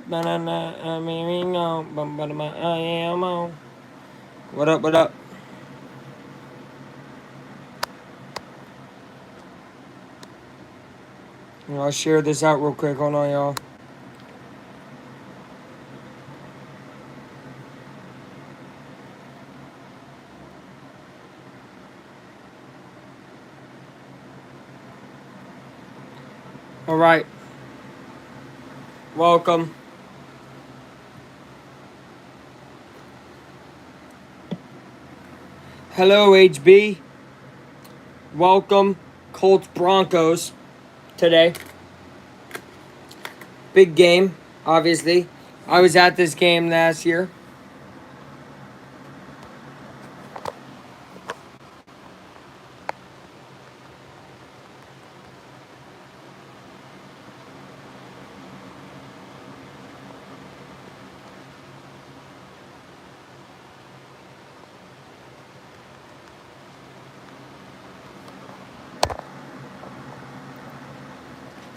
What up, what up? I'll share this out real quick. Hold on, y'all. All right. Welcome. Hello, HB. Welcome. Colts Broncos today. Big game, obviously. I was at this game last year.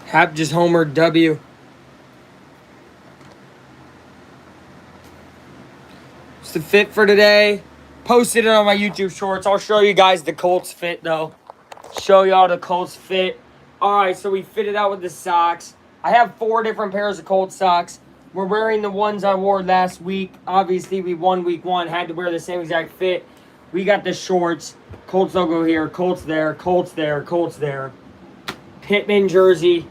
Hap just homered W. It's the fit for today. Posted it on my YouTube shorts. I'll show you guys the Colts fit, though. Show y'all the Colts fit. All right, so we fitted out with the socks. I have 4 different pairs of Colts socks. We're wearing the ones I wore last week. Obviously, we won week 1. Had to wear the same exact fit. We got the shorts. Colts logo here. Colts there. Colts there. Colts there. Pittman jersey.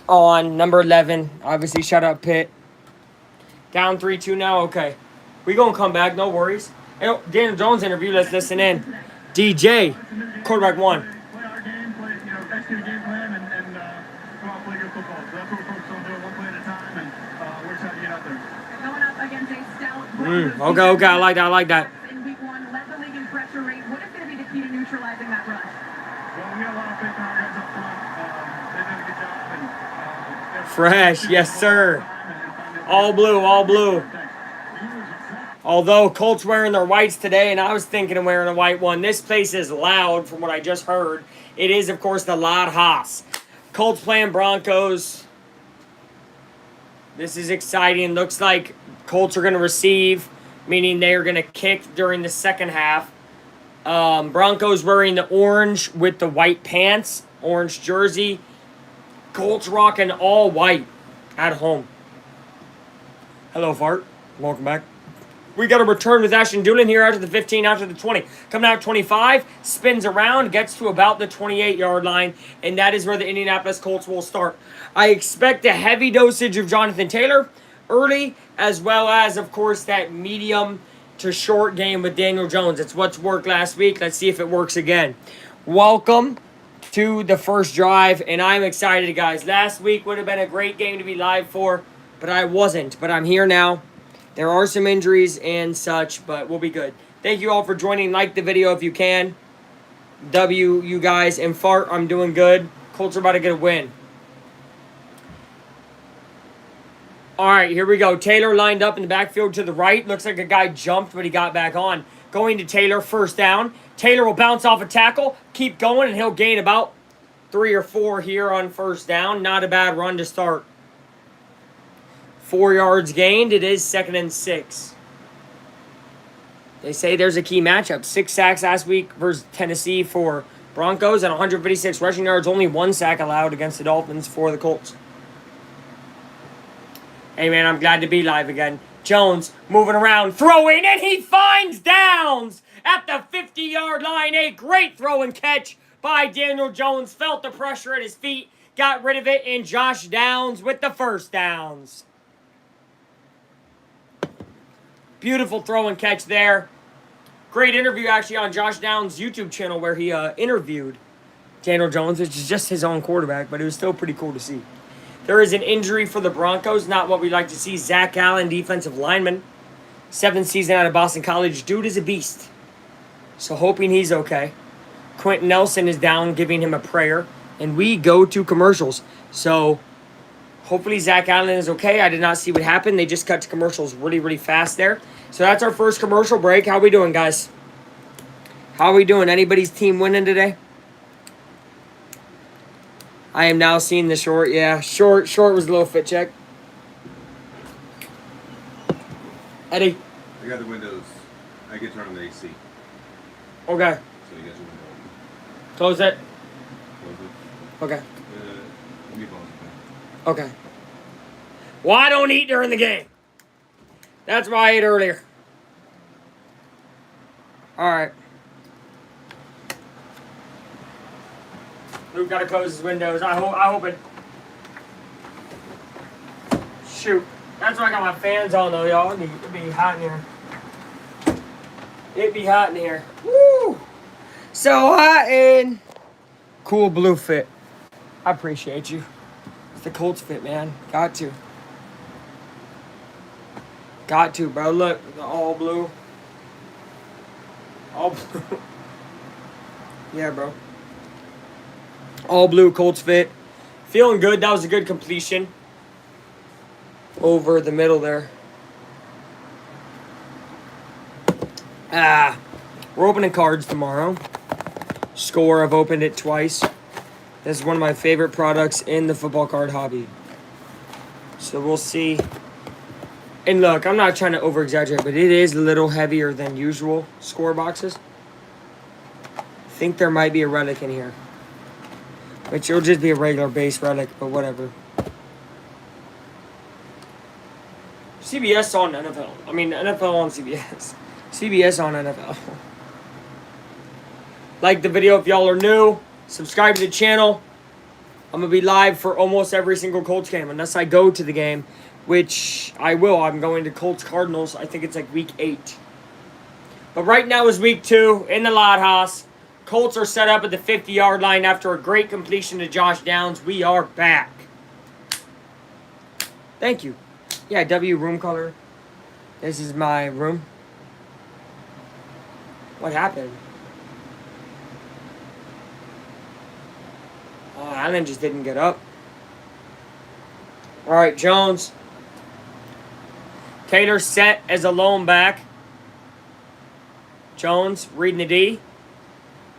On number 11. Obviously, shout out Pitt. Down 3-2 now. Okay. We going to come back. No worries. Hey, Daniel Jones interview. Let's listen in. DJ, quarterback 1. Play our game, execute a game plan, and go out and play good football. So that's what we're focused on doing, one play at a time, and we're excited to get out there. Going up against a stout Okay. I like that. In week 1, led the league in pressure rate. What is going to be the key to neutralizing that rush? Well, we got a lot of faith in our guys up front. They did a good job. And Fresh, yes, sir. All blue, all blue. Although Colts wearing their whites today, and I was thinking of wearing a white one. This place is loud from what I just heard. It is, of course, the Loud Hoss. Colts playing Broncos. This is exciting. Looks like Colts are going to receive, meaning they are going to kick during the second half. Broncos wearing the orange with the white pants, orange jersey. Colts rocking all white at home. Hello, Fart. Welcome back. We got a return with Ashton Doolan here after the 15, after the 20. Coming out 25, spins around, gets to about the 28-yard line, and that is where the Indianapolis Colts will start. I expect a heavy dosage of Jonathan Taylor early, as well as, of course, that medium to short game with Daniel Jones. It's what's worked last week. Let's see if it works again. Welcome to the first drive, and I'm excited, guys. Last week would have been a great game to be live for, but I wasn't. But I'm here now. There are some injuries and such, but we'll be good. Thank you all for joining. Like the video if you can. W, you guys. And Fart, I'm doing good. Colts are about to get a win. All right, here we go. Taylor lined up in the backfield to the right. Looks like a guy jumped, but he got back on. Going to Taylor, first down. Taylor will bounce off a tackle, keep going, and he'll gain about 3 or 4 here on first down. Not a bad run to start. 4 yards gained. It is 2nd and 6. They say there's a key matchup. 6 sacks last week versus Tennessee for Broncos and 156 rushing yards. Only 1 sack allowed against the Dolphins for the Colts. Hey, man, I'm glad to be live again. Jones moving around, throwing, and he finds Downs at the 50-yard line. A great throw and catch by Daniel Jones. Felt the pressure at his feet, got rid of it, and Josh Downs with the first downs. Beautiful throw and catch there. Great interview, actually, on Josh Downs' YouTube channel where he interviewed Daniel Jones, which is just his own quarterback, but it was still pretty cool to see. There is an injury for the Broncos, not what we'd like to see. Zach Allen, defensive lineman, 7th season out of Boston College. Dude is a beast. So hoping he's okay. Quentin Nelson is down, giving him a prayer. And we go to commercials. So hopefully Zach Allen is okay. I did not see what happened. They just cut to commercials really, really fast there. So that's our first commercial break. How we doing, guys? How we doing? Anybody's team winning today? I am now seeing the short. Yeah, short was a little fit check. Eddie. I got the windows. I can turn on the AC. Okay. So you got your window open. Close it. Close it. Okay. Let me close it. Okay. Well, I don't eat during the game. That's why I ate earlier. All right. Luke got to close his windows. I hope it. Shoot. That's why I got my fans on though, y'all. It'd be hot in here. It'd be hot in here. Woo! So hot and cool blue fit. I appreciate you. It's the Colts fit, man. Got to. Got to, bro. Look, the all blue. All blue. Yeah, bro. All blue Colts fit. Feeling good. That was a good completion. Over the middle there. We're opening cards tomorrow. Score, I've opened it twice. This is one of my favorite products in the football card hobby. So we'll see. And look, I'm not trying to over-exaggerate, but it is a little heavier than usual score boxes. I think there might be a relic in here. Which will just be a regular base relic, but whatever. CBS on NFL. I mean, NFL on CBS. CBS on NFL. Like the video if y'all are new. Subscribe to the channel. I'm going to be live for almost every single Colts game. Unless I go to the game. Which I will. I'm going to Colts Cardinals. I think it's like week 8. But right now is week 2 in the Lot House. Colts are set up at the 50-yard line after a great completion to Josh Downs. We are back. Thank you. Yeah, W room color. This is my room. What happened? Oh, Allen just didn't get up. All right, Jones. Taylor set as a lone back. Jones reading the D.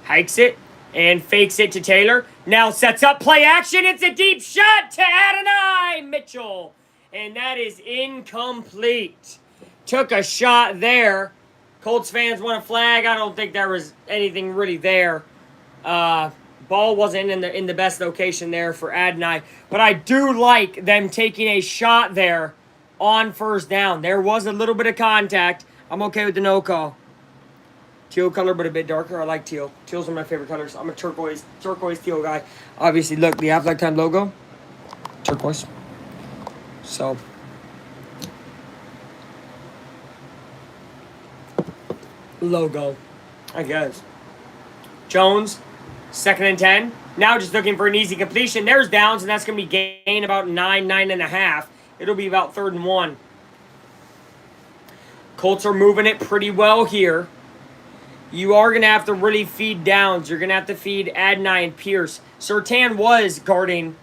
Hikes it and fakes it to Taylor. Now sets up play action. It's a deep shot to Adonai Mitchell. And that is incomplete. Took a shot there. Colts fans want a flag. I don't think there was anything really there. Ball wasn't in the best location there for Adonai. But I do like them taking a shot there on first down. There was a little bit of contact. I'm okay with the no call. Teal color, but a bit darker. I like teal. Teal's one of my favorite colors. I'm a turquoise teal guy. Obviously, look, the Aflac Time logo. Turquoise. So. Logo, I guess. Jones, 2nd and 10. Now just looking for an easy completion. There's Downs, and that's going to be gain about 9.5. It'll be about 3rd and 1. Colts are moving it pretty well here. You are going to have to really feed Downs. You're going to have to feed Adonai and Pierce. Surtain was guarding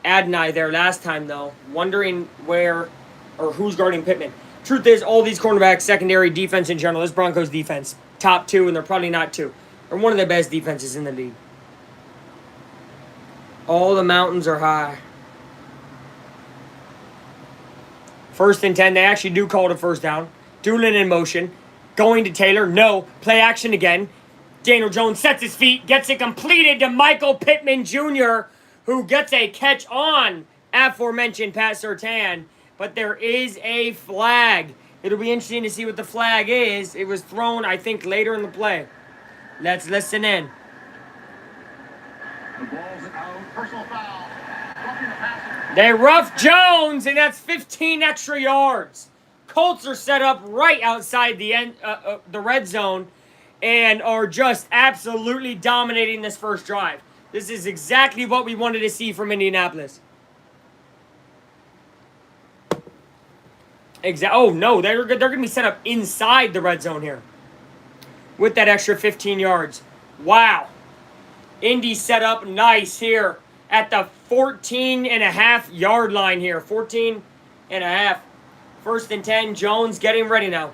Adonai there last time, though. Wondering where or who's guarding Pittman. Truth is, all these cornerbacks, secondary, defense in general, this Broncos defense, top 2, and they're probably not 2. They're one of the best defenses in the league. All the mountains are high. 1st and 10. They actually do call it a first down. Doolin in motion. Going to Taylor. No. Play action again. Daniel Jones sets his feet. Gets it completed to Michael Pittman Jr., who gets a catch on aforementioned Pat Surtain. But there is a flag. It'll be interesting to see what the flag is. It was thrown, I think, later in the play. Let's listen in. The ball's out. Personal foul. Roughing the passer. They rough Jones, and that's 15 extra yards. Colts are set up right outside the red zone and are just absolutely dominating this first drive. This is exactly what we wanted to see from Indianapolis. Oh, no, they're going to be set up inside the red zone here with that extra 15 yards. Wow. Indy set up nice here at the 14.5-yard line here. 14.5. 1st and 10. Jones getting ready now.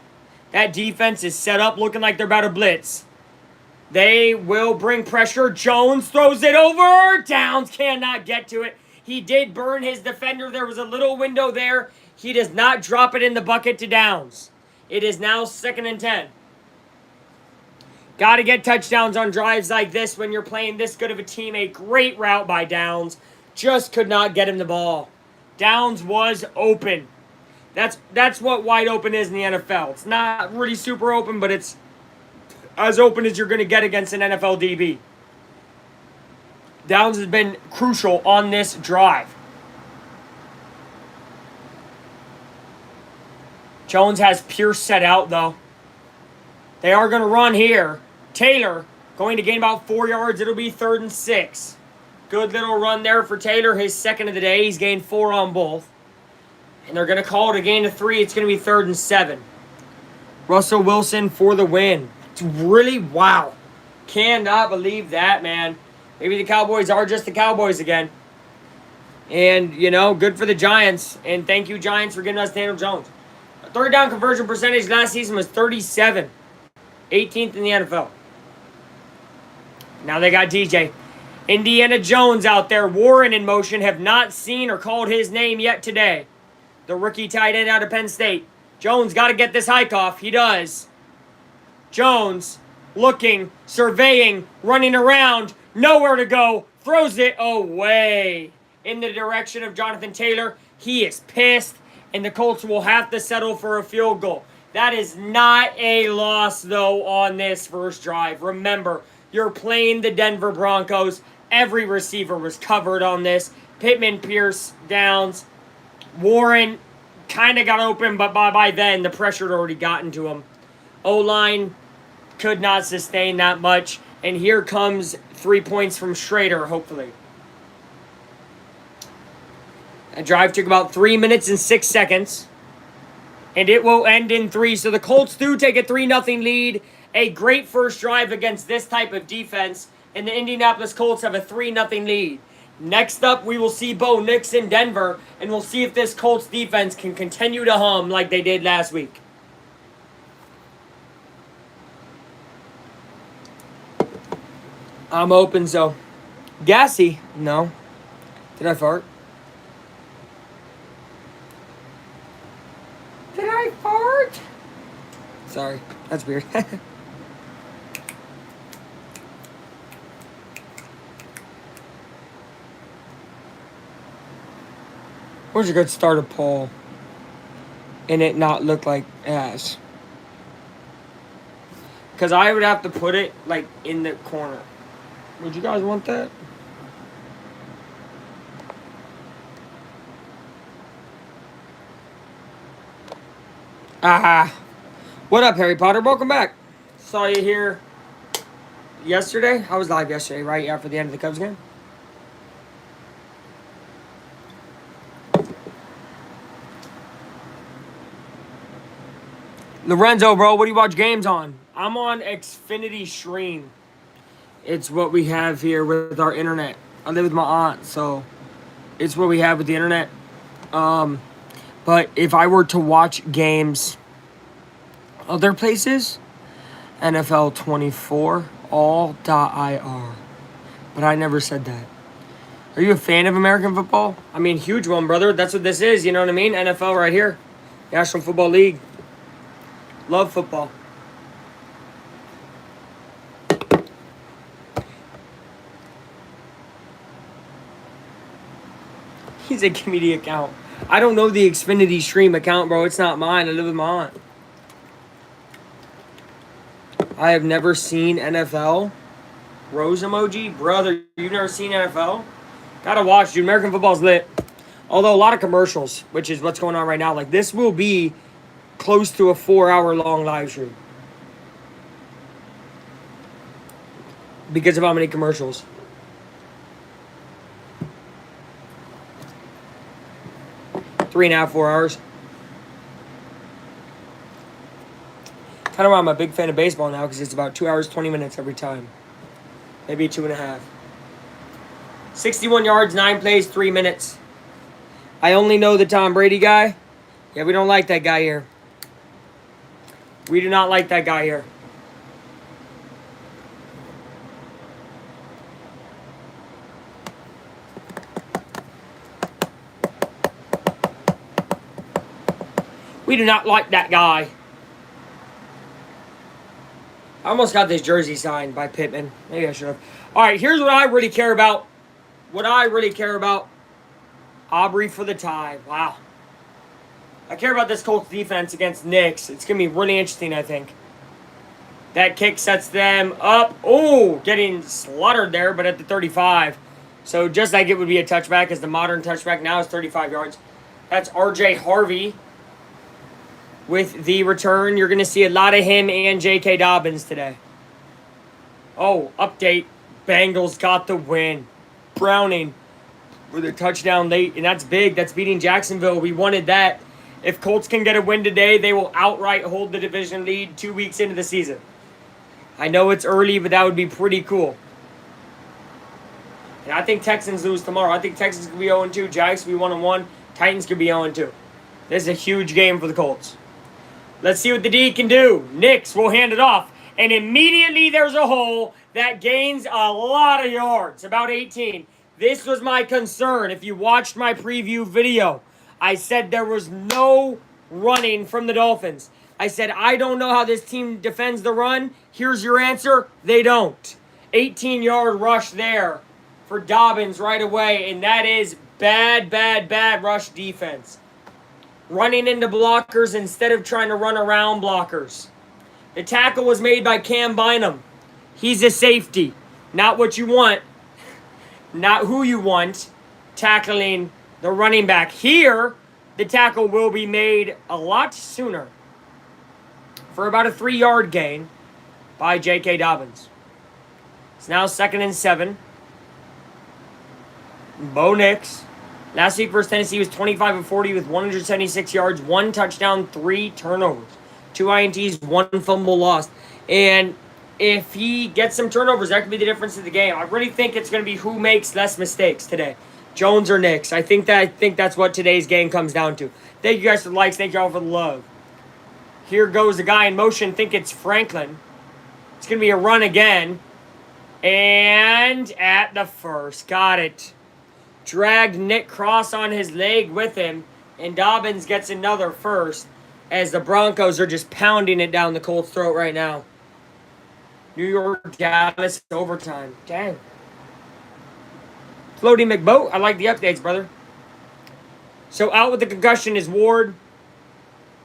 That defense is set up looking like they're about to blitz. They will bring pressure. Jones throws it over. Downs cannot get to it. He did burn his defender. There was a little window there. He does not drop it in the bucket to Downs. It is now 2nd and 10. Got to get touchdowns on drives like this when you're playing this good of a team. A great route by Downs. Just could not get him the ball. Downs was open. That's what wide open is in the NFL. It's not really super open, but it's as open as you're going to get against an NFL DB. Downs has been crucial on this drive. Jones has Pierce set out, though. They are going to run here. Taylor going to gain about 4 yards. It'll be 3rd and 6. Good little run there for Taylor. His 2nd of the day. He's gained 4 on both. And they're going to call it a gain of 3. It's going to be 3rd and 7. Russell Wilson for the win. It's really, wow. Cannot believe that, man. Maybe the Cowboys are just the Cowboys again. And, you know, good for the Giants. And thank you, Giants, for giving us Daniel Jones. 3rd down conversion percentage last season was 37. 18th in the NFL. Now they got DJ. Indiana Jones out there. Warren in motion. Have not seen or called his name yet today. The rookie tight end out of Penn State. Jones got to get this hike off. He does. Jones looking, surveying, running around. Nowhere to go. Throws it away in the direction of Jonathan Taylor. He is pissed, and the Colts will have to settle for a field goal. That is not a loss, though, on this first drive. Remember, you're playing the Denver Broncos. Every receiver was covered on this. Pittman, Pierce, Downs. Warren kind of got open, but by then the pressure had already gotten to him. O-line could not sustain that much. And here comes 3 points from Schrader, hopefully. That drive took about 3 minutes and 6 seconds. And it will end in 3. So the Colts do take a 3-0 lead. A great first drive against this type of defense. And the Indianapolis Colts have a 3-0 lead. Next up, we will see Bo Nix in Denver. And we'll see if this Colts defense can continue to hum like they did last week. I'm open, so. Gassy? No. Did I fart? Did I fart? Sorry. That's weird. Where's a good starter poll? And it not look like ass. Because I would have to put it, like, in the corner. Would you guys want that? What up, Harry Potter? Welcome back. Saw you here yesterday. I was live yesterday, right after the end of the Cubs game. Lorenzo, bro, what do you watch games on? I'm on Xfinity Stream. It's what we have here with our internet. I live with my aunt, so it's what we have with the internet. But if I were to watch games other places, NFL 24, all.ir. But I never said that. Are you a fan of American football? I mean, huge one, brother. That's what this is, you know what I mean? NFL right here. National Football League. Love football. He said, give me the account. I don't know the Xfinity Stream account, bro. It's not mine. I live with my aunt. I have never seen NFL. Rose emoji? Brother, you've never seen NFL? Gotta watch, dude. American football's lit. Although a lot of commercials, which is what's going on right now. Like, this will be close to a 4-hour-long live stream. Because of how many commercials. Three and a half, 4 hours. Kind of why I'm a big fan of baseball now, because it's about 2 hours, 20 minutes every time. Maybe 2.5. 61 yards, 9 plays, 3 minutes. I only know the Tom Brady guy. Yeah, we don't like that guy here. We do not like that guy here. We do not like that guy. I almost got this jersey signed by Pittman. Maybe I should have. All right, here's what I really care about. Aubrey for the tie. Wow. I care about this Colts defense against Knicks. It's going to be really interesting, I think. That kick sets them up. Oh, getting slaughtered there, but at the 35. So just like it would be a touchback, as the modern touchback now is 35 yards. That's R.J. Harvey with the return. You're going to see a lot of him and J.K. Dobbins today. Oh, update. Bengals got the win. Browning with a touchdown late, and that's big. That's beating Jacksonville. We wanted that. If Colts can get a win today, they will outright hold the division lead 2 weeks into the season. I know it's early, but that would be pretty cool. And I think Texans lose tomorrow. I think Texans could be 0-2. Jags could be 1-1. Titans could be 0-2. This is a huge game for the Colts. Let's see what the D can do. Knicks will hand it off. And immediately there's a hole that gains a lot of yards, about 18. This was my concern. If you watched my preview video, I said there was no running from the Dolphins. I said, I don't know how this team defends the run. Here's your answer. They don't. 18-yard rush there for Dobbins right away, and that is bad rush defense. Running into blockers instead of trying to run around blockers. The tackle was made by Cam Bynum. He's a safety. Not what you want. Not who you want tackling the running back. Here, the tackle will be made a lot sooner for about a 3-yard gain by J.K. Dobbins. It's now 2nd and 7. Bo Nix. Last week versus Tennessee was 25-40 with 176 yards, 1 touchdown, 3 turnovers. 2 INTs, 1 fumble lost. And if he gets some turnovers, that could be the difference in the game. I really think it's going to be who makes less mistakes today. Jones or Nix. I think that's what today's game comes down to. Thank you guys for the likes. Thank you all for the love. Here goes the guy in motion. Think it's Franklin. It's going to be a run again. And at the first. Got it. Dragged Nick Cross on his leg with him. And Dobbins gets another first. As the Broncos are just pounding it down the Colts' throat right now. New York, Dallas, overtime. Dang. Floaty McBoat, I like the updates, brother. So out with the concussion is Ward.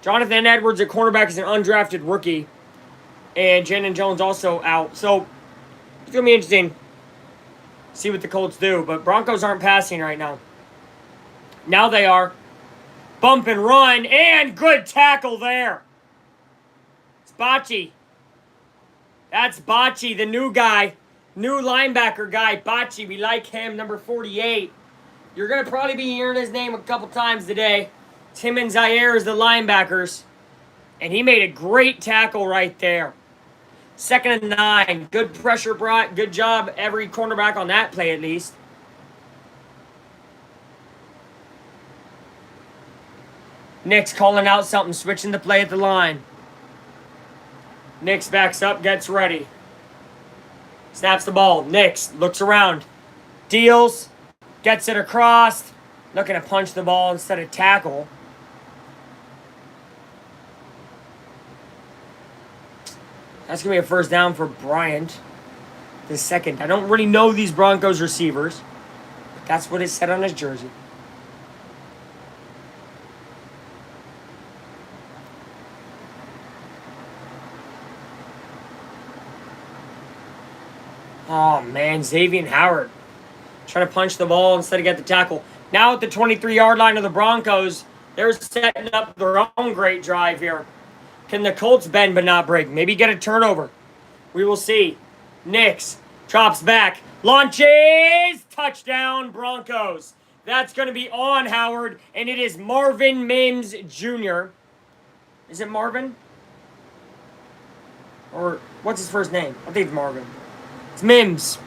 Jonathan Edwards at cornerback is an undrafted rookie. And Janon Jones also out. So it's going to be interesting. See what the Colts do. But Broncos aren't passing right now. Now they are. Bump and run. And good tackle there. It's Bocce. That's Bocce, the new guy. New linebacker guy, Bocce. We like him, number 48. You're going to probably be hearing his name a couple times today. It's him and Zaire as the linebackers. And he made a great tackle right there. 2nd and 9. Good pressure brought. Good job, every cornerback on that play at least. Nick's calling out something, switching the play at the line. Nix backs up, gets ready. Snaps the ball. Nix looks around. Deals. Gets it across. Looking to punch the ball instead of tackle. That's going to be a first down for Bryant. The second. I don't really know these Broncos receivers. But that's what it said on his jersey. Oh, man, Xavier Howard trying to punch the ball instead of get the tackle. Now at the 23-yard line of the Broncos, they're setting up their own great drive here. Can the Colts bend but not break? Maybe get a turnover. We will see. Nix drops back, launches, touchdown Broncos. That's going to be on Howard, and it is Marvin Mims Jr. Is it Marvin? Or what's his first name? I think it's Marvin. It's Mims.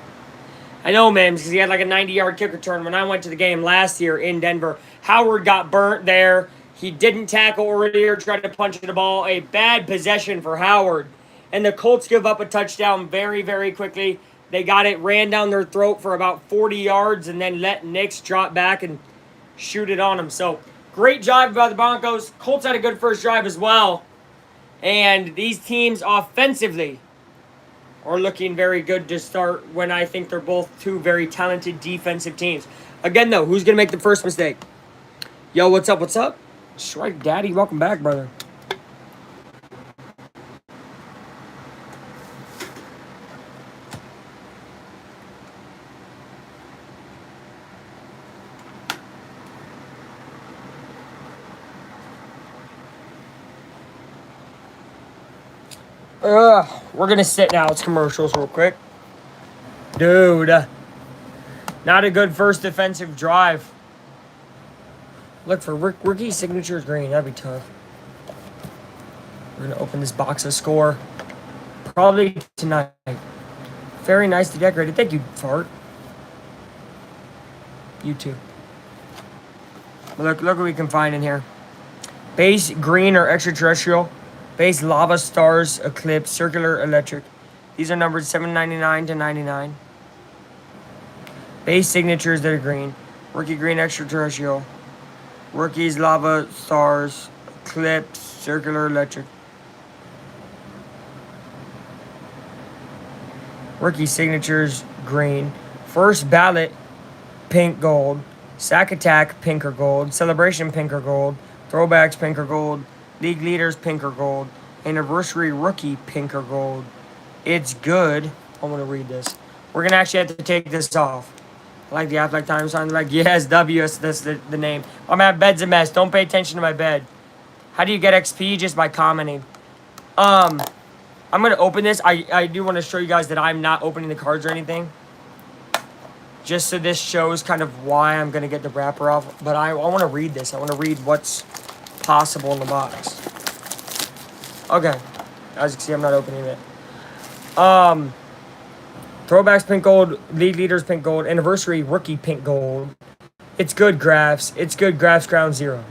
I know Mims because he had like a 90-yard kick return when I went to the game last year in Denver. Howard got burnt there. He didn't tackle earlier, tried to punch the ball. A bad possession for Howard. And the Colts give up a touchdown very, very quickly. They got it, ran down their throat for about 40 yards, and then let Nix drop back and shoot it on him. So Great drive by the Broncos. Colts had a good first drive as well. And these teams offensively are looking very good to start when I think they're both two very talented defensive teams. Again, though, who's going to make the first mistake? Yo, what's up? What's up? Strike Daddy, welcome back, brother. We're going to sit now. It's commercials real quick. Dude. Not a good first defensive drive. Look for rookie signatures green. That'd be tough. We're going to open this box of score. Probably tonight. Very nicely decorated. Thank you, Fart. You too. Look what we can find in here. Base green or extraterrestrial. Base lava, stars, eclipse, circular, electric. These are numbered 799 to 99. Base signatures that are green. Rookie green, extraterrestrial. Rookies, lava, stars, eclipse, circular, electric. Rookie signatures, green. First ballot, pink, gold. Sack attack, pink or gold. Celebration, pink or gold. Throwbacks, pink or gold. League leaders, pink or gold. Anniversary rookie, pink or gold. It's good. I'm going to read this. We're going to actually have to take this off. I like the Athletic Times sign. Like, yes, W, that's the name. Oh, man, bed's a mess. Don't pay attention to my bed. How do you get XP? Just by commenting. I'm going to open this. I do want to show you guys that I'm not opening the cards or anything. Just so this shows kind of why I'm going to get the wrapper off. But I want to read this. I want to read what's possible in the box. Okay. As you can see, I'm not opening it. Throwbacks, pink gold. League leaders, pink gold. Anniversary, rookie, pink gold. It's good, graphs. It's good, graphs, ground zero.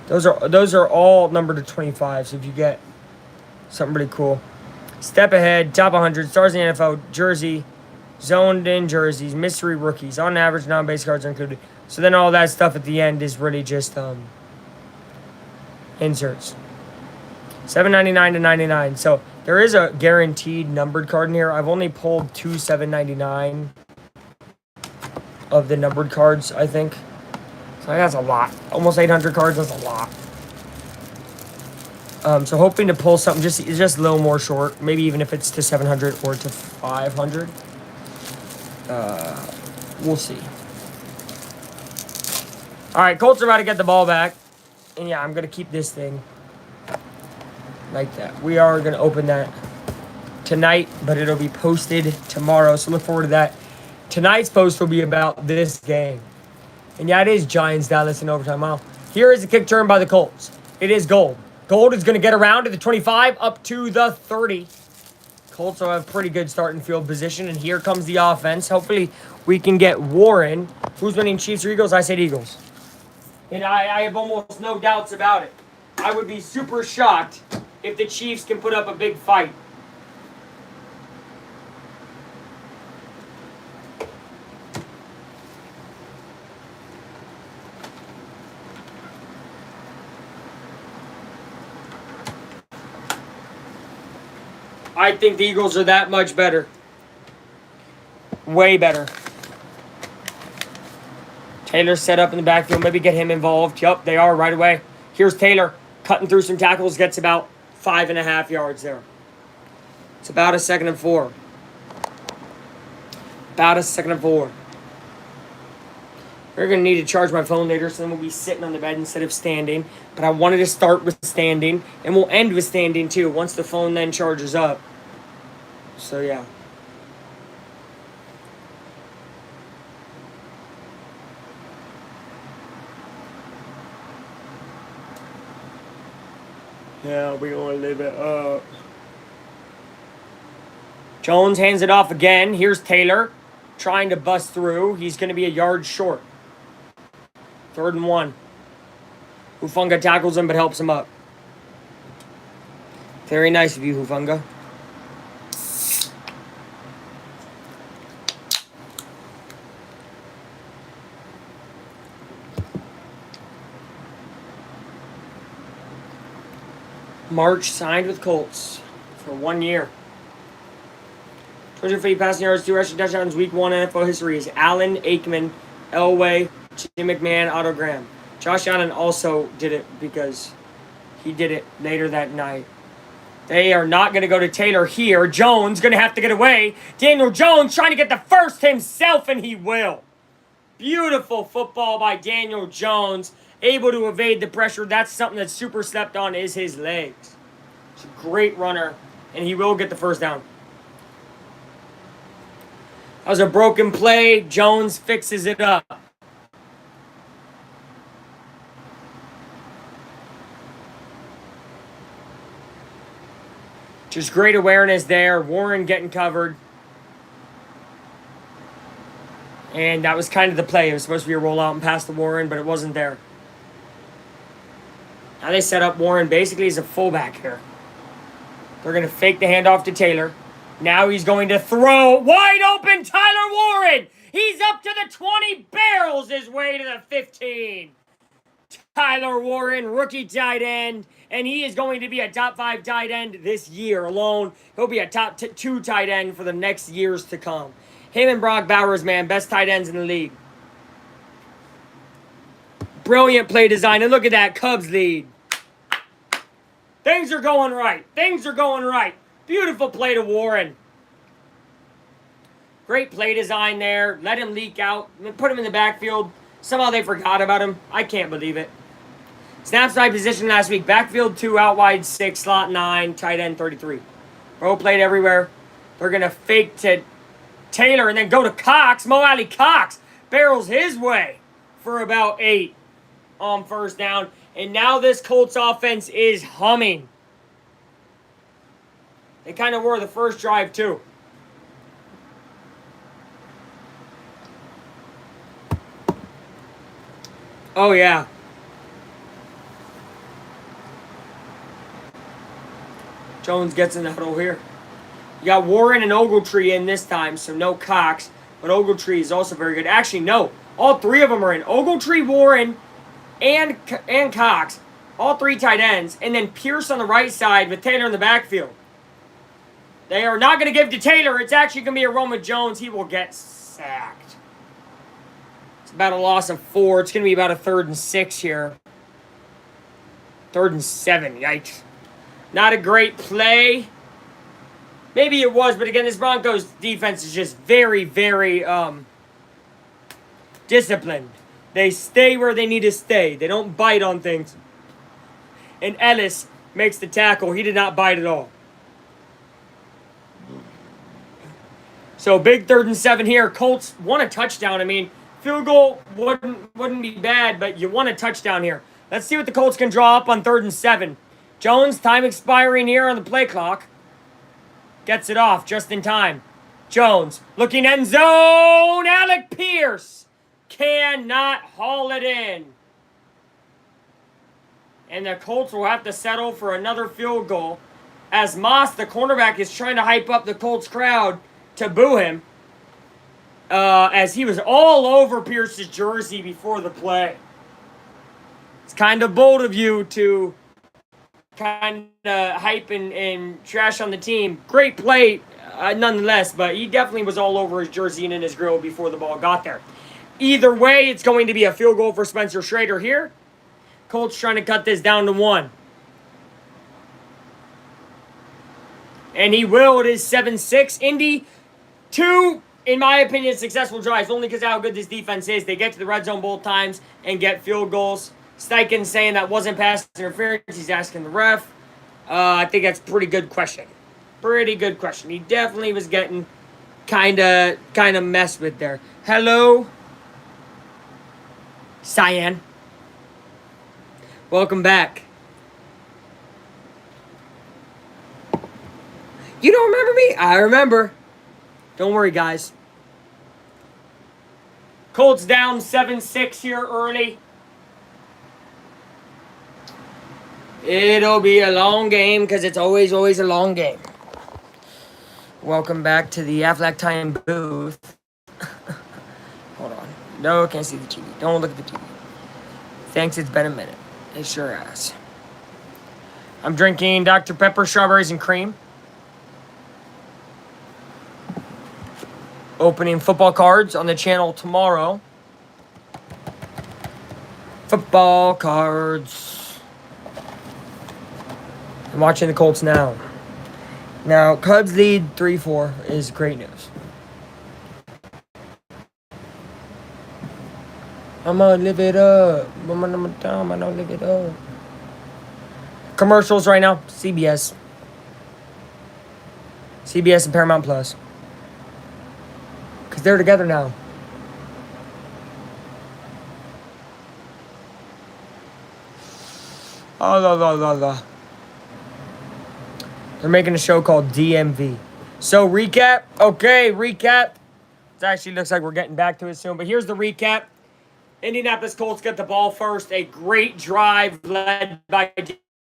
Those are all numbered to 25. So if you get something pretty cool. Step ahead, top 100, stars in the NFL, jersey, zoned in jerseys, mystery rookies. On average, non-base cards are included. So then all that stuff at the end is really just inserts. $7.99 to $99. So there is a guaranteed numbered card in here. I've only pulled two $7.99 of the numbered cards, I think. So that's a lot. Almost 800 cards, that's a lot. So hoping to pull something just a little more short. Maybe even if it's to 700 or to 500. We'll see. All right, Colts are about to get the ball back. And yeah, I'm going to keep this thing like that. We are going to open that tonight, but it'll be posted tomorrow. So look forward to that. Tonight's post will be about this game. And yeah, it is Giants Dallas in overtime. Well, here is a kick turn by the Colts. It is gold. Gold is going to get around to the 25 up to the 30. Colts will have pretty good starting field position. And here comes the offense. Hopefully we can get Warren. Who's winning, Chiefs or Eagles? I said Eagles. And I have almost no doubts about it. I would be super shocked if the Chiefs can put up a big fight. I think the Eagles are that much better. Way better. Taylor set up in the backfield. Maybe get him involved. Yup, they are right away. Here's Taylor cutting through some tackles. Gets about 5.5 yards there. It's about a 2nd and 4. About a 2nd and 4. We're going to need to charge my phone later, so then we'll be sitting on the bed instead of standing. But I wanted to start with standing, and we'll end with standing too once the phone then charges up. So, yeah. Yeah, we're going to live it up. Jones hands it off again. Here's Taylor trying to bust through. He's going to be a yard short. 3rd and 1. Hufunga tackles him but helps him up. Very nice of you, Hufunga. March signed with Colts for 1 year. 250 passing yards, 2 rushing touchdowns, week 1 NFL history is Allen, Aikman, Elway, Jim McMahon, Otto Graham. Josh Allen also did it because he did it later that night. They are not going to go to Taylor here. Jones going to have to get away. Daniel Jones trying to get the first himself, and he will. Beautiful football by Daniel Jones. Able to evade the pressure. That's something that's super slept on is his legs. He's a great runner, and he will get the first down. That was a broken play. Jones fixes it up. Just great awareness there. Warren getting covered. And that was kind of the play. It was supposed to be a rollout and pass to Warren, but it wasn't there. Now they set up Warren basically as a fullback here. They're going to fake the handoff to Taylor. Now he's going to throw. Wide open Tyler Warren. He's up to the 20, barrels his way to the 15. Tyler Warren, rookie tight end. And he is going to be a top 5 tight end this year alone. He'll be a top 2 tight end for the next years to come. Him and Brock Bowers, man, best tight ends in the league. Brilliant play design. And look at that Cubs lead. Things are going right. Things are going right. Beautiful play to Warren. Great play design there. Let him leak out. Put him in the backfield. Somehow they forgot about him. I can't believe it. Snap side position last week. Backfield 2, out wide 6, slot 9, tight end 33. Row played everywhere. They're going to fake to Taylor and then go to Cox. Mo Alley Cox barrels his way for about 8 on first down. And now this Colts offense is humming. They kind of were the first drive too. Oh, yeah. Jones gets in the huddle here. You got Warren and Ogletree in this time, so no Cox. But Ogletree is also very good. Actually, no. All 3 of them are in. Ogletree, Warren, and Cox. All 3 tight ends. And then Pierce on the right side with Taylor in the backfield. They are not going to give to Taylor. It's actually going to be a run with Jones. He will get sacked. It's about a loss of 4. It's going to be about a 3rd and 6 here. 3rd and 7. Yikes. Not a great play. Maybe it was, but again, this Broncos defense is just very, very disciplined. They stay where they need to stay. They don't bite on things. And Ellis makes the tackle. He did not bite at all. So big 3rd and 7 here. Colts want a touchdown. I mean, field goal wouldn't be bad, but you want a touchdown here. Let's see what the Colts can draw up on 3rd and 7. Jones, time expiring here on the play clock. Gets it off just in time. Jones, looking end zone. Alec Pierce cannot haul it in. And the Colts will have to settle for another field goal. As Moss, the cornerback, is trying to hype up the Colts crowd to boo him. As he was all over Pierce's jersey before the play. It's kind of bold of you to kind of hype and trash on the team. Great play nonetheless, but he definitely was all over his jersey and in his grill before the ball got there. Either way, it's going to be a field goal for Spencer Schrader here. Colts trying to cut this down to 1. And he will. It is 7-6. Indy, 2, in my opinion, successful drives, only because of how good this defense is. They get to the red zone both times and get field goals. Steichen saying that wasn't pass interference. He's asking the ref. I think that's a pretty good question. Pretty good question. He definitely was getting kind of messed with there. Hello, Cyan. Welcome back. You don't remember me? I remember. Don't worry, guys. Colts down 7-6 here early. It'll be a long game because it's always a long game. Welcome back to the Aflac Time booth. Hold on. No, can't see the TV. Don't look at the TV. Thanks, it's been a minute. It sure has. I'm drinking Dr. Pepper, strawberries, and cream. Opening football cards on the channel tomorrow. Football cards. I'm watching the Colts now. Now, Cubs lead 3-4 is great news. I'm gonna live it up. I'm gonna live it up. Commercials right now, CBS. CBS and Paramount Plus. Because they're together now. Oh, la. They're making a show called DMV. So, recap. Okay, recap. It actually looks like we're getting back to it soon. But here's the recap. Indianapolis Colts get the ball first. A great drive led by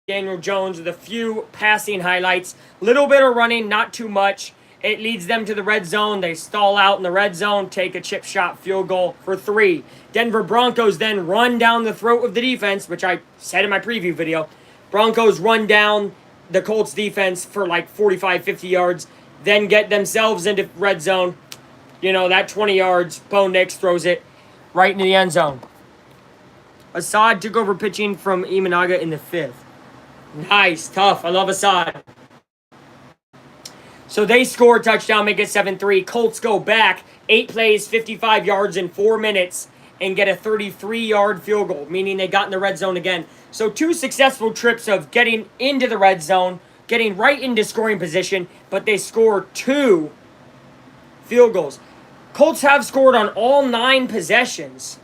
Daniel Jones with a few passing highlights. Little bit of running, not too much. It leads them to the red zone. They stall out in the red zone, take a chip shot field goal for 3. Denver Broncos then run down the throat of the defense, which I said in my preview video. Broncos run down the Colts defense for like 45, 50 yards, then get themselves into red zone. You know, that 20 yards, Bo Nix throws it right into the end zone. Assad took over pitching from Imanaga in the 5th. Nice, tough. I love Assad. So they score a touchdown, make it 7-3. Colts go back 8 plays, 55 yards in 4 minutes, and get a 33-yard field goal, meaning they got in the red zone again. So 2 successful trips of getting into the red zone, getting right into scoring position, but they score 2 field goals. Colts have scored on all 9 possessions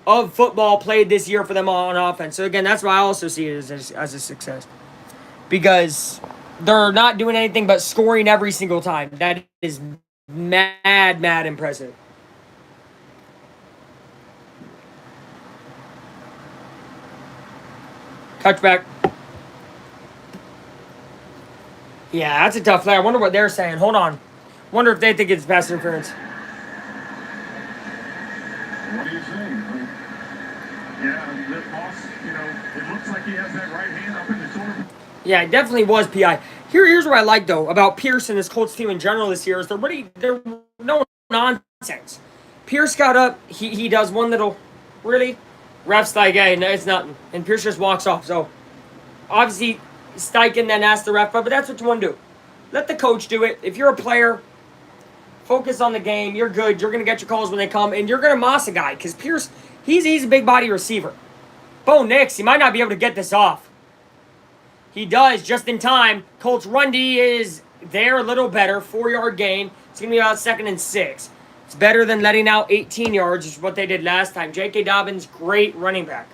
of football played this year for them on offense. So again, that's why I also see it as a success. Because they're not doing anything but scoring every single time. That is mad impressive. Touchback. Yeah, that's a tough play. I wonder what they're saying. Hold on. Wonder if they think it's pass interference. What do you think? Yeah, the boss, it looks like he has that right hand up in the shoulder. Yeah, it definitely was PI. Here's what I like, though, about Pierce and this Colts team in general this year is they're no nonsense. Pierce got up. He does one little, really? Ref's like, hey, no, it's nothing. And Pierce just walks off. So, obviously, Steichen then asked the ref, but that's what you want to do. Let the coach do it. If you're a player, focus on the game. You're good. You're going to get your calls when they come, and you're going to moss a guy. Because Pierce, he's a big body receiver. Bo Nix, he might not be able to get this off. He does just in time. Colts run D is there a little better. 4-yard gain. It's going to be about 2nd and 6. It's better than letting out 18 yards, which is what they did last time. J.K. Dobbins, great running back.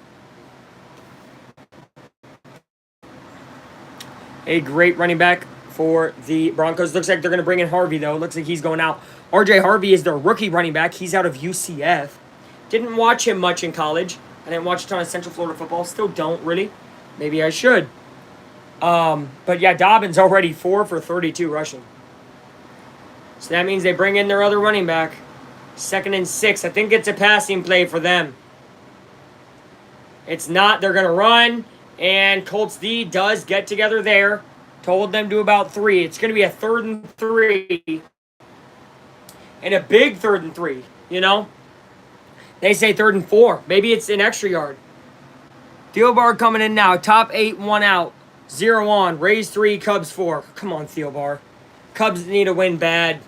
A great running back for the Broncos. Looks like they're going to bring in Harvey, though. Looks like he's going out. R.J. Harvey is their rookie running back. He's out of UCF. Didn't watch him much in college. I didn't watch a ton of Central Florida football. Still don't, really. Maybe I should. But yeah, Dobbins already 4 for 32 rushing. So that means they bring in their other running back. 2nd and 6. I think it's a passing play for them. It's not. They're going to run. And Colts D does get together there. Told them to about 3. It's going to be a 3rd and 3. And a big 3rd and 3, you know. They say 3rd and 4. Maybe it's an extra yard. Thielbar coming in now. Top 8, 1 out. 0 on. Rays 3, Cubs 4. Come on, Thielbar. Cubs need a win bad.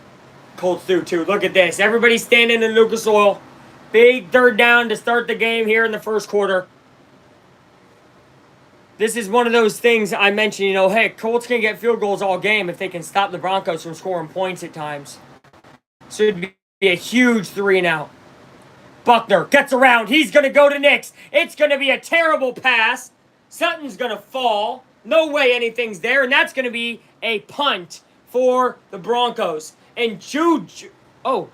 Colts do too. Look at this. Everybody standing in Lucas Oil. Big 3rd down to start the game here in the 1st quarter. This is one of those things I mentioned, hey, Colts can get field goals all game if they can stop the Broncos from scoring points at times. So it'd be a huge 3 and out. Buckner gets around. He's going to go to Nix. It's going to be a terrible pass. Sutton's going to fall. No way anything's there. And that's going to be a punt for the Broncos. And Juju. Oh,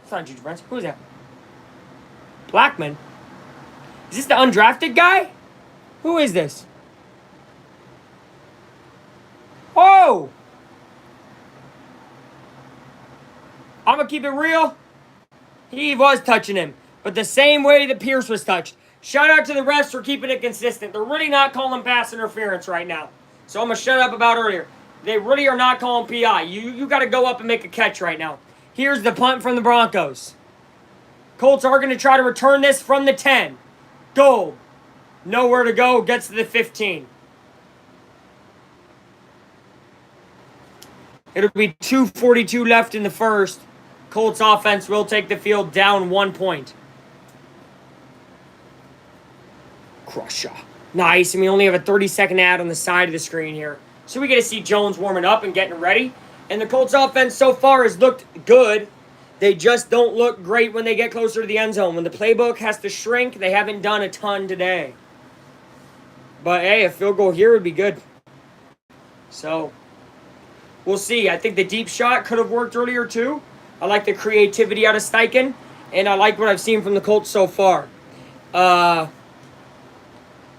it's not Juju Brents. Who is that? Blackman. Is this the undrafted guy? Who is this? Oh! I'm going to keep it real. He was touching him. But the same way that Pierce was touched. Shout out to the refs for keeping it consistent. They're really not calling pass interference right now. So I'm going to shut up about earlier. They really are not calling PI. You got to go up and make a catch right now. Here's the punt from the Broncos. Colts are going to try to return this from the 10. Goal. Nowhere to go. Gets to the 15. It'll be 2:42 left in the first. Colts offense will take the field down 1 point. Crusher. Nice. And we only have a 30-second ad on the side of the screen here. So we get to see Jones warming up and getting ready. And the Colts offense so far has looked good. They just don't look great when they get closer to the end zone. When the playbook has to shrink, they haven't done a ton today. But, hey, a field goal here would be good. So, we'll see. I think the deep shot could have worked earlier, too. I like the creativity out of Steichen. And I like what I've seen from the Colts so far.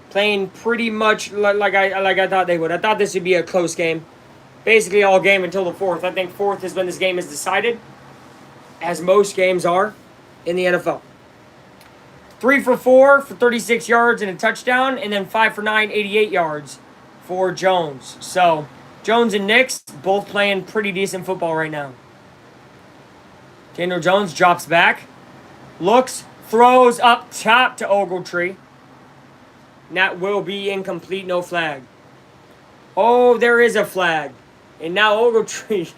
Playing pretty much like I thought they would. I thought this would be a close game. Basically all game until the fourth. I think fourth is when this game is decided, as most games are in the NFL. 3 for 4 for 36 yards and a touchdown, and then 5 for 9, 88 yards for Jones. So, Jones and Nix both playing pretty decent football right now. Daniel Jones drops back, looks, throws up top to Ogletree. And that will be incomplete, no flag. Oh, there is a flag. And now Ogletree is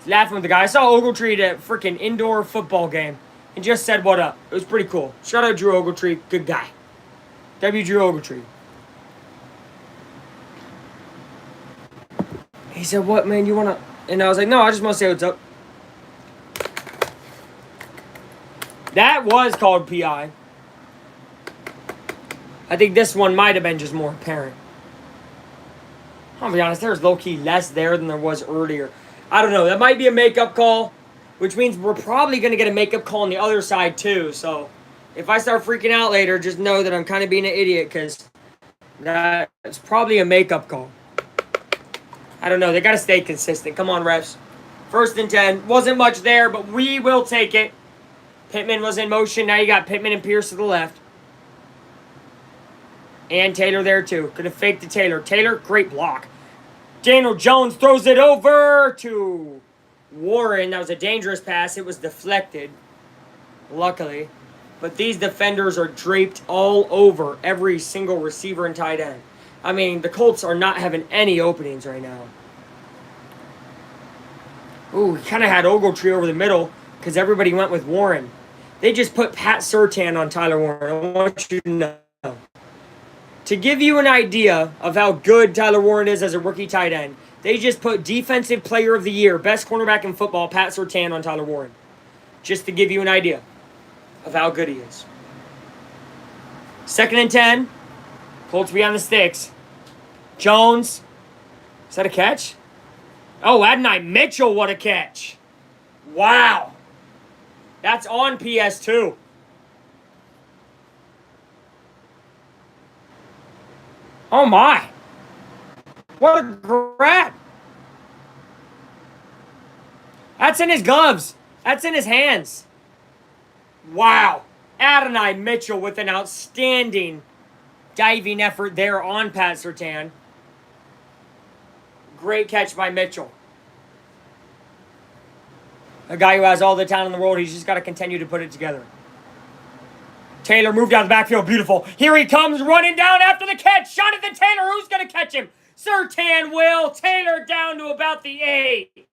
laughing with the guy. I saw Ogletree at a freaking indoor football game and just said what up. It was pretty cool. Shout out Drew Ogletree. Good guy. W. Drew Ogletree. He said, what, man, you want to... And I was like, no, I just want to say what's up. That was called PI. I think this one might have been just more apparent. I'll be honest, there's low-key less there than there was earlier. I don't know. That might be a makeup call, which means we're probably going to get a makeup call on the other side, too. So, if I start freaking out later, just know that I'm kind of being an idiot, because that's probably a makeup call. I don't know. They got to stay consistent. Come on, refs. 1st and 10. Wasn't much there, but we will take it. Pittman was in motion. Now you got Pittman and Pierce to the left. And Taylor there, too. Could have faked to Taylor. Taylor, great block. Daniel Jones throws it over to Warren. That was a dangerous pass. It was deflected, luckily. But these defenders are draped all over every single receiver and tight end. I mean, the Colts are not having any openings right now. Ooh, he kind of had Ogletree over the middle because everybody went with Warren. They just put Pat Surtain on Tyler Warren. I want you to know. To give you an idea of how good Tyler Warren is as a rookie tight end, they just put Defensive Player of the Year, best cornerback in football, Pat Surtain on Tyler Warren. Just to give you an idea of how good he is. 2nd and 10. Colts be on the sticks. Jones. Is that a catch? Oh, Adonai Mitchell, what a catch. Wow. That's on PS2. Oh, my. What a grab. That's in his gloves. That's in his hands. Wow. Adonai Mitchell with an outstanding diving effort there on Pat Surtain. Great catch by Mitchell. A guy who has all the talent in the world. He's just got to continue to put it together. Taylor moved out of the backfield. Beautiful. Here he comes running down after the catch. Jonathan Taylor, who's going to catch him? Surtain will. Taylor down to about the 8.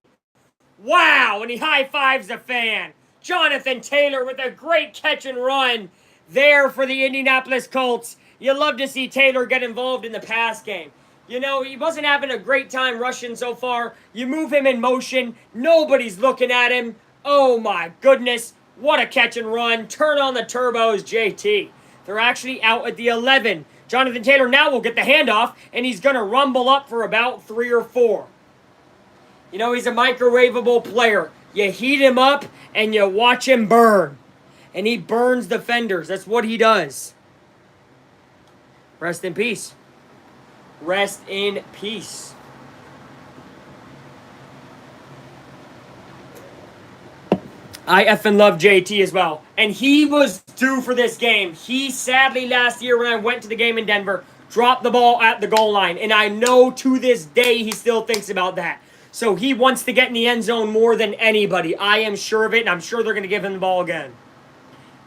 Wow, and he high-fives the fan. Jonathan Taylor with a great catch and run there for the Indianapolis Colts. You love to see Taylor get involved in the pass game. You know, he wasn't having a great time rushing so far. You move him in motion. Nobody's looking at him. Oh, my goodness. What a catch and run. Turn on the turbos, JT. They're actually out at the 11. Jonathan Taylor now will get the handoff, and he's going to rumble up for about 3 or 4. You know, he's a microwavable player. You heat him up, and you watch him burn. And he burns defenders. That's what he does. Rest in peace. Rest in peace. I effing love JT as well. And he was due for this game. He sadly last year when I went to the game in Denver dropped the ball at the goal line. And I know to this day he still thinks about that. So he wants to get in the end zone more than anybody. I am sure of it, and I'm sure they're going to give him the ball again.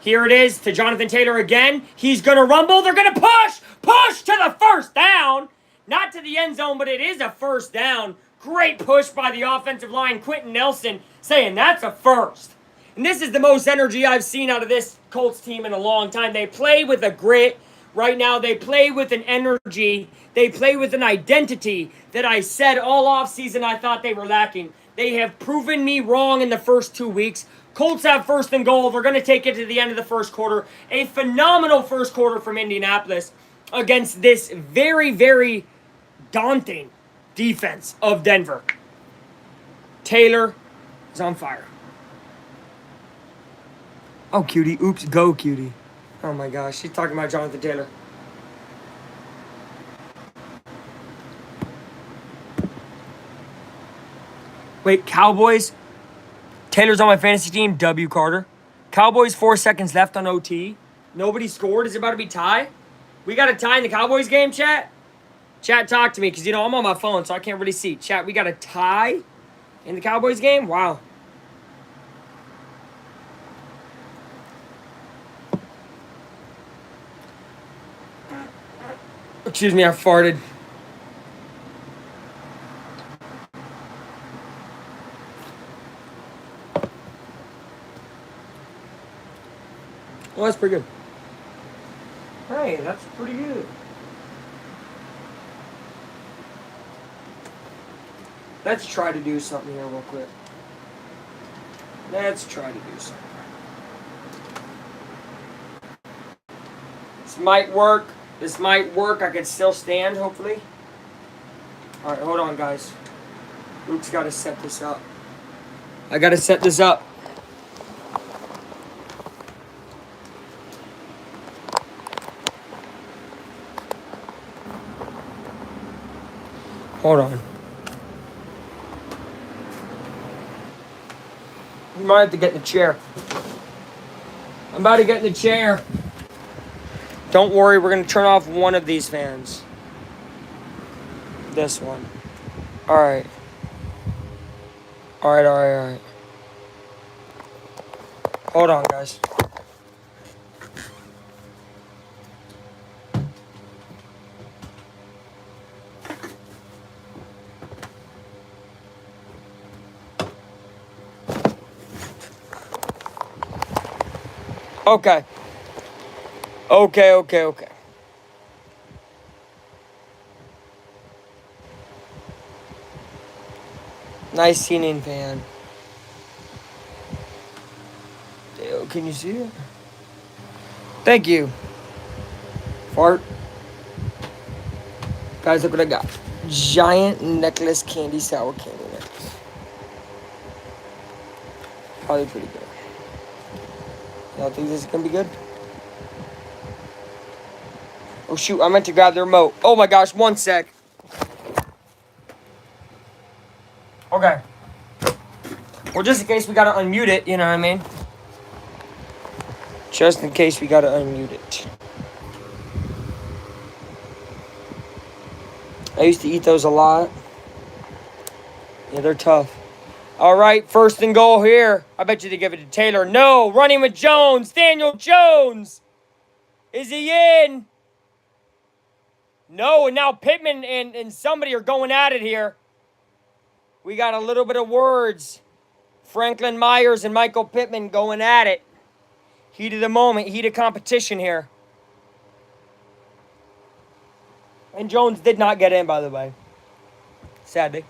Here it is to Jonathan Taylor again. He's going to rumble. They're going to push. Push to the first down. Not to the end zone, but it is a first down. Great push by the offensive line. Quentin Nelson saying that's a first. And this is the most energy I've seen out of this Colts team in a long time. They play with a grit. Right now, they play with an energy. They play with an identity that I said all offseason I thought they were lacking. They have proven me wrong in the first 2 weeks. Colts have first and goal. They're going to take it to the end of the first quarter. A phenomenal first quarter from Indianapolis against this very, very daunting defense of Denver. Taylor is on fire. Oh, cutie. Oops, go, cutie. Oh, my gosh. She's talking about Jonathan Taylor. Wait, Cowboys? Taylor's on my fantasy team. W. Carter. Cowboys, 4 seconds left on OT. Nobody scored. Is it about to be tie? We got a tie in the Cowboys game, chat? Chat, talk to me, because, I'm on my phone, so I can't really see. Chat, we got a tie in the Cowboys game? Wow. Excuse me, I farted. Well, that's pretty good. Hey, that's pretty good. Let's try to do something here real quick. Let's try to do something. This might work. This might work. I can still stand, hopefully. All right, hold on, guys. Luke's got to set this up. I got to set this up. Hold on. You might have to get in the chair. I'm about to get in the chair. Don't worry, we're going to turn off one of these fans. This one. Alright. Alright. Hold on, guys. Okay. Okay. Nice ceiling fan. Can you see it? Thank you. Fart. Guys, look what I got. Giant necklace candy, sour candy necklace. Probably pretty good. Y'all think this is gonna be good? Oh shoot, I meant to grab the remote. Oh my gosh, 1 sec. Okay. Well, just in case we gotta unmute it, you know what I mean? Just in case we gotta unmute it. I used to eat those a lot. Yeah, they're tough. All right, first and goal here. I bet you they give it to Taylor. No, running with Jones. Daniel Jones. Is he in? No, and now Pittman and somebody are going at it here. We got a little bit of words. Franklin Myers and Michael Pittman going at it. Heat of the moment, heat of competition here. And Jones did not get in, by the way. Sadly.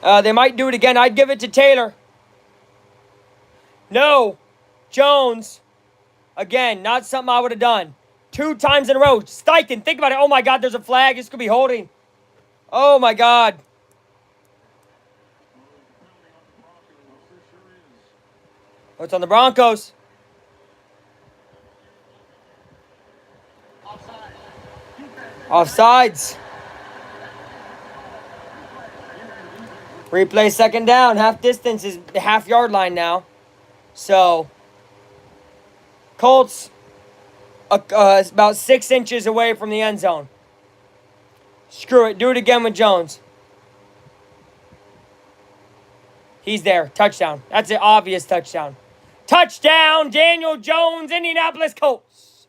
They might do it again. I'd give it to Taylor. No. Jones. Again, not something I would have done. 2 times in a row. Steichen, think about it. Oh, my God, there's a flag. This could be holding. Oh, my God. Oh, it's on the Broncos. Offsides. Replay second down. Half distance is the half-yard line now. So, Colts about 6 inches away from the end zone. Screw it. Do it again with Jones. He's there. Touchdown. That's an obvious touchdown. Touchdown, Daniel Jones, Indianapolis Colts.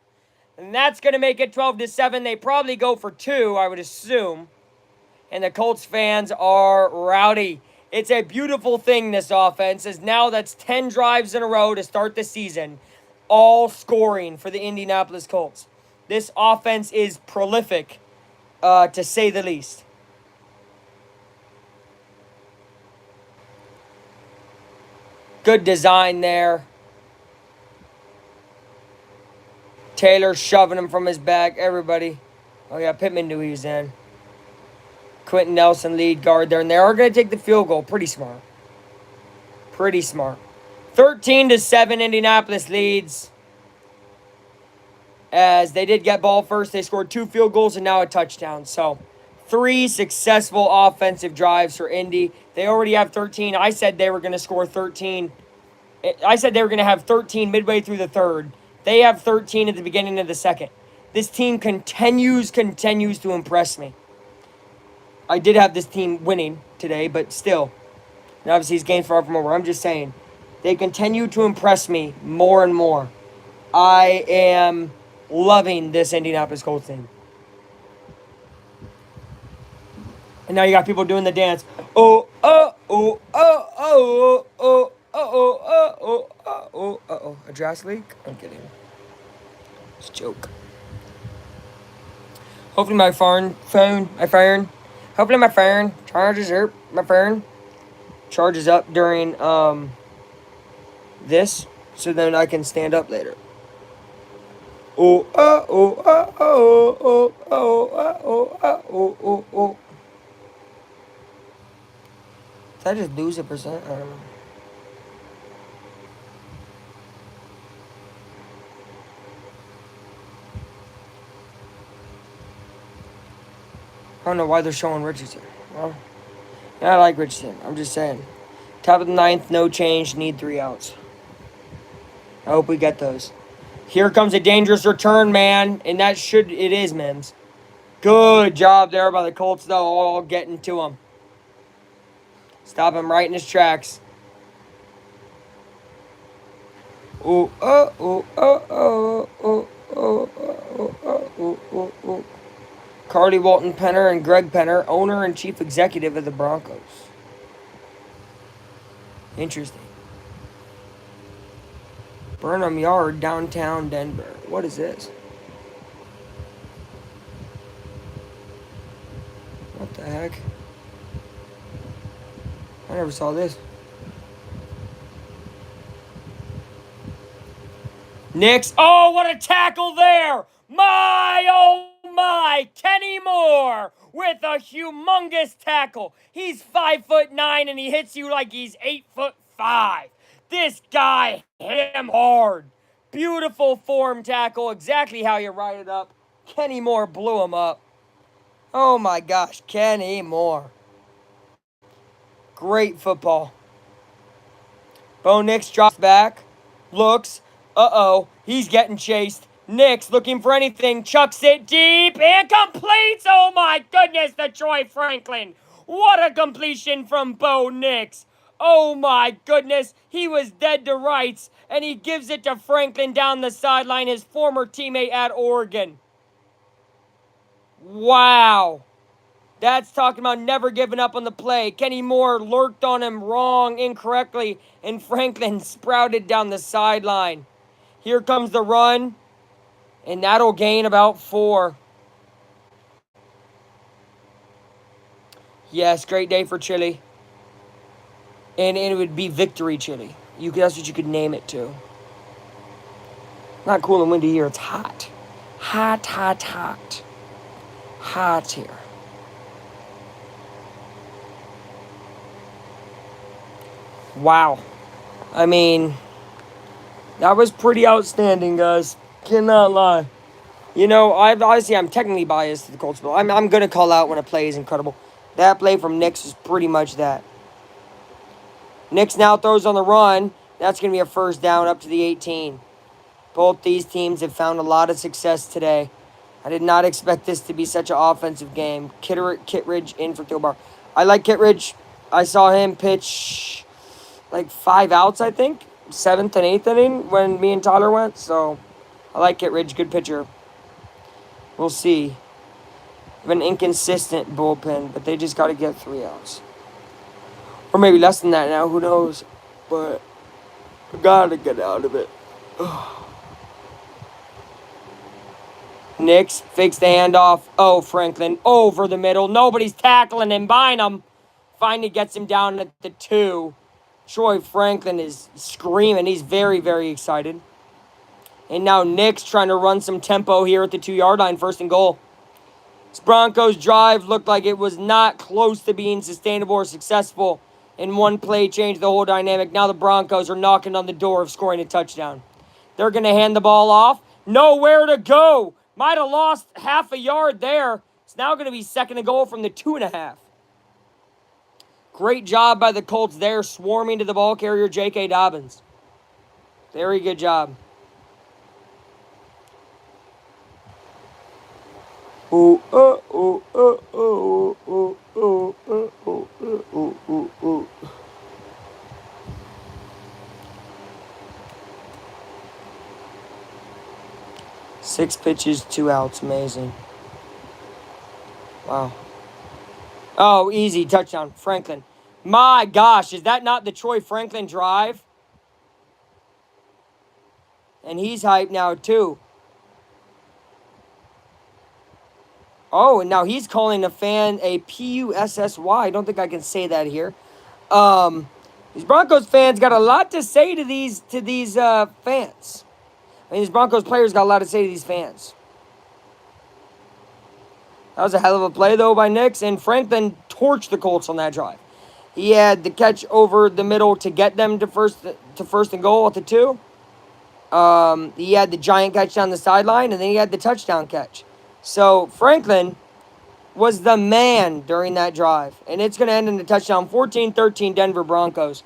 And that's going to make it 12-7. They probably go for 2, I would assume. And the Colts fans are rowdy. It's a beautiful thing, this offense, as now that's 10 drives in a row to start the season, all scoring for the Indianapolis Colts. This offense is prolific, to say the least. Good design there. Taylor shoving him from his back. Everybody. Oh, yeah, Pittman knew he was in. Quentin Nelson, lead guard there. And they are going to take the field goal. Pretty smart. Pretty smart. 13-7, Indianapolis leads. As they did get ball first. They scored 2 field goals and now a touchdown. So, 3 successful offensive drives for Indy. They already have 13. I said they were going to score 13. I said they were going to have 13 midway through the third. They have 13 at the beginning of the second. This team continues to impress me. I did have this team winning today, but still. And obviously, these games far from over. I'm just saying. They continue to impress me more and more. I am loving this Indianapolis Colts team. And now you got people doing the dance. Oh, oh, oh, oh, oh, oh, oh, oh, oh, oh, oh, oh, oh. A draft leak? I'm kidding. It's a joke. Hopefully my phone charges up during this, so then I can stand up later. Oh, oh, oh, oh, oh, oh, oh, oh, oh, oh, oh, oh. Did I just lose 1%? I don't know. I don't know why they're showing Richardson. Well, yeah, I like Richardson. I'm just saying. Top of the 9th, no change, need 3 outs. I hope we get those. Here comes a dangerous return, man. And it is, Mims. Good job there by the Colts, though, all getting to him. Stop him right in his tracks. Oh, oh, oh, oh, oh, oh, oh, oh, oh, oh, oh. Carly Walton Penner and Greg Penner, owner and chief executive of the Broncos. Interesting. Burnham Yard, downtown Denver. What is this? What the heck? I never saw this. Knicks. Oh, what a tackle there! Oh my! Kenny Moore with a humongous tackle. He's 5'9" and he hits you like he's 8'5". This guy hit him hard. Beautiful form tackle, exactly how you write it up. Kenny Moore blew him up. Oh my gosh, Kenny Moore. Great football. Bo Nix drops back. Looks. Uh-oh. He's getting chased. Nix looking for anything. Chucks it deep and completes. Oh my goodness, the Troy Franklin. What a completion from Bo Nix. Oh my goodness. He was dead to rights. And he gives it to Franklin down the sideline, his former teammate at Oregon. Wow. That's talking about never giving up on the play. Kenny Moore lurked on him wrong, incorrectly, and Franklin sprouted down the sideline. Here comes the run, and that'll gain about 4. Yes, great day for chili. And it would be victory chili. That's what you could name it to. Not cool and windy here. It's hot. Hot, hot, hot. Hot here. Wow. I mean, that was pretty outstanding, guys. Cannot lie. You know, I'm technically biased to the Colts, but I'm going to call out when a play is incredible. That play from Nix is pretty much that. Knicks now throws on the run. That's going to be a first down up to the 18. Both these teams have found a lot of success today. I did not expect this to be such an offensive game. Kittredge in for Thielbar. I like Kittredge. I saw him pitch like 5 outs, I think. 7th and 8th inning when me and Tyler went. So I like Kittredge. Good pitcher. We'll see. Have an inconsistent bullpen, but they just got to get 3 outs. Or maybe less than that now. Who knows? But we got to get out of it. Knicks fakes the handoff. Oh, Franklin over the middle. Nobody's tackling him. Bynum finally gets him down at the 2. Troy Franklin is screaming. He's very, very excited. And now Knicks trying to run some tempo here at the 2-yard line. 1st and goal. This Broncos drive looked like it was not close to being sustainable or successful. In one play, changed the whole dynamic. Now the Broncos are knocking on the door of scoring a touchdown. They're going to hand the ball off. Nowhere to go. Might have lost half a yard there. It's now going to be 2nd and goal from the 2.5. Great job by the Colts there, swarming to the ball carrier, J.K. Dobbins. Very good job. Oh, oh, oh, oh, oh, oh, oh, oh, oh, oh, oh, oh. Six pitches, 2 outs. Amazing. Wow. Oh, easy. Touchdown. Franklin. My gosh, is that not the Troy Franklin drive? And he's hyped now, too. Oh, and now he's calling a fan a P-U-S-S-Y. I don't think I can say that here. These Broncos fans got a lot to say to these fans. I mean, these Broncos players got a lot to say to these fans. That was a hell of a play, though, by Knicks. And Franklin torched the Colts on that drive. He had the catch over the middle to get them to first and goal at the 2. He had the giant catch down the sideline, and then he had the touchdown catch. So Franklin was the man during that drive. And it's going to end in a touchdown. 14-13 Denver Broncos.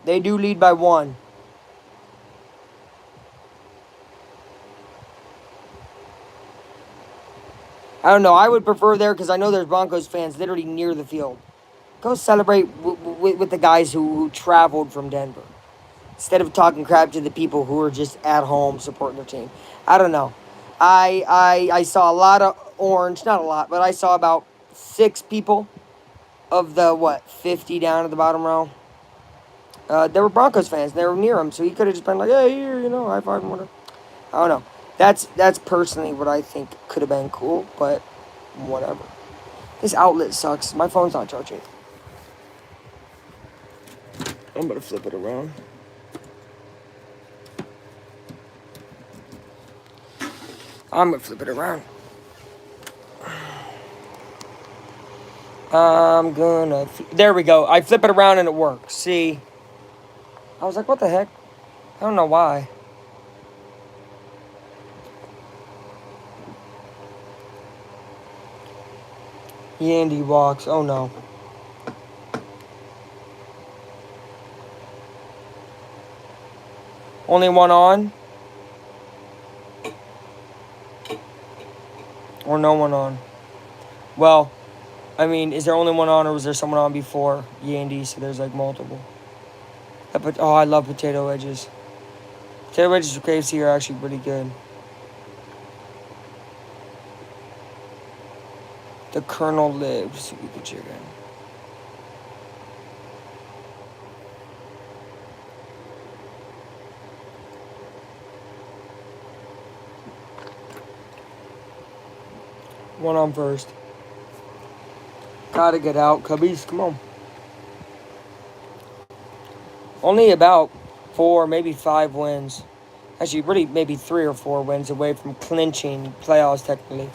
They do lead by 1. I don't know. I would prefer there because I know there's Broncos fans literally near the field. Go celebrate with the guys who traveled from Denver. Instead of talking crap to the people who are just at home supporting their team. I don't know. I saw a lot of orange. Not a lot, but I saw about 6 people of the, 50 down at the bottom row. They were Broncos fans. They were near him, so he could have just been like, hey, here, high five and whatever. I don't know. That's personally what I think could have been cool, but whatever. This outlet sucks. My phone's not charging. I'm going to flip it around. I'm going to flip it around. There we go. I flip it around and it works. See? I was like, what the heck? I don't know why. Yandy walks. Oh, no. Only one on? Or no one on? Well, I mean, is there only one on or was there someone on before Yandy? So there's like multiple. Oh, I love potato wedges. Potato wedges from KFC are actually pretty good. The Colonel lives. We could chicken. One on first. Gotta get out, Cubbies. Come on. Only about 4, maybe 5 wins. Actually, really maybe 3 or 4 wins away from clinching playoffs, technically.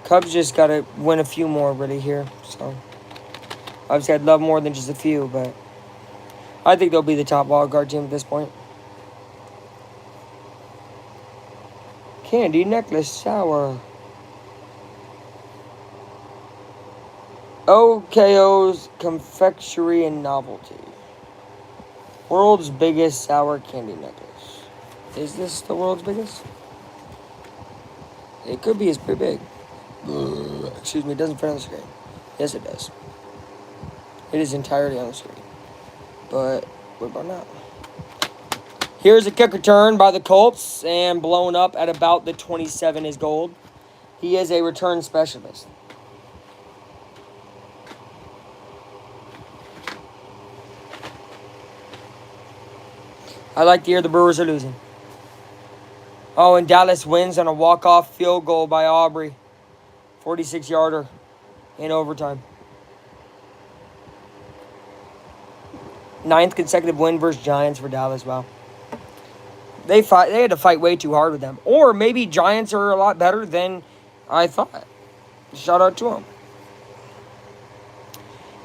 Cubs just got to win a few more really here. So, obviously, I'd love more than just a few, but I think they'll be the top wild card team at this point. Candy necklace sour. OKO's Confectionery and Novelty. World's biggest sour candy necklace. Is this the world's biggest? It could be. It's pretty big. Excuse me, it doesn't fit on the screen. Yes, it does. It is entirely on the screen. But what about now? Here's a kick return by the Colts and blown up at about the 27 is gold. He is a return specialist. I like to hear the Brewers are losing. Oh, and Dallas wins on a walk-off field goal by Aubrey. 46-yarder in overtime. 9th consecutive win versus Giants for Dallas. Wow. They had to fight way too hard with them. Or maybe Giants are a lot better than I thought. Shout out to them.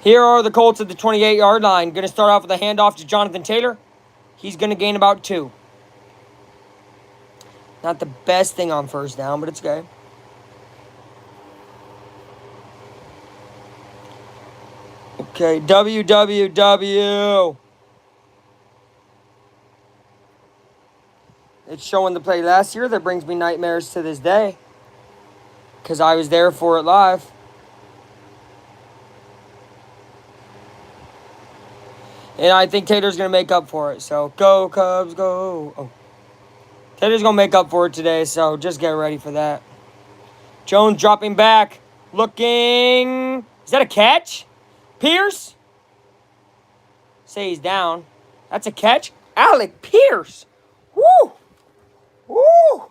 Here are the Colts at the 28-yard line. Going to start off with a handoff to Jonathan Taylor. He's going to gain about 2. Not the best thing on first down, but it's okay. Okay, WWW. It's showing the play last year that brings me nightmares to this day. Because I was there for it live. And I think Taylor's going to make up for it. So, go, Cubs, go. Oh. Taylor's going to make up for it today, so just get ready for that. Jones dropping back. Looking. Is that a catch? Pierce? Say he's down. That's a catch. Alec Pierce. Woo! Woo!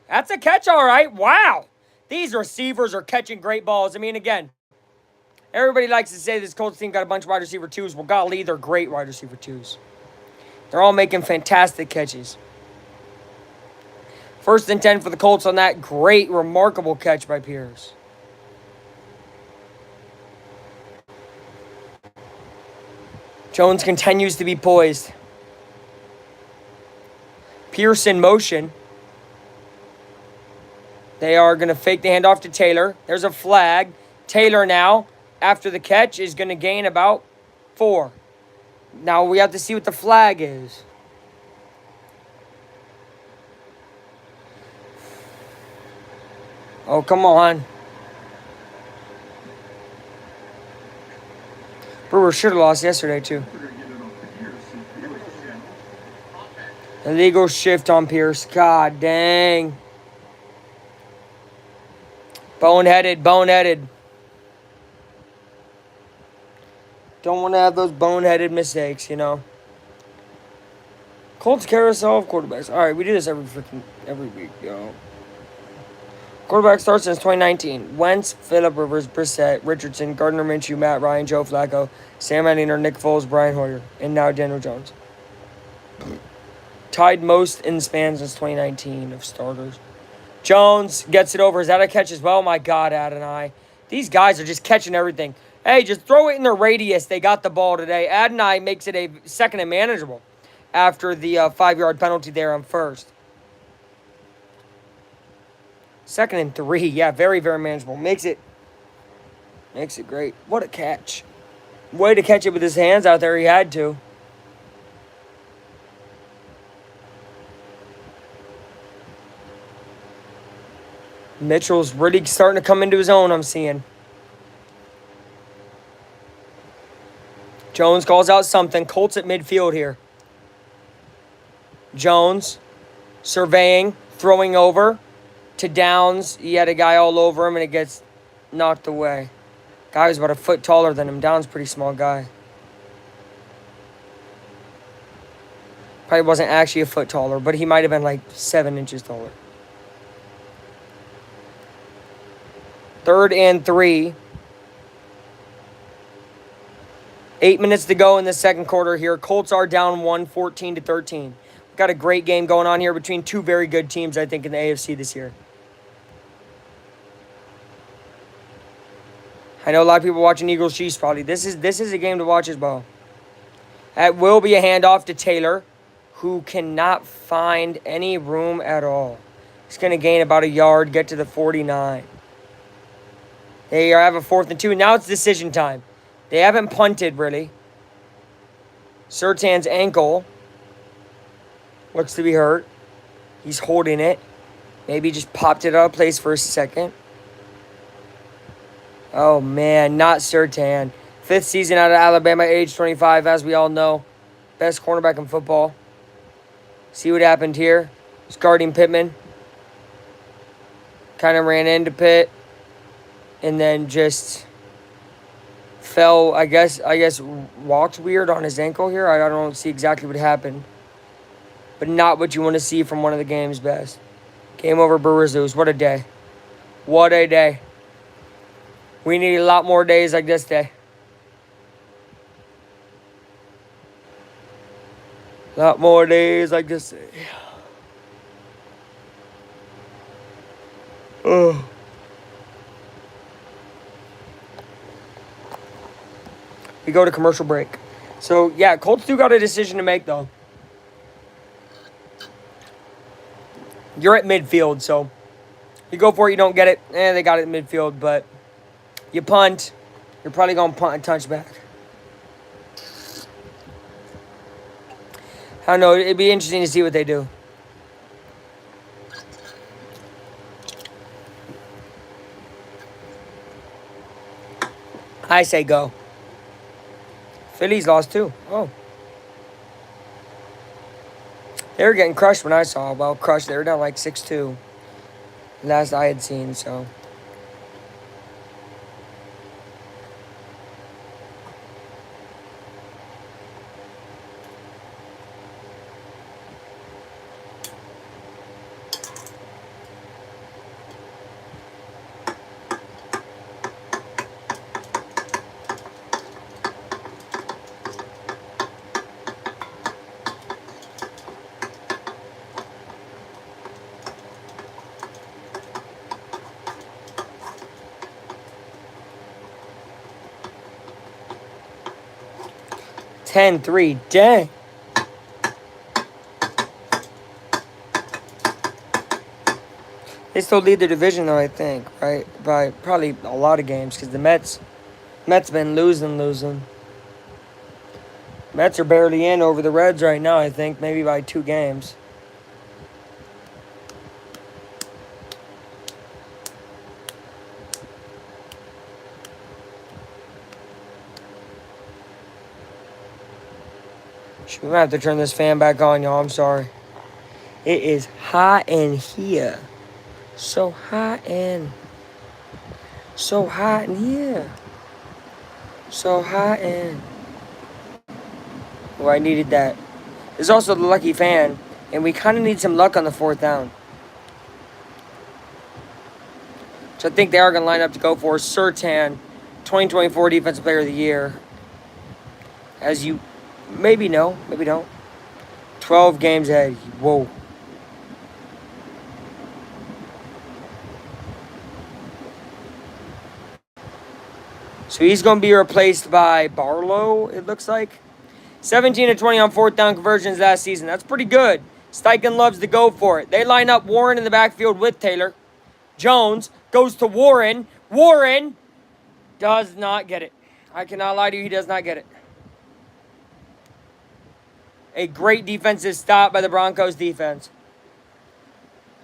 That's a catch, all right. Wow. These receivers are catching great balls. I mean, again, everybody likes to say this Colts team got a bunch of wide receiver 2s. Well, golly, they're great wide receiver 2s. They're all making fantastic catches. 1st and 10 for the Colts on that great, remarkable catch by Pierce. Jones continues to be poised. Pierce in motion. They are going to fake the handoff to Taylor. There's a flag. Taylor now, after the catch, is going to gain about 4. Now we have to see what the flag is. Oh, come on. Brewers should have lost yesterday, too. Illegal shift on Pierce. God dang. Boneheaded. Don't want to have those boneheaded mistakes, you know. Colts carousel of quarterbacks. All right, we do this every week, yo. Quarterback starts since 2019. Wentz, Phillip Rivers, Brissett, Richardson, Gardner Minshew, Matt Ryan, Joe Flacco, Sam Ehlinger, Nick Foles, Brian Hoyer, and now Daniel Jones. Tied most in span since 2019 of starters. Jones gets it over. Is that a catch as well? My God, Adonai. These guys are just catching everything. Hey, just throw it in their radius. They got the ball today. Adonai makes it a second and manageable after the 5-yard penalty there on first. 2nd and 3. Yeah, very, very manageable. Makes it great. What a catch. Way to catch it with his hands out there. He had to. Mitchell's really starting to come into his own, I'm seeing. Jones calls out something. Colts at midfield here. Jones surveying, throwing over to Downs. He had a guy all over him, and it gets knocked away. Guy was about a foot taller than him. Downs, pretty small guy. Probably wasn't actually a foot taller, but he might have been like 7 inches taller. 3rd and 3. 8 minutes to go in the second quarter here. Colts are down 1, 14-13. We've got a great game going on here between two very good teams, I think, in the AFC this year. I know a lot of people watching Eagles Chiefs probably. This is a game to watch as well. That will be a handoff to Taylor, who cannot find any room at all. He's going to gain about a yard, get to the 49. They have a 4th and 2. Now it's decision time. They haven't punted, really. Surtan's ankle looks to be hurt. He's holding it. Maybe just popped it out of place for a second. Oh, man, not Surtan. 5th season out of Alabama, age 25, as we all know. Best cornerback in football. See what happened here. He's guarding Pittman. Kind of ran into Pitt. And then just fell, I guess walked weird on his ankle here. I don't see exactly what happened. But not what you want to see from one of the game's best. Game over, Brewers lose. What a day. What a day. We need a lot more days like this day. A lot more days like this day. Oh. We go to commercial break. So, yeah, Colts do got a decision to make, though. You're at midfield, so you go for it, you don't get it. They got it in midfield, but you punt. You're probably going to punt a touchback. I don't know. It'd be interesting to see what they do. I say go. Phillies lost too. Oh. They were getting crushed when I saw. Well, crushed. They were down like 6-2. Last I had seen, so. Ten, 3, dang. They still lead the division, though, I think, right? By probably a lot of games, because the Mets been losing. Mets are barely in over the Reds right now, I think, maybe by 2 games. We might have to turn this fan back on, y'all. I'm sorry. It is hot in here. So hot in. So hot in here. So hot in. Oh, I needed that. There's also the lucky fan. And we kind of need some luck on the 4th down. So I think they are going to line up to go for Surtan, 2024 Defensive Player of the Year. As you maybe know, maybe don't. 12 games ahead. Whoa. So he's going to be replaced by Barlow, it looks like. 17 of 20 on 4th down conversions last season. That's pretty good. Steichen loves to go for it. They line up Warren in the backfield with Taylor. Jones goes to Warren. Warren does not get it. I cannot lie to you, he does not get it. A great defensive stop by the Broncos defense.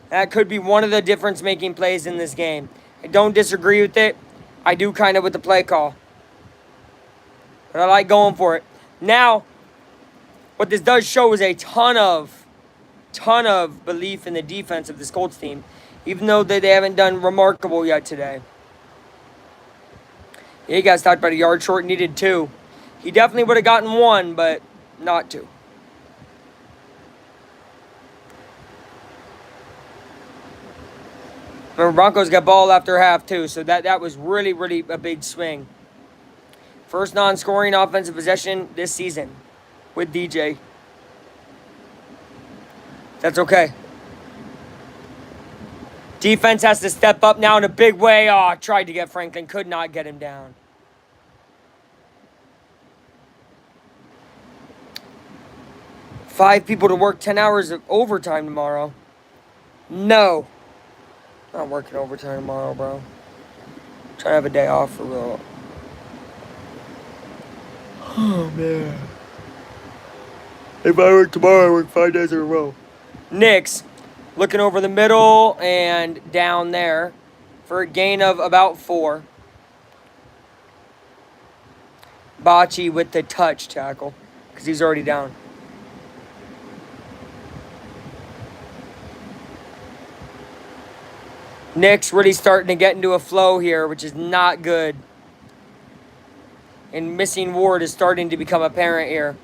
That could be one of the difference-making plays in this game. I don't disagree with it. I do kind of with the play call. But I like going for it. Now, what this does show is a ton of belief in the defense of this Colts team. Even though they haven't done remarkable yet today. Yeah, he got stopped by a yard short, needed 2. He definitely would have gotten 1, but not 2. Remember, Broncos got ball after half, too, so that was really, really a big swing. First non-scoring offensive possession this season with DJ. That's okay. Defense has to step up now in a big way. Oh, tried to get Franklin, could not get him down. Five people to work 10 hours of overtime tomorrow. No. Not working overtime tomorrow, bro. Trying to have a day off for real. Oh, man. If I work tomorrow, I work 5 days in a row. Knicks looking over the middle and down there for a gain of about 4. Bocce with the touch tackle because he's already down. Knicks really starting to get into a flow here, which is not good. And missing Ward is starting to become apparent here.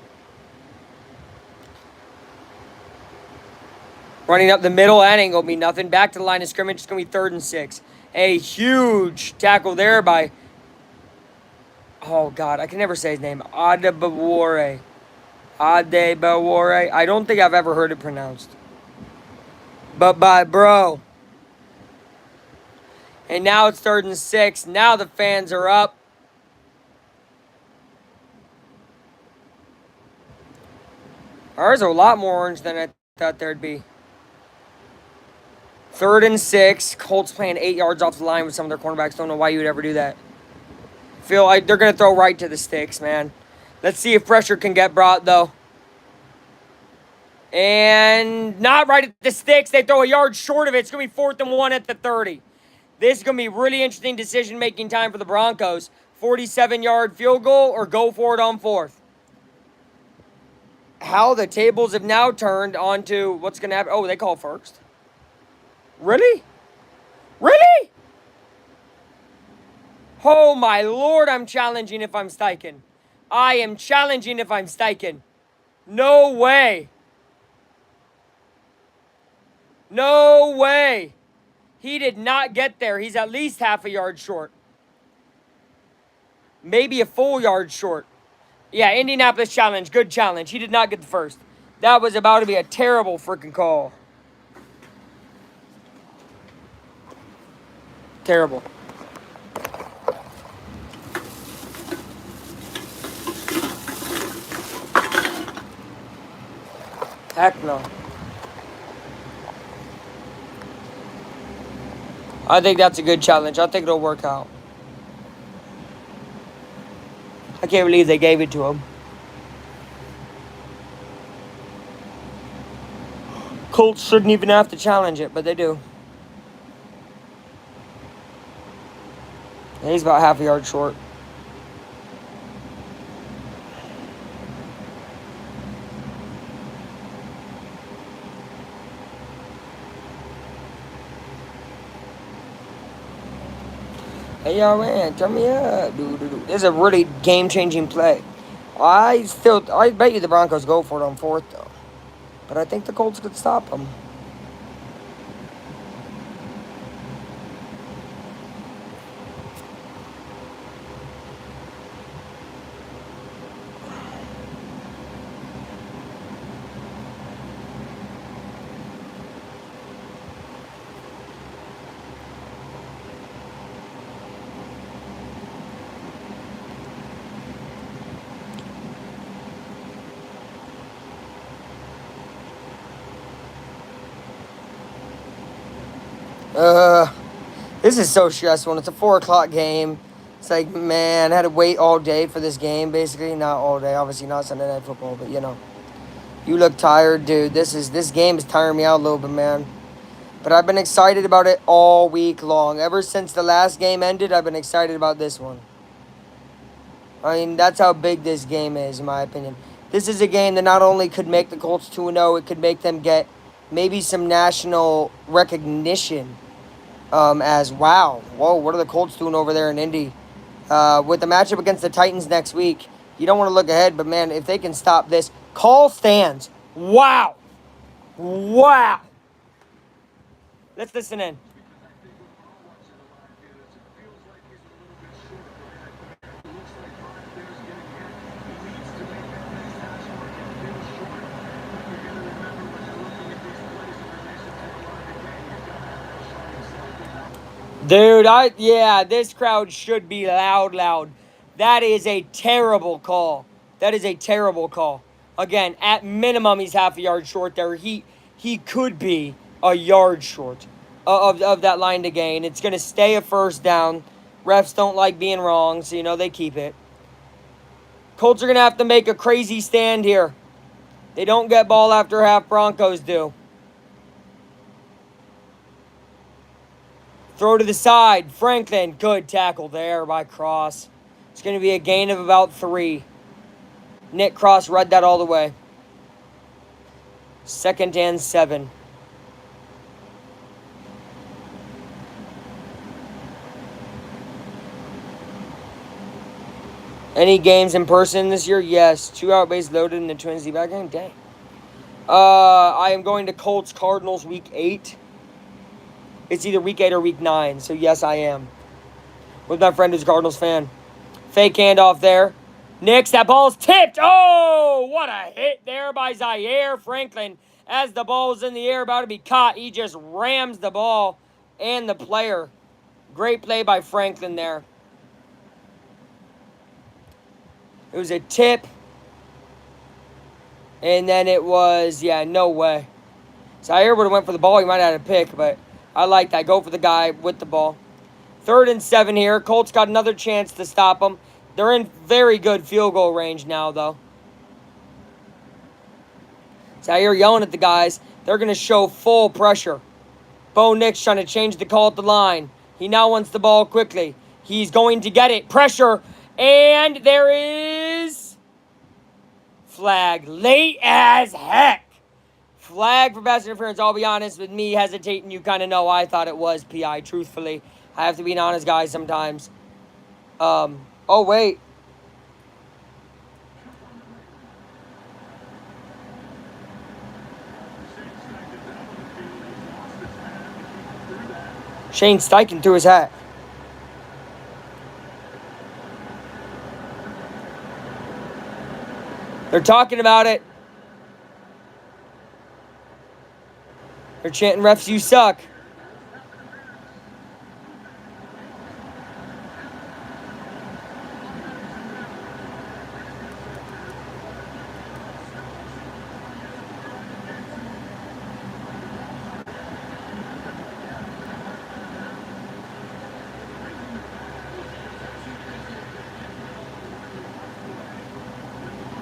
Running up the middle, that ain't going to be nothing. Back to the line of scrimmage, it's going to be 3rd and 6. A huge tackle there by, oh, God, I can never say his name. Adebawore. I don't think I've ever heard it pronounced. But by bro. And now it's 3rd and 6. Now the fans are up. Ours are a lot more orange than I thought there'd be. 3rd and 6. Colts playing 8 yards off the line with some of their cornerbacks. Don't know why you would ever do that. Feel like they're going to throw right to the sticks, man. Let's see if pressure can get brought, though. And not right at the sticks. They throw a yard short of it. It's going to be 4th and 1 at the 30. This is going to be really interesting decision-making time for the Broncos. 47-yard field goal or go for it on 4th. How the tables have now turned onto what's going to happen. Oh, they call first. Really? Really? Oh, my Lord, I'm challenging if I'm Steichen. I am challenging if I'm Steichen. No way. No way. He did not get there. He's at least half a yard short. Maybe a full yard short. Yeah, Indianapolis challenge. Good challenge. He did not get the first. That was about to be a terrible freaking call. Terrible. Heck no. I think that's a good challenge. I think it'll work out. I can't believe they gave it to him. Colts shouldn't even have to challenge it, but they do. And he's about half a yard short. Hey, y'all, man, turn me up. This is a really game-changing play. I bet you the Broncos go for it on 4th, though. But I think the Colts could stop them. This is so stressful. It's a 4 o'clock game. It's like, man, I had to wait all day for this game, basically. Not all day, obviously not Sunday Night Football, but, you know. You look tired, dude. This game is tiring me out a little bit, man. But I've been excited about it all week long. Ever since the last game ended, I've been excited about this one. I mean, that's how big this game is, in my opinion. This is a game that not only could make the Colts 2-0, it could make them get maybe some national recognition. As wow, whoa, what are the Colts doing over there in Indy? With the matchup against the Titans next week, you don't want to look ahead, but man, if they can stop this, call stands. Wow, wow. Let's listen in. Dude, this crowd should be loud. That is a terrible call. That is a terrible call. Again, at minimum, he's half a yard short there. He could be a yard short of that line to gain. It's going to stay a first down Refs don't like being wrong, so, they keep it. Colts are going to have to make a crazy stand here. They don't get ball after half. Broncos do. Throw to the side. Franklin. Good tackle there by Cross. It's going to be a gain of about 3. Nick Cross read that all the way. 2nd and 7. Any games in person this year? Yes. 2-hour base loaded in the Twins back game? Dang. I am going to Colts Cardinals week 8. It's either week 8 or week 9. So, yes, I am. With my friend who's a Cardinals fan. Fake handoff there. Nix, that ball's tipped. Oh, what a hit there by Zaire Franklin. As the ball's in the air, about to be caught, he just rams the ball and the player. Great play by Franklin there. It was a tip. And then it was, no way. Zaire would have went for the ball. He might have had a pick, but I like that. Go for the guy with the ball. 3rd and 7 here. Colts got another chance to stop them. They're in very good field goal range now, though. Zaire yelling at the guys. They're going to show full pressure. Bo Nix trying to change the call at the line. He now wants the ball quickly. He's going to get it. Pressure. And there is flag. Late as heck. Flag for pass interference. I'll be honest, with me hesitating, you kind of know I thought it was PI, truthfully. I have to be an honest guy sometimes. Oh, wait. Shane Steichen threw his hat. They're talking about it. They're chanting, refs, you suck.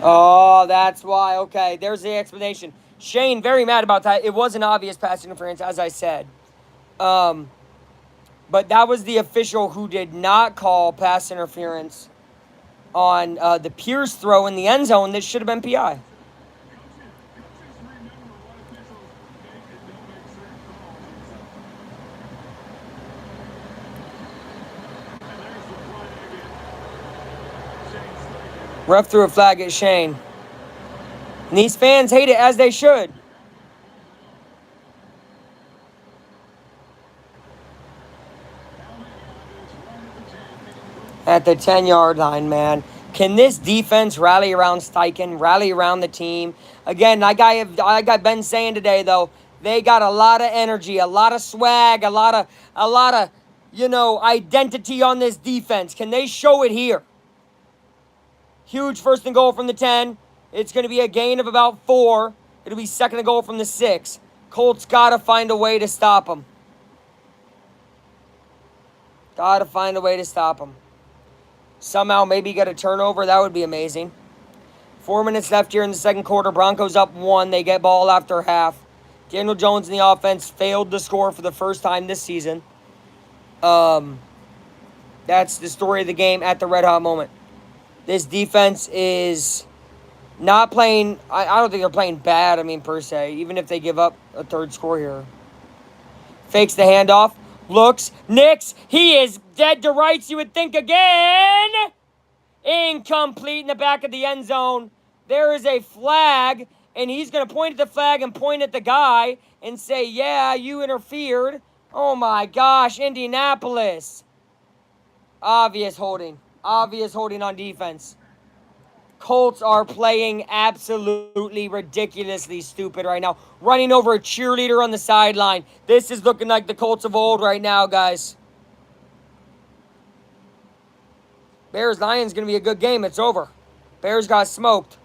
Oh, that's why. Okay, there's the explanation. Shane, very mad about that. It was an obvious pass interference, as I said. But that was the official who did not call pass interference on the Pierce throw in the end zone that should have been PI. Ref threw a flag at Shane. And these fans hate it, as they should. At the 10-yard line, man. Can this defense rally around Steichen, rally around the team? Again, like I got Ben saying today, though, they got a lot of energy, a lot of swag, a lot of, identity on this defense. Can they show it here? Huge 1st and goal from the 10. It's going to be a gain of about 4. It'll be 2nd and goal from the 6. Colts got to find a way to stop them. Got to find a way to stop them. Somehow maybe get a turnover. That would be amazing. 4 minutes left here in the 2nd quarter. Broncos up 1. They get ball after half. Daniel Jones in the offense failed to score for the first time this season. That's the story of the game at the red hot moment. This defense is not playing. I don't think they're playing bad, per se, even if they give up a 3rd score here. Fakes the handoff. Looks. Nix. He is dead to rights, you would think again. Incomplete in the back of the end zone. There is a flag, and he's going to point at the flag and point at the guy and say, yeah, you interfered. Oh, my gosh, Indianapolis. Obvious holding. Obvious holding on defense. Colts are playing absolutely ridiculously stupid right now. Running over a cheerleader on the sideline. This is looking like the Colts of old right now, guys. Bears-Lions going to be a good game. It's over. Bears got smoked.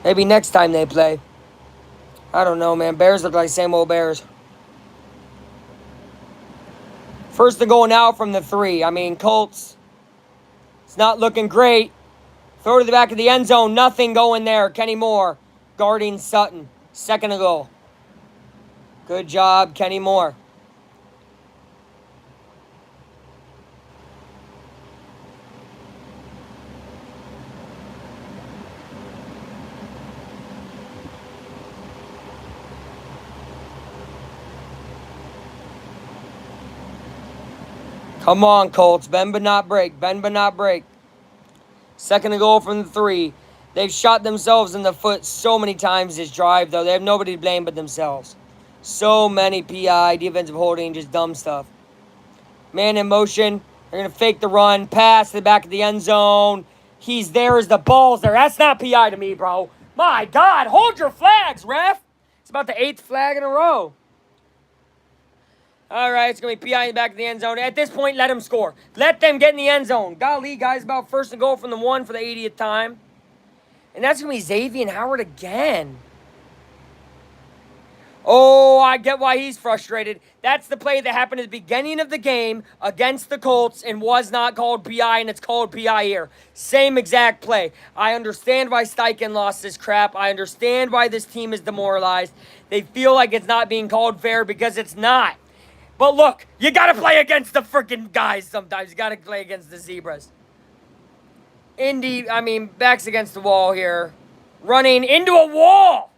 Maybe next time they play. I don't know, man. Bears look like same old Bears. First and goal now from the 3. I mean, Colts. It's not looking great. Throw to the back of the end zone. Nothing going there. Kenny Moore guarding Sutton. Second and goal. Good job, Kenny Moore. Come on, Colts. Bend but not break. Bend but not break. Second and goal from the 3. They've shot themselves in the foot so many times this drive, though. They have nobody to blame but themselves. So many PI, defensive holding, just dumb stuff. Man in motion. They're going to fake the run. Pass to the back of the end zone. He's there as the ball's there. That's not PI to me, bro. My God. Hold your flags, ref. It's about the 8th flag in a row. All right, it's going to be PI in the back of the end zone. At this point, let them score. Let them get in the end zone. Golly, guys, about first and goal from the 1 for the 80th time. And that's going to be Xavier Howard again. Oh, I get why he's frustrated. That's the play that happened at the beginning of the game against the Colts and was not called PI, and it's called PI here. Same exact play. I understand why Steichen lost this crap. I understand why this team is demoralized. They feel like it's not being called fair because it's not. But look, you got to play against the freaking guys sometimes. You got to play against the Zebras. Backs against the wall here. Running into a wall.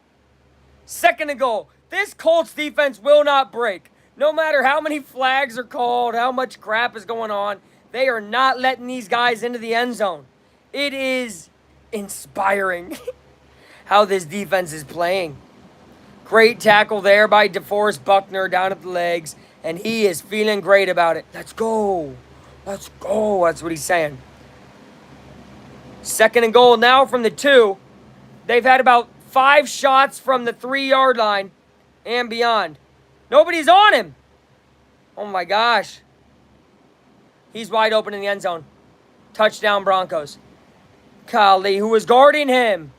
Second and goal. This Colts defense will not break. No matter how many flags are called, how much crap is going on, they are not letting these guys into the end zone. It is inspiring how this defense is playing. Great tackle there by DeForest Buckner down at the legs. And he is feeling great about it. Let's go. Let's go. That's what he's saying. Second and goal now from the 2. They've had about 5 shots from the 3-yard line and beyond. Nobody's on him. Oh, my gosh. He's wide open in the end zone. Touchdown, Broncos. Golly, who was guarding him?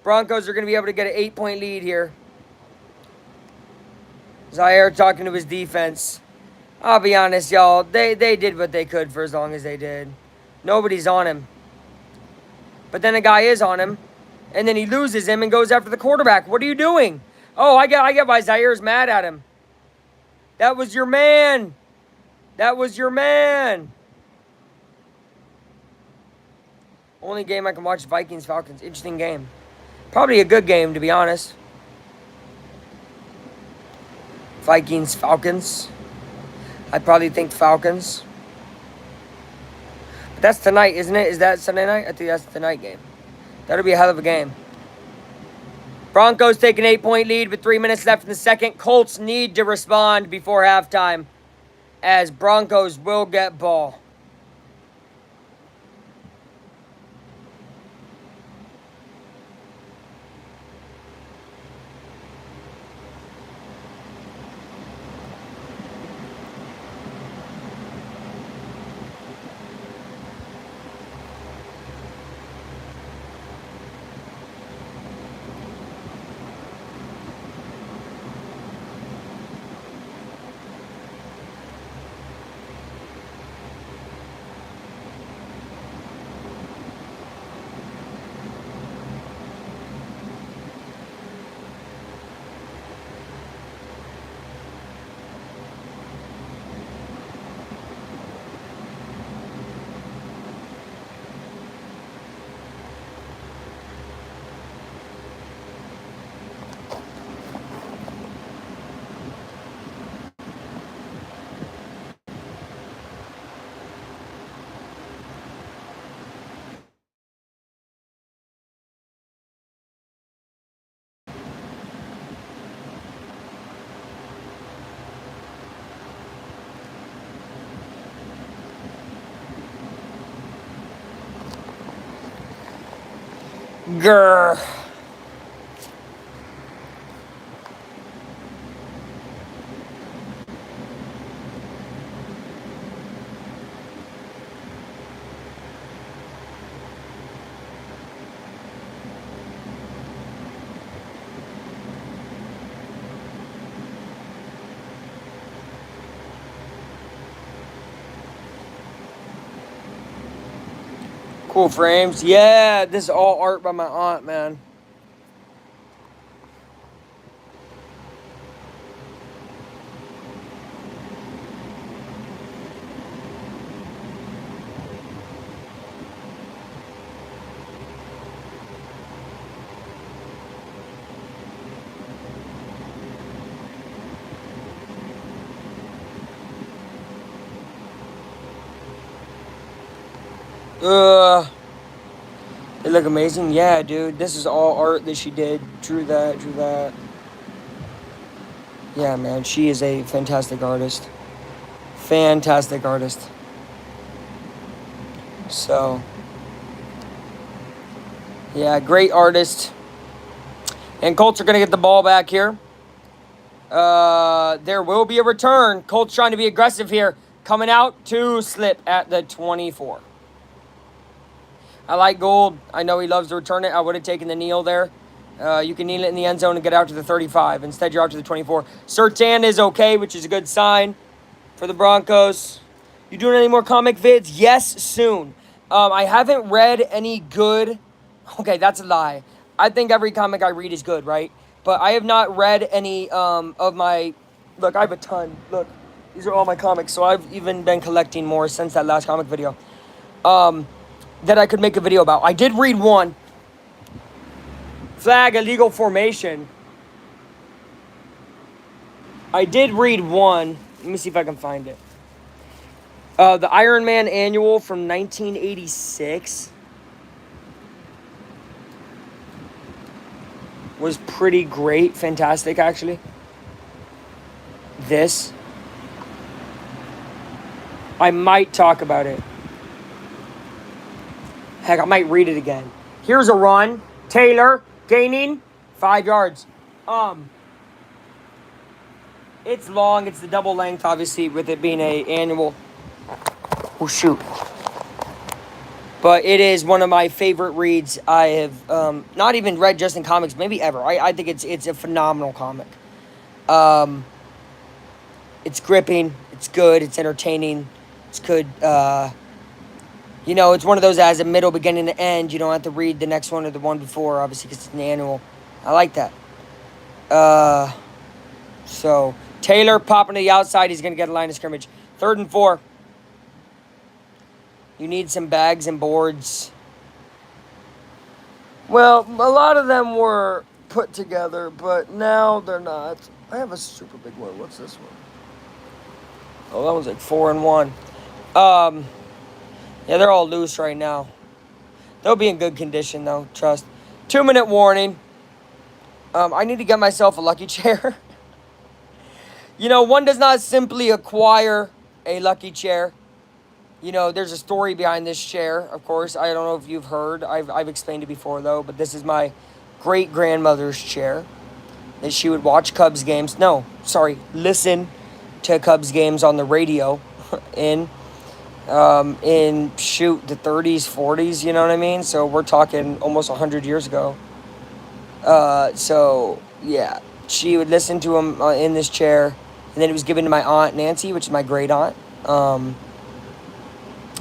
Broncos are going to be able to get an 8-point lead here. Zaire talking to his defense. I'll be honest, y'all. They did what they could for as long as they did. Nobody's on him. But then a guy is on him. And then he loses him and goes after the quarterback. What are you doing? Oh, I get why Zaire's mad at him. That was your man. That was your man. Only game I can watch, Vikings-Falcons. Interesting game. Probably a good game, to be honest. Vikings, Falcons. I probably think Falcons. But that's tonight, isn't it? Is that Sunday night? I think that's the night game. That'll be a hell of a game. Broncos take an 8-point lead with 3 minutes left in the second. Colts need to respond before halftime, as Broncos will get ball. Grr. Cool frames. Yeah, this is all art by my aunt, man. They look amazing. Yeah, dude. This is all art that she did. Drew that, drew that. Yeah, man. She is a fantastic artist. Fantastic artist. So, yeah, great artist. And Colts are going to get the ball back here. There will be a return. Colts trying to be aggressive here. Coming out to slip at the 24. I like Gold. I know he loves to return it. I would have taken the kneel there. You can kneel it in the end zone and get out to the 35. Instead, you're out to the 24. Surtain is okay, which is a good sign for the Broncos. You doing any more comic vids? Yes, soon. I haven't read any good... Okay, that's a lie. I think every comic I read is good, right? But I have not read any of my... Look, I have a ton. Look, these are all my comics. So I've even been collecting more since that last comic video. That I could make a video about. I did read one. Flag Illegal Formation. I did read one. Let me see if I can find it. The Iron Man Annual from 1986 was pretty great. Fantastic, actually. This. I might talk about it. Heck, I might read it again. Here's a run. Taylor gaining 5 yards. It's long. It's the double length, obviously, with it being a annual. Oh, shoot. But it is one of my favorite reads. I have not even read just in comics, maybe ever. I think it's a phenomenal comic. It's gripping. It's good. It's entertaining. It's good. You know, it's one of those that has a middle, beginning, and end. You don't have to read the next one or the one before, obviously, because it's an annual. I like that. So, Taylor popping to the outside. He's going to get a line of scrimmage. 3rd and 4. You need some bags and boards. Well, a lot of them were put together, but now they're not. I have a super big one. What's this one? Oh, that one's like 4 and 1. Yeah, they're all loose right now. They'll be in good condition, though. Trust. 2-minute warning. I need to get myself a lucky chair. You know, one does not simply acquire a lucky chair. You know, there's a story behind this chair, of course. I don't know if you've heard. I've explained it before, though. But this is my great-grandmother's chair. That she would watch Cubs games. No, sorry. Listen to Cubs games on the radio in shoot, the 30s, 40s, you know what I mean? So we're talking almost 100 years ago. So, yeah. She would listen to him in this chair. And then it was given to my aunt, Nancy, which is my great aunt.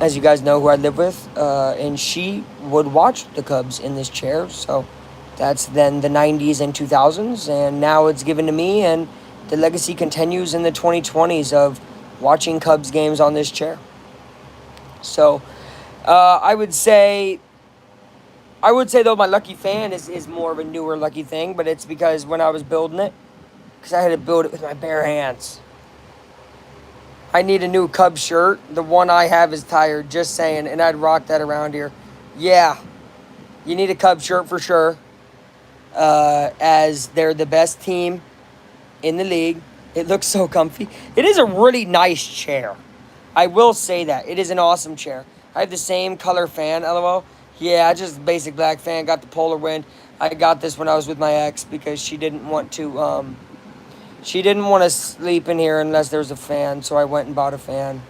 As you guys know, who I live with. And she would watch the Cubs in this chair. So that's then the 90s and 2000s. And now it's given to me. And the legacy continues in the 2020s of watching Cubs games on this chair. So, I would say, though, my lucky fan is more of a newer lucky thing, but it's because when I was building it, because I had to build it with my bare hands. I need a new Cubs shirt. The one I have is tired, just saying, and I'd rock that around here. Yeah, you need a Cubs shirt for sure, as they're the best team in the league. It looks so comfy. It is a really nice chair. I will say that. It is an awesome chair. I have the same color fan, LOL. Yeah, just a basic black fan. Got the Polar Wind. I got this when I was with my ex because she didn't want to sleep in here unless there was a fan, so I went and bought a fan.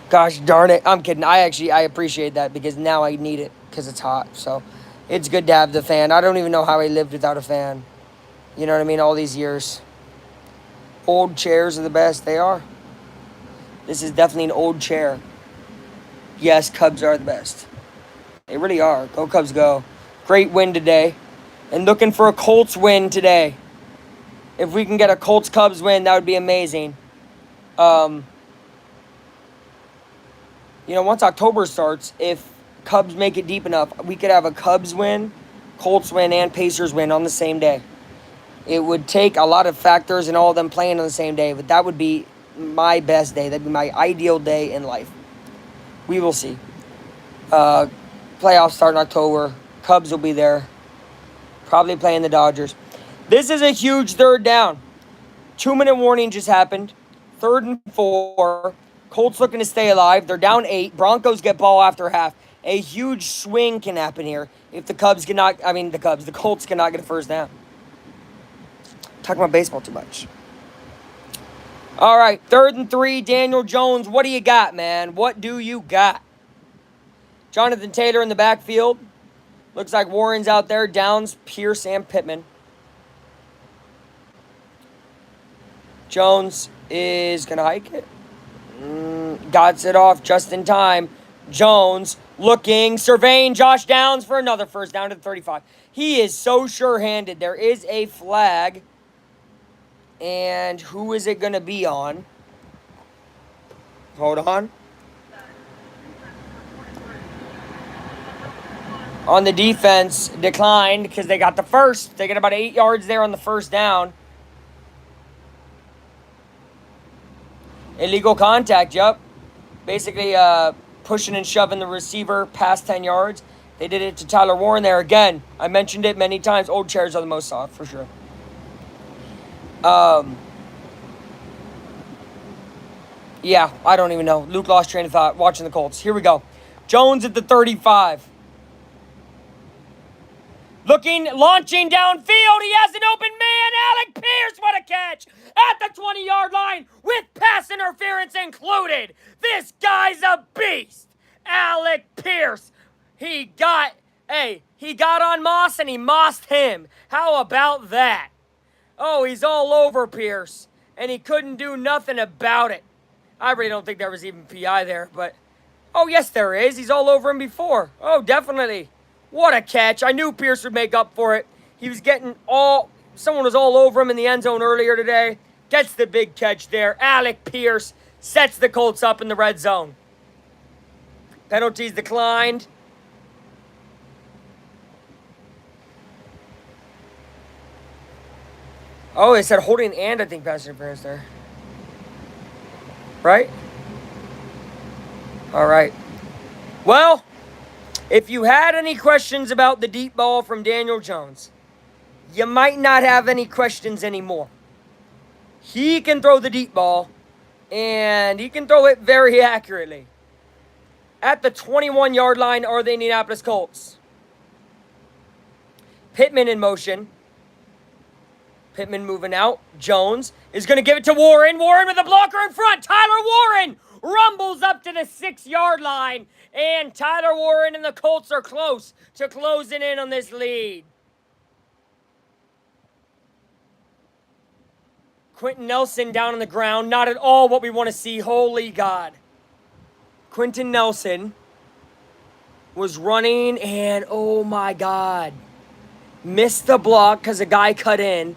Gosh darn it. I'm kidding. I appreciate that because now I need it because it's hot. So it's good to have the fan. I don't even know how I lived without a fan. You know what I mean? All these years. Old chairs are the best. They are. This is definitely an old chair. Yes, Cubs are the best. They really are. Go Cubs, go. Great win today. And looking for a Colts win today. If we can get a Colts-Cubs win, that would be amazing. Once October starts, if Cubs make it deep enough, we could have a Cubs win, Colts win, and Pacers win on the same day. It would take a lot of factors and all of them playing on the same day, but that would be my best day. That'd be my ideal day in life. We will see. Playoffs start in October. Cubs will be there. Probably playing the Dodgers. This is a huge third down. 2-minute warning just happened. 3rd and 4. Colts looking to stay alive. They're down 8. Broncos get ball after half. A huge swing can happen here if the Colts cannot get a first down. Talking about baseball too much. All right, 3rd and 3. Daniel Jones, what do you got, man? What do you got? Jonathan Taylor in the backfield. Looks like Warren's out there. Downs, Pierce, and Pittman. Jones is going to hike it. Got it off just in time. Jones looking, surveying Josh Downs for another first down to the 35. He is so sure-handed. There is a flag. And who is it going to be on? Hold on. On the defense, declined because they got the first. They get about 8 yards there on the first down. Illegal contact, yep. Basically pushing and shoving the receiver past 10 yards. They did it to Tyler Warren there again. I mentioned it many times. Old chairs are the most soft, for sure. Yeah, I don't even know. Luke lost train of thought watching the Colts. Here we go. Jones at the 35. Launching downfield. He has an open man. Alec Pierce, what a catch. At the 20-yard line with pass interference included. This guy's a beast. Alec Pierce. He got on Moss and he mossed him. How about that? Oh, he's all over Pierce. And he couldn't do nothing about it. I really don't think there was even PI there, but... Oh, yes, there is. He's all over him before. Oh, definitely. What a catch. I knew Pierce would make up for it. He was someone was all over him in the end zone earlier today. Gets the big catch there. Alec Pierce sets the Colts up in the red zone. Penalties declined. Oh, they said holding and I think pass interference there. Right? All right. Well, if you had any questions about the deep ball from Daniel Jones, you might not have any questions anymore. He can throw the deep ball, and he can throw it very accurately. At the 21-yard line are the Indianapolis Colts. Pittman in motion. Pittman moving out. Jones is going to give it to Warren. Warren with a blocker in front. Tyler Warren rumbles up to the 6-yard line. And Tyler Warren and the Colts are close to closing in on this lead. Quentin Nelson down on the ground. Not at all what we want to see. Holy God. Quentin Nelson was running and, oh my God, missed the block because a guy cut in.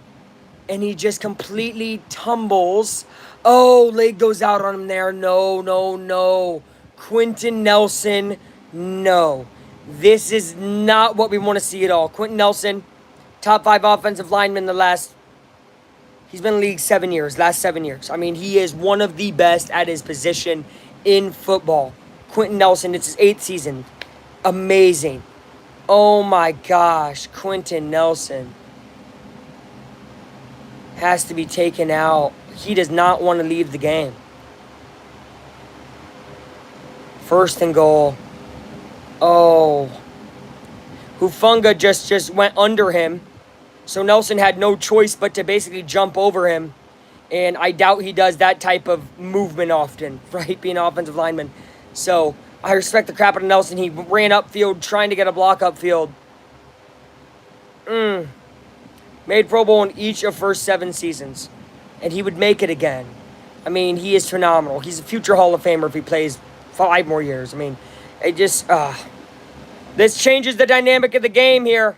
And he just completely tumbles. Oh, leg goes out on him there. No. Quentin Nelson, no. This is not what we want to see at all. Quentin Nelson, top 5 offensive lineman he's been in the league 7 years, last 7 years. I mean, he is one of the best at his position in football. Quentin Nelson, it's his 8th season. Amazing. Oh my gosh, Quentin Nelson has to be taken out. He does not want to leave the game. 1st and goal. Oh. Hufanga just went under him. So Nelson had no choice but to basically jump over him. And I doubt he does that type of movement often, right? Being an offensive lineman. So I respect the crap out of Nelson. He ran upfield trying to get a block upfield. Made Pro Bowl in each of first 7 seasons. And he would make it again. I mean, he is phenomenal. He's a future Hall of Famer if he plays 5 more years. I mean, it just, this changes the dynamic of the game here.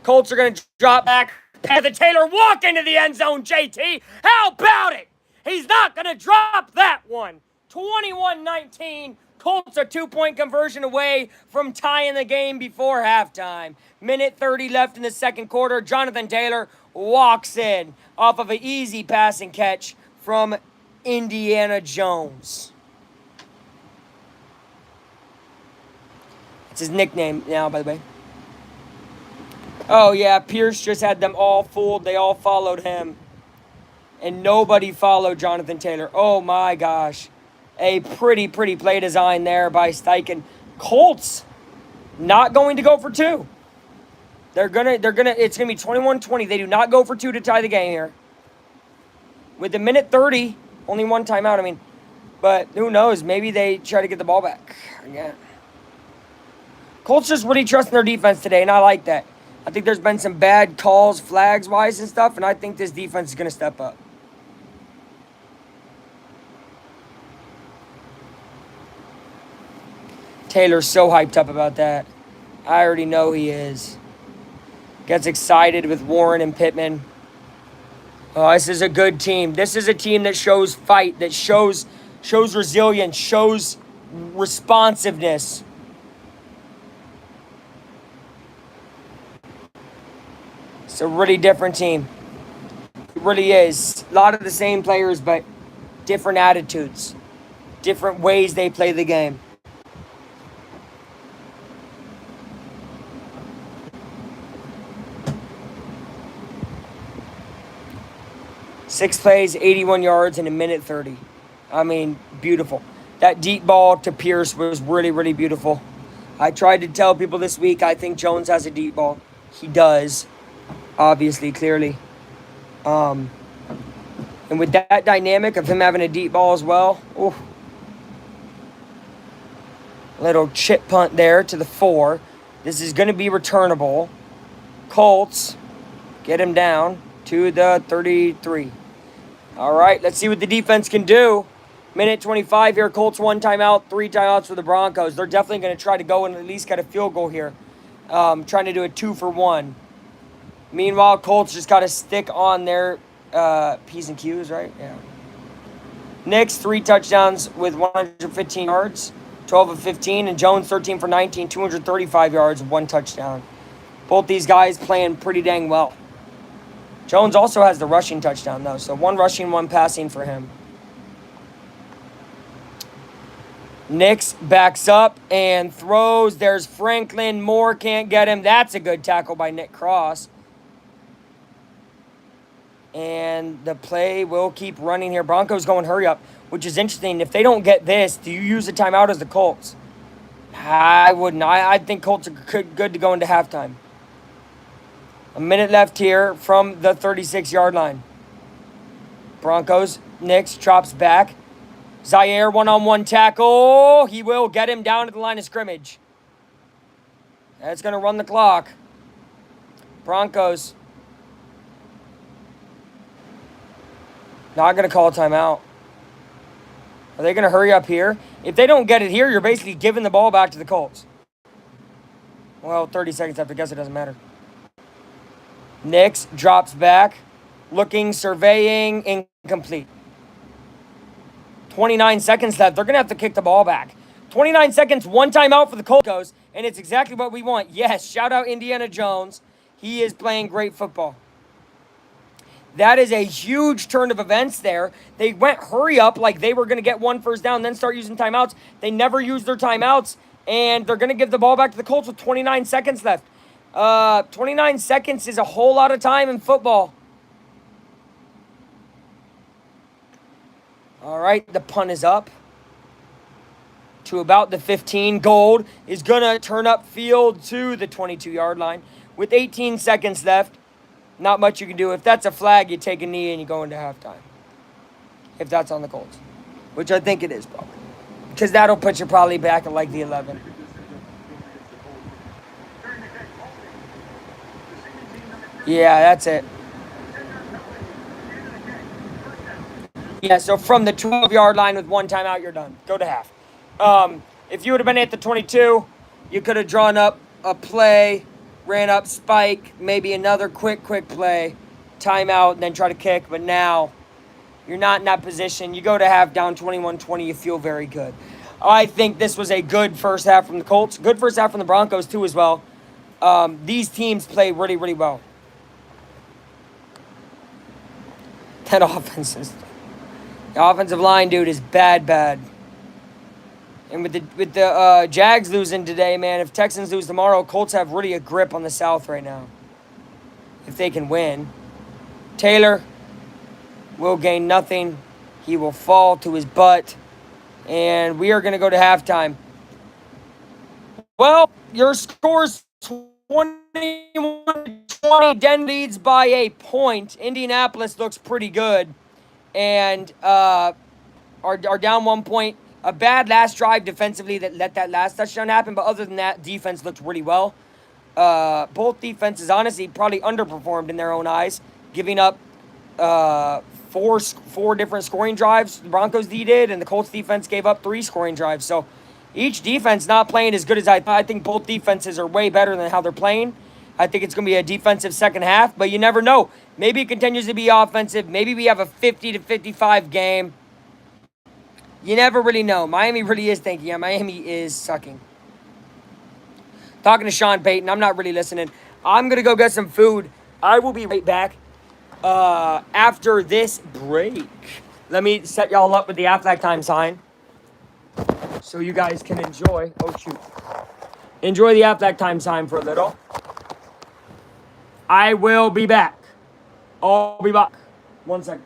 Colts are going to drop back. Jonathan Taylor walk into the end zone, JT. How about it? He's not going to drop that one. 21-19. Colts a 2-point conversion away from tying the game before halftime. Minute 30 left in the second quarter. Jonathan Taylor walks in off of an easy passing catch from Indiana Jones. It's his nickname now, by the way. Oh, yeah, Pierce just had them all fooled. They all followed him. And nobody followed Jonathan Taylor. Oh, my gosh. A pretty play design there by Steichen. Colts not going to go for 2. It's going to be 21-20. They do not go for 2 to tie the game here. With a minute 30, only one timeout, I mean. But who knows? Maybe they try to get the ball back again. Colts just really trusting their defense today, and I like that. I think there's been some bad calls, flags-wise and stuff, and I think this defense is going to step up. Taylor's so hyped up about that. I already know he is. Gets excited with Warren and Pittman. Oh, this is a good team. This is a team that shows fight, that shows resilience, shows responsiveness. It's a really different team. It really is. A lot of the same players, but different attitudes. Different ways they play the game. Six plays, 81 yards in a minute 30. I mean, beautiful. That deep ball to Pierce was really beautiful. I tried to tell people this week I think Jones has a deep ball. He does. Obviously, clearly. And with that dynamic of him having a deep ball as well. Ooh. Little chip punt there to the 4. This is going to be returnable. Colts get him down to the 33. All right, let's see what the defense can do. Minute 25 here. Colts 1 timeout, 3 timeouts for the Broncos. They're definitely going to try to go and at least get a field goal here. Trying to do a 2-for-1. Meanwhile, Colts just got to stick on their P's and Q's, right? Yeah. Knicks 3 touchdowns with 115 yards, 12 of 15, and Jones 13 for 19, 235 yards, 1 touchdown. Both these guys playing pretty dang well. Jones also has the rushing touchdown, though, so 1 rushing, 1 passing for him. Knicks backs up and throws. There's Franklin. Moore can't get him. That's a good tackle by Nick Cross. And the play will keep running here. Broncos going hurry up, which is interesting. If they don't get this, do you use a timeout as the Colts? I wouldn't. I think Colts are good to go into halftime. A minute left here from the 36-yard line. Broncos, Knicks drops back. Zaire, one-on-one tackle. He will get him down to the line of scrimmage. That's going to run the clock. Broncos. Not going to call a timeout. Are they going to hurry up here? If they don't get it here, you're basically giving the ball back to the Colts. Well, 30 seconds left. I guess it doesn't matter. Knicks drops back. Looking, surveying, incomplete. 29 seconds left. They're going to have to kick the ball back. 29 seconds, 1 timeout for the Colts. And it's exactly what we want. Yes, shout out Indiana Jones. He is playing great football. That is a huge turn of events there. They went hurry up like they were going to get 1 first down, then start using timeouts. They never used their timeouts, and they're going to give the ball back to the Colts with 29 seconds left. 29 seconds is a whole lot of time in football. All right, the punt is up to about the 15. Gold is going to turn up field to the 22-yard line with 18 seconds left. Not much you can do. If that's a flag, you take a knee and you go into halftime. If that's on the Colts. Which I think it is, probably. Because that'll put you probably back at like the 11. Yeah, that's it. Yeah, so from the 12-yard line with 1 timeout, you're done. Go to half. If you would have been at the 22, you could have drawn up a play, ran up spike, maybe another quick play, timeout, and then try to kick. But now you're not in that position. You go to half down 21-20, you feel very good. I think this was a good first half from the Colts. Good first half from the Broncos, too, as well. These teams play really, really well. That offense is... The offensive line, dude, is bad. And with the Jags losing today, man, if Texans lose tomorrow, Colts have really a grip on the South right now. If they can win. Taylor will gain nothing. He will fall to his butt. And we are going to go to halftime. Well, your score's 21-20. Den leads by a point. Indianapolis looks pretty good. And are down 1 point. A bad last drive defensively that let that last touchdown happen. But other than that, defense looked really well. Both defenses, honestly, probably underperformed in their own eyes. Giving up four different scoring drives. The Broncos D did. And the Colts defense gave up 3 scoring drives. So each defense not playing as good as I thought. I think both defenses are way better than how they're playing. I think it's going to be a defensive second half. But you never know. Maybe it continues to be offensive. Maybe we have a 50-55 game. You never really know. Miami really is thinking. Yeah, Miami is sucking. Talking to Sean Payton. I'm not really listening. I'm going to go get some food. I will be right back after this break. Let me set y'all up with the half time sign so you guys can enjoy. Oh, shoot. Enjoy the half time sign for a little. I will be back. I'll be back. 1 second.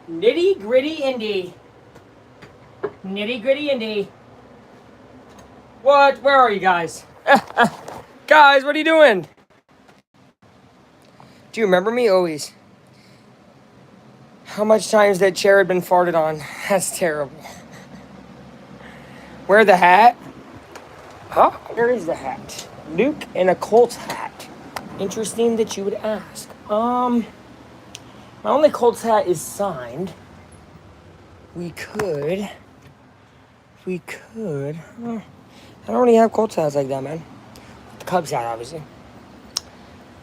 Nitty gritty indie. Nitty gritty indie. What? Where are you guys? Guys, what are you doing? Do you remember me? Always. How much times that chair had been farted on? That's terrible. Wear the hat? Huh? Where is the hat? Luke in a Colts hat. Interesting that you would ask. My only Colts hat is signed. We could. I don't really have Colts hats like that, man. The Cubs hat, obviously.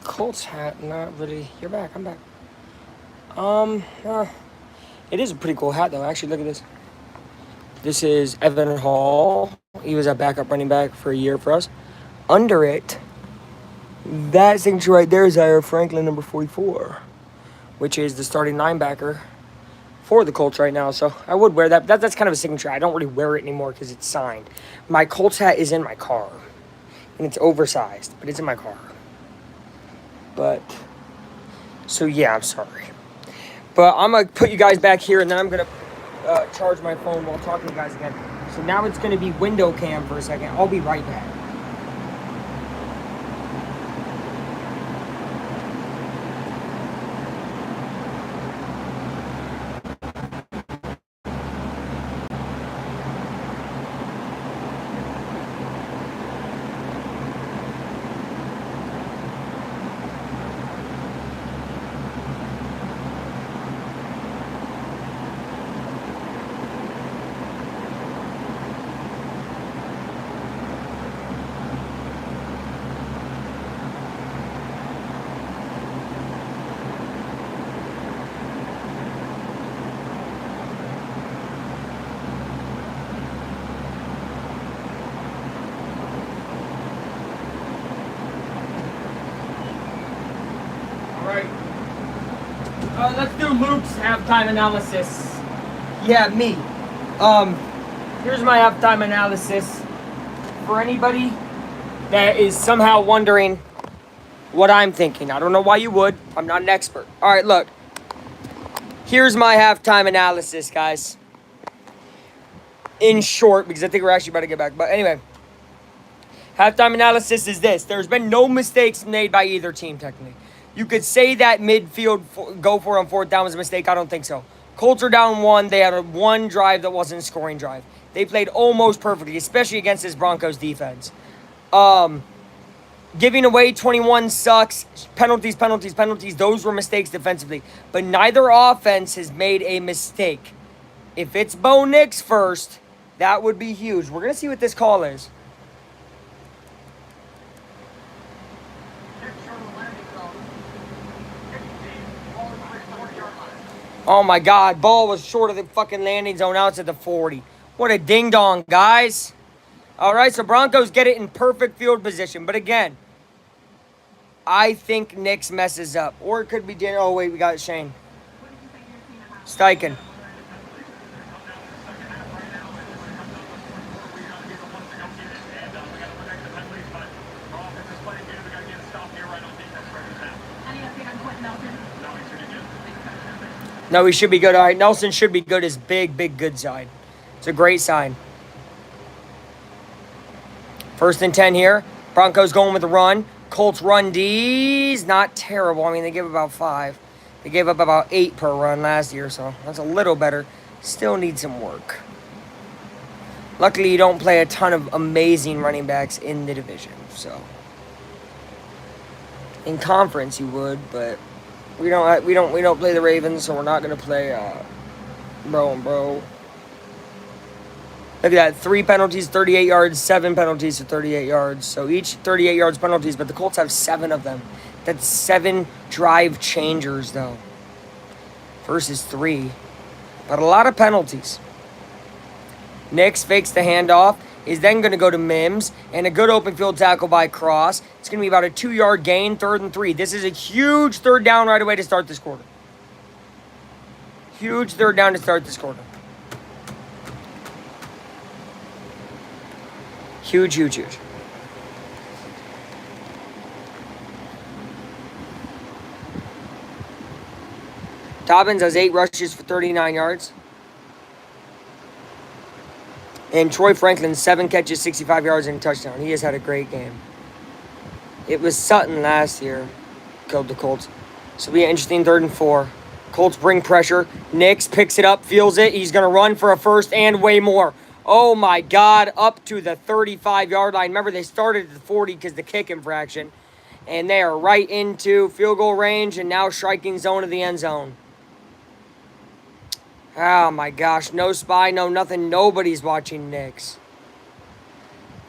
Colts hat, not really. You're back. I'm back. It is a pretty cool hat, though. Actually, look at this. This is Evan Hall. He was a backup running back for a year for us. Under it, that signature right there is Zaire Franklin, number 44, which is the starting linebacker for the Colts right now. So I would wear that. That's kind of a signature. I don't really wear it anymore because it's signed. My Colts hat is in my car, and it's oversized, but it's in my car. But, so yeah, I'm sorry. But I'm going to put you guys back here, and then I'm going to charge my phone while talking to you guys again. So now it's going to be window cam for a second. I'll be right back. Let's do Luke's halftime analysis. Yeah, me. Here's my halftime analysis. For anybody that is somehow wondering what I'm thinking. I don't know why you would. I'm not an expert. All right, look. Here's my halftime analysis, guys. In short, because I think we're actually about to get back. But anyway, halftime analysis is this. There's been no mistakes made by either team, technically. You could say that midfield go for it on fourth down was a mistake. I don't think so. Colts are down 1. They had one drive that wasn't a scoring drive. They played almost perfectly, especially against this Broncos defense. Giving away 21 sucks. Penalties. Those were mistakes defensively. But neither offense has made a mistake. If it's Bo Nix first, that would be huge. We're going to see what this call is. Oh my God, ball was short of the fucking landing zone. Now it's at the 40. What a ding-dong, guys. All right, so Broncos get it in perfect field position. But again, I think Nix messes up. Or it could be Dan. Oh, wait, we got Shane. Steichen. No, he should be good. All right, Nelson should be good. His big good side. It's a great sign. 1st and 10 here. Broncos going with the run. Colts run D's. Not terrible. I mean, they give about 5. They gave up about 8 per run last year, so that's a little better. Still need some work. Luckily, you don't play a ton of amazing running backs in the division, so. In conference, you would, but we don't play the Ravens, so we're not gonna play bro and bro. Look at that, 3 penalties, 38 yards, 7 penalties for 38 yards. So each 38 yards penalties, but the Colts have 7 of them. That's 7 drive changers, though, versus 3. But a lot of penalties. Nix fakes the handoff. Is then going to go to Mims, and a good open field tackle by Cross. It's going to be about a 2-yard gain, 3rd and 3. This is a huge 3rd down right away to start this quarter. Huge 3rd down to start this quarter. Huge. Dobbins has 8 rushes for 39 yards. And Troy Franklin, 7 catches, 65 yards, and a touchdown. He has had a great game. It was Sutton last year killed the Colts. So it'll be an interesting 3rd and 4. Colts bring pressure. Nix picks it up, feels it. He's going to run for a first and way more. Oh, my God, up to the 35-yard line. Remember, they started at the 40 because the kick infraction. And they are right into field goal range and now striking zone of the end zone. Oh, my gosh. No spy, no nothing. Nobody's watching Nix.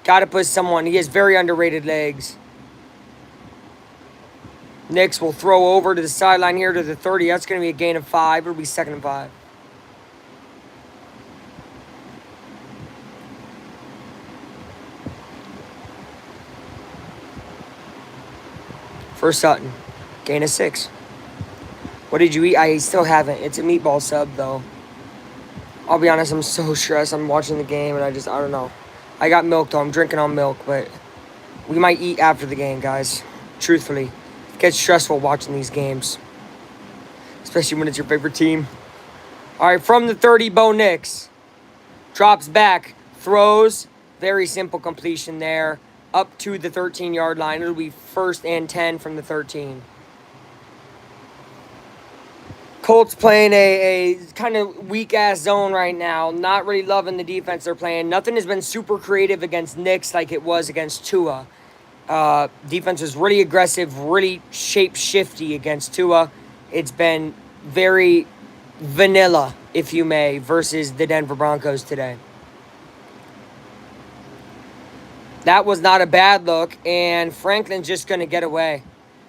Got to put someone. He has very underrated legs. Nix will throw over to the sideline here to the 30. That's going to be a gain of 5. It'll be 2nd and 5. For Sutton. Gain of 6. What did you eat? I still haven't. It's a meatball sub, though. I'll be honest, I'm so stressed. I'm watching the game, and I don't know. I got milk, though. I'm drinking on milk, but we might eat after the game, guys. Truthfully. It gets stressful watching these games. Especially when it's your favorite team. All right, from the 30, Bo Nix. Drops back. Throws. Very simple completion there. Up to the 13-yard line. It'll be 1st and 10 from the 13. Colts playing a kind of weak-ass zone right now. Not really loving the defense they're playing. Nothing has been super creative against Nix like it was against Tua. Defense was really aggressive, really shape-shifty against Tua. It's been very vanilla, if you may, versus the Denver Broncos today. That was not a bad look, and Franklin's just going to get away.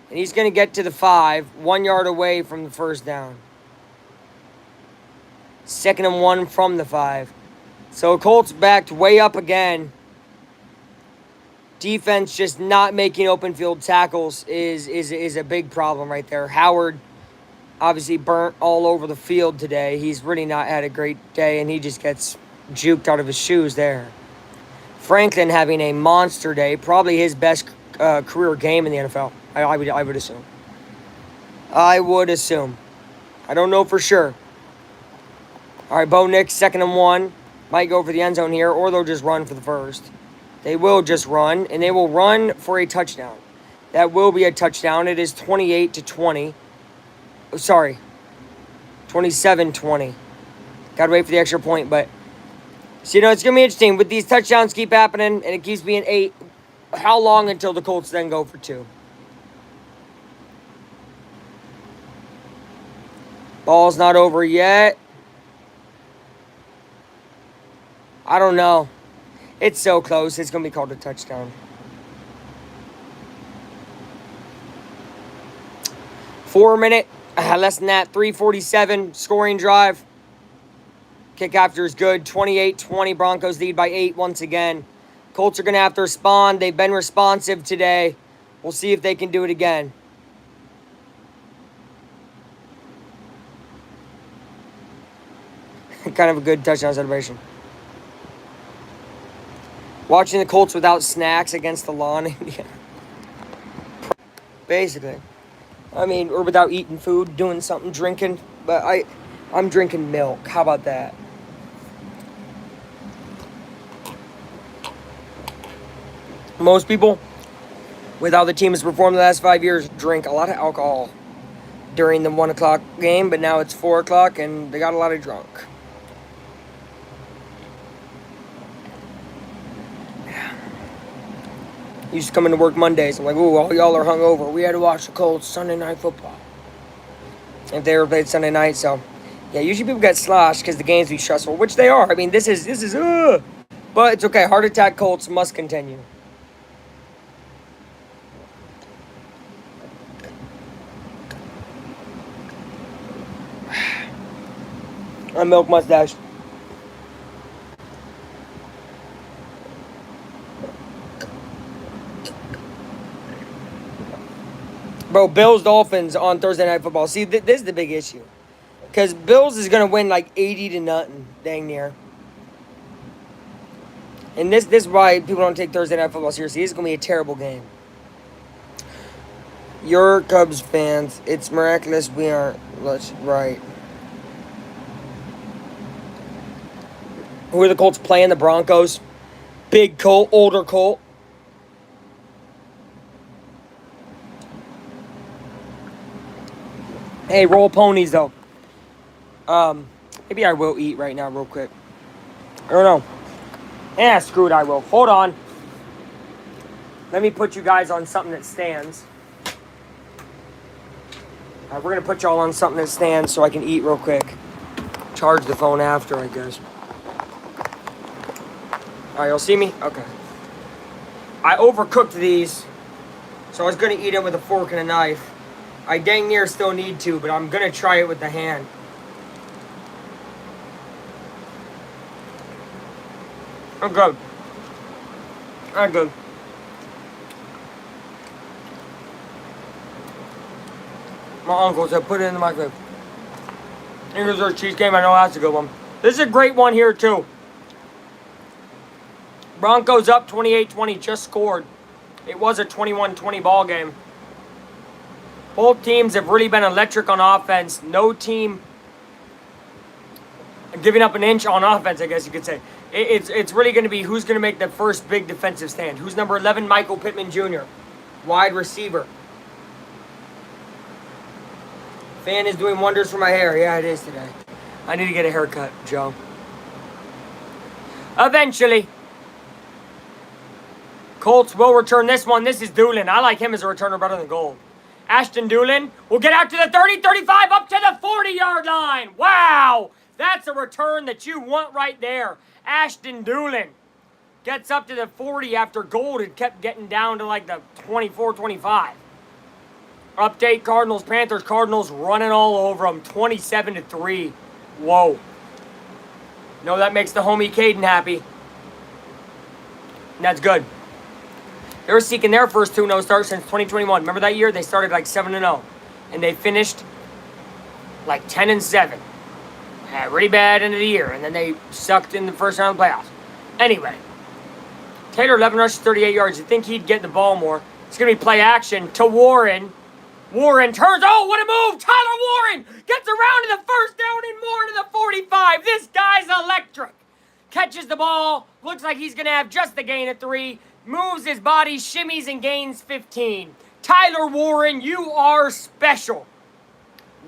And he's going to get to the 5, 1 yard away from the first down. 2nd and 1 from the 5. So Colts backed way up again. Defense just not making open field tackles is a big problem right there. Howard obviously burnt all over the field today. He's really not had a great day, and he just gets juked out of his shoes there. Franklin having a monster day, probably his best career game in the NFL. I would assume. I would assume. I don't know for sure. All right, Bo Nix, 2nd and 1. Might go for the end zone here, or they'll just run for the first. They will just run, and they will run for a touchdown. That will be a touchdown. It is 28-20. Oh, sorry. 27-20. Got to wait for the extra point, but... So, it's going to be interesting. With these touchdowns keep happening, and it keeps being 8, how long until the Colts then go for 2? Ball's not over yet. I don't know. It's so close. It's going to be called a touchdown. 4 minute, less than that, 3:47, scoring drive. Kick after is good. 28-20. Broncos lead by 8 once again. Colts are going to have to respond. They've been responsive today. We'll see if they can do it again. Kind of a good touchdown celebration. Watching the Colts without snacks against the lawn. Basically. I mean, or without eating food, doing something, drinking. But I'm drinking milk. How about that? Most people, with how the team has performed the last 5 years, drink a lot of alcohol during the 1 o'clock game, but now it's 4 o'clock and they got a lot of drunk. Used to come into work Mondays. I'm like, ooh, all y'all are hungover. We had to watch the Colts Sunday Night Football. If they ever played Sunday night, so yeah, usually people get sloshed because the games be stressful, which they are. I mean, this is, but it's okay. Heart attack Colts must continue. A milk mustache. Bro, Bills-Dolphins on Thursday Night Football. See, this is the big issue. Because Bills is going to win like 80-0, dang near. And this is why people don't take Thursday Night Football seriously. It's going to be a terrible game. You're Cubs fans. It's miraculous we aren't. Let's right. Who are the Colts playing? The Broncos. Big Colt, older Colt. Hey, roll ponies though. Maybe I will eat right now, real quick. I don't know. Yeah, screw it, I will. Hold on. Let me put you guys on something that stands. Alright, we're gonna put y'all on something that stands so I can eat real quick. Charge the phone after, I guess. Alright, you'll see me? Okay. I overcooked these, so I was gonna eat it with a fork and a knife. I dang near still need to, but I'm gonna try it with the hand. I'm good. I'm good. My uncle said put it in the microwave. Here's our cheese game. I know that's a good one. This is a great one here, too. Broncos up 28-20, just scored. It was a 21-20 ball game. Both teams have really been electric on offense. No team giving up an inch on offense, I guess you could say. It's really going to be who's going to make the first big defensive stand. Who's number 11? Michael Pittman Jr., wide receiver. Fan is doing wonders for my hair. Yeah, it is today. I need to get a haircut, Joe. Eventually. Colts will return this one. This is Doolin. I like him as a returner better than Gold. Ashton Doolin will get out to the 30, 35, up to the 40-yard line. Wow! That's a return that you want right there. Ashton Doolin gets up to the 40 after Gold had kept getting down to like the 24, 25. Update, Cardinals, Panthers. Cardinals running all over them. 27-3. Whoa. No, that makes the homie Caden happy. And that's good. They were seeking their first 2-0 start since 2021. Remember that year? They started like 7-0. And they finished like 10-7. Really bad end of the year. And then they sucked in the first round of the playoffs. Anyway. Taylor, 11 rushes, 38 yards. You'd think he'd get the ball more. It's going to be play action to Warren. Warren turns. Oh, what a move. Tyler Warren gets around to the first down and more to the 45. This guy's electric. Catches the ball. Looks like he's going to have just the gain of 3. Moves his body, shimmies, and gains 15. Tyler Warren, you are special.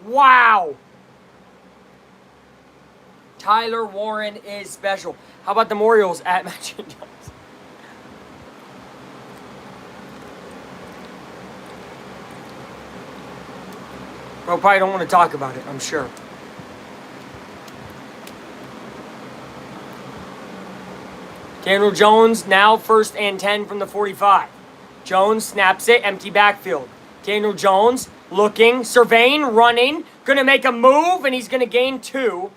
Wow. Tyler Warren is special. How about the Orioles at Magic Jones? Bro, probably don't want to talk about it, I'm sure. Daniel Jones now 1st and 10 from the 45. Jones snaps it, empty backfield. Daniel Jones looking, surveying, running, going to make a move, and he's going to gain 2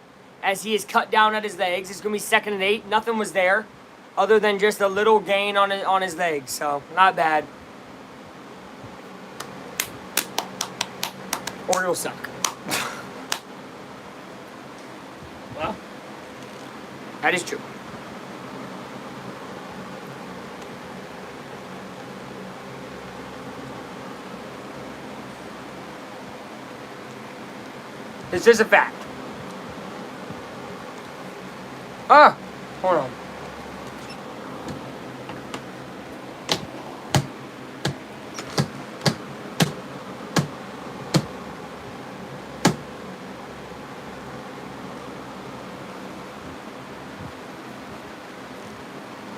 as he is cut down at his legs. It's going to be 2nd and 8. Nothing was there other than just a little gain on his legs, so not bad. Orioles suck. Well, that is true. This is a fact. Hold on.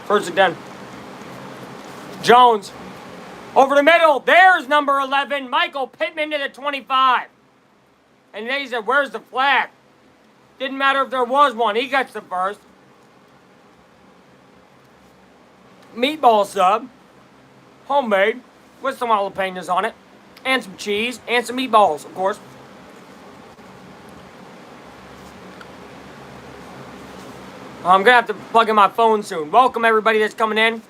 First and 10. Jones. Over the middle. There's number 11. Michael Pittman to the 25. And then he said, where's the flag? Didn't matter if there was one. He gets the first. Meatball sub. Homemade. With some jalapenos on it. And some cheese. And some meatballs, of course. I'm going to have to plug in my phone soon. Welcome, everybody that's coming in.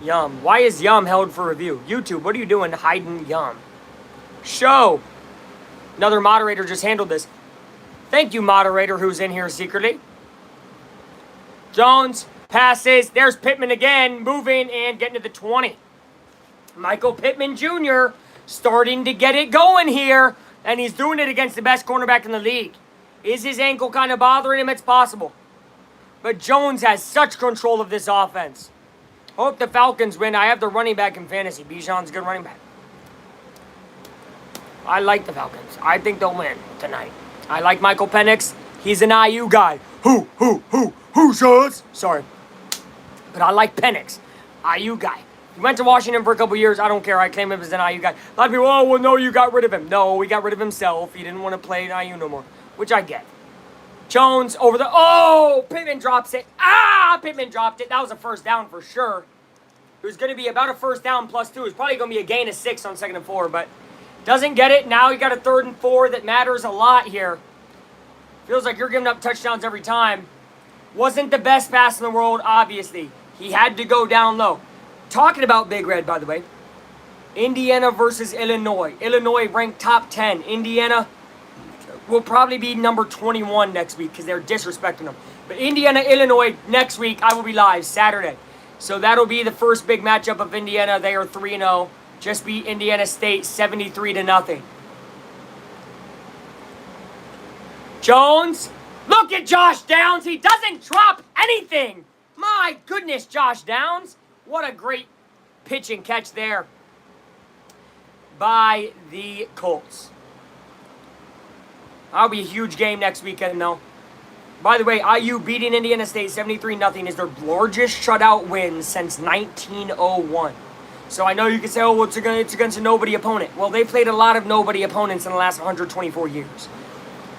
Yum. Why is Yum held for review? YouTube, what are you doing hiding Yum? Show. Another moderator just handled this. Thank you, moderator, who's in here secretly. Jones passes. There's Pittman again, moving and getting to the 20. Michael Pittman Jr. starting to get it going here, and he's doing it against the best cornerback in the league. Is his ankle kind of bothering him? It's possible. But Jones has such control of this offense. Hope the Falcons win. I have the running back in fantasy. Bijan's a good running back. I like the Falcons. I think they'll win tonight. I like Michael Penix. He's an IU guy. Who shows? Sorry. But I like Penix. IU guy. He went to Washington for a couple years. I don't care. I claim him as an IU guy. A lot of people, oh, well, no, you got rid of him. No, he got rid of himself. He didn't want to play at IU no more, which I get. Jones over the, oh, Pittman drops it. Pittman dropped it. That was a first down for sure. It was going to be about a first down plus 2. It's probably going to be a gain of 6 on 2nd and 4, but doesn't get it. Now you got a 3rd and 4 that matters a lot here. Feels like you're giving up touchdowns every time. Wasn't the best pass in the world, obviously. He had to go down low. Talking about Big Red, by the way. Indiana versus Illinois. Illinois ranked top 10. Indiana will probably be number 21 next week because they're disrespecting them. But Indiana, Illinois, next week, I will be live Saturday. So that'll be the first big matchup of Indiana. They are 3-0. Just beat Indiana State 73-0. Jones, look at Josh Downs. He doesn't drop anything. My goodness, Josh Downs. What a great pitch and catch there by the Colts. That'll be a huge game next weekend, though. By the way, IU beating Indiana State 73-0 is their largest shutout win since 1901. So I know you can say, oh, well, it's against a nobody opponent. Well, they played a lot of nobody opponents in the last 124 years.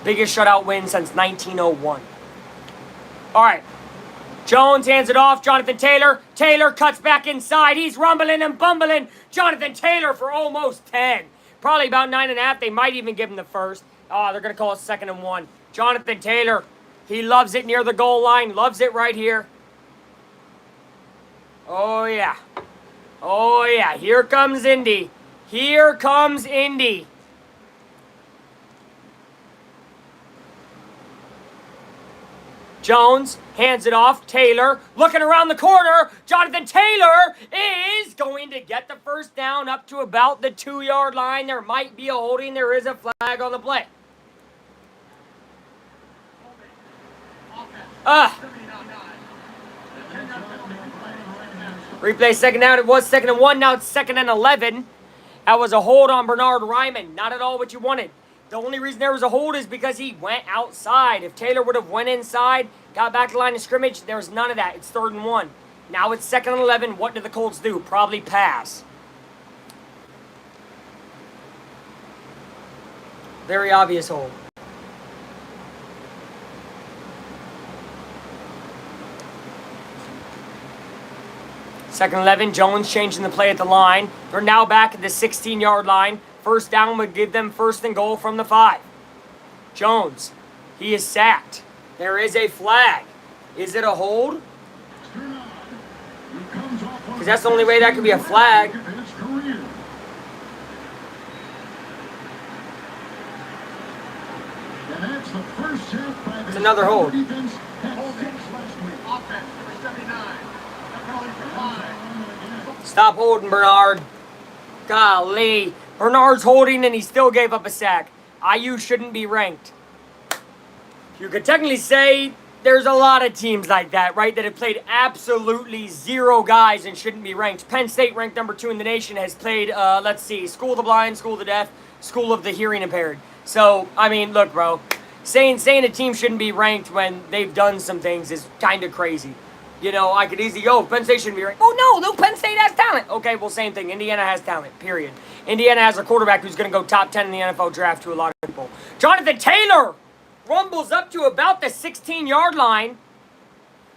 Biggest shutout win since 1901. All right. Jones hands it off. Jonathan Taylor. Taylor cuts back inside. He's rumbling and bumbling. Jonathan Taylor for almost 10. Probably about 9.5. They might even give him the first. Oh, they're going to call it 2nd and 1. Jonathan Taylor. He loves it near the goal line. Loves it right here. Oh, yeah. Oh, yeah. Here comes Indy. Here comes Indy. Jones hands it off. Taylor looking around the corner. Jonathan Taylor is going to get the first down up to about the 2-yard line. There might be a holding. There is a flag on the play. Replay 2nd down. It was 2nd and 1. Now it's 2nd and 11. That was a hold on Bernard Ryman. Not at all what you wanted. The only reason there was a hold is because he went outside. If Taylor would have went inside, got back to the line of scrimmage, there was none of that. It's 3rd and 1. Now it's 2nd and 11. What do the Colts do? Probably pass. Very obvious hold. Second 11, Jones changing the play at the line. They're now back at the 16-yard line. First down would give them 1st and goal from the 5. Jones, he is sacked. There is a flag. Is it a hold? Because that's the only way that could be a flag. It's another hold. Stop holding, Bernard. Golly. Bernard's holding and he still gave up a sack. IU shouldn't be ranked. You could technically say there's a lot of teams like that, right, that have played absolutely 0 guys and shouldn't be ranked. Penn State, ranked number 2 in the nation, has played, let's see, School of the Blind, School of the Deaf, School of the Hearing Impaired. So, I mean, look, bro, saying a team shouldn't be ranked when they've done some things is kind of crazy. You know, I could easily go, Penn State shouldn't be ranked. Oh, no, Penn State has talent. Okay, well, same thing. Indiana has talent, period. Indiana has a quarterback who's going to go top 10 in the NFL draft to a lot of people. Jonathan Taylor rumbles up to about the 16-yard line.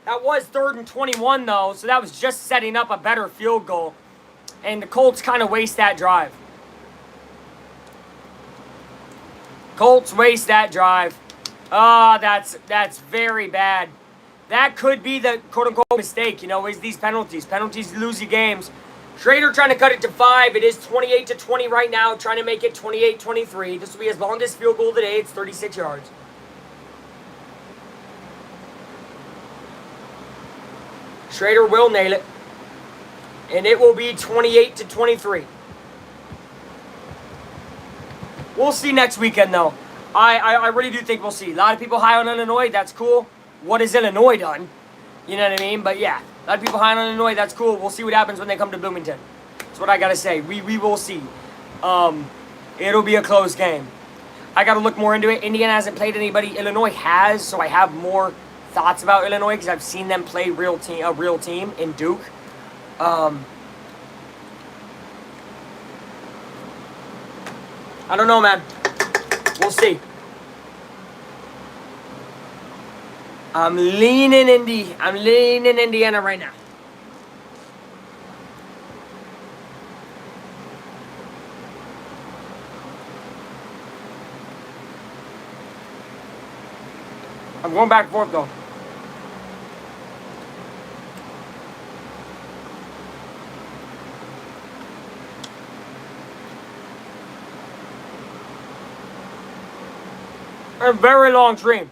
That was 3rd and 21, though, so that was just setting up a better field goal. And the Colts kind of waste that drive. Colts waste that drive. That's very bad. That could be the quote-unquote mistake, you know, is these penalties. Penalties lose you games. Schrader trying to cut it to 5. It is 28-20 right now, trying to make it 28-23. This will be his longest field goal today. It's 36 yards. Schrader will nail it. And it will be 28-23. We'll see next weekend, though. I really do think we'll see. A lot of people high on Illinois. That's cool. What has Illinois done? You know what I mean? But yeah, a lot of people high on Illinois. That's cool. We'll see what happens when they come to Bloomington. That's what I got to say. We will see. It'll be a close game. I got to look more into it. Indiana hasn't played anybody. Illinois has, so I have more thoughts about Illinois because I've seen them play a real team in Duke. I don't know, man. We'll see. I'm leaning Indiana right now. I'm going back and forth, though. A very long stream.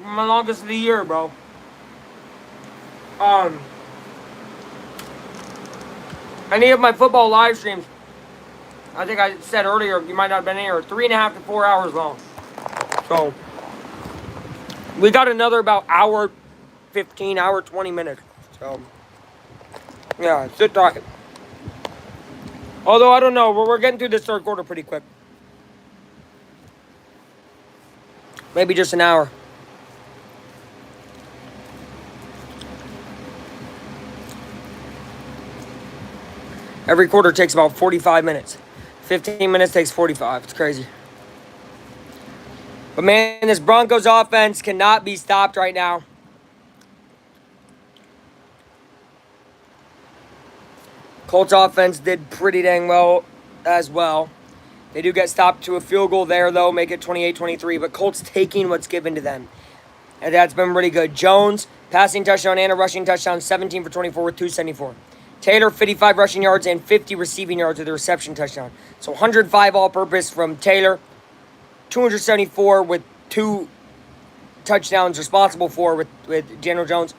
My longest of the year, bro. Any of my football live streams, I think I said earlier, you might not have been here, 3.5 to 4 hours long. So, we got another about hour 15, hour 20 minutes. So, yeah, sit talking. Although, I don't know, we're getting through this third quarter pretty quick. Maybe just an hour. Every quarter takes about 45 minutes. 15 minutes takes 45. It's crazy. But man, this Broncos offense cannot be stopped right now. Colts offense did pretty dang well as well. They do get stopped to a field goal there, though, make it 28-23. But Colts taking what's given to them. And that's been really good. Jones, passing touchdown and a rushing touchdown, 17 for 24 with 274. Taylor, 55 rushing yards and 50 receiving yards with a reception touchdown. So 105 all-purpose from Taylor. 274 with 2 touchdowns responsible for with Daniel Jones.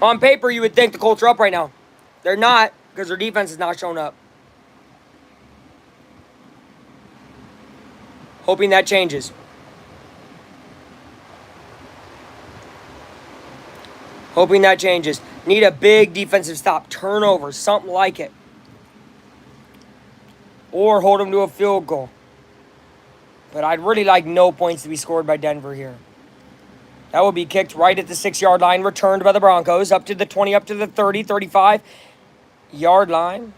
On paper, you would think the Colts are up right now. They're not, because their defense is not showing up. Hoping that changes. Hoping that changes. Need a big defensive stop. Turnover. Something like it. Or hold them to a field goal. But I'd really like no points to be scored by Denver here. That will be kicked right at the 6-yard line. Returned by the Broncos. Up to the 20, up to the 30, 35-yard line.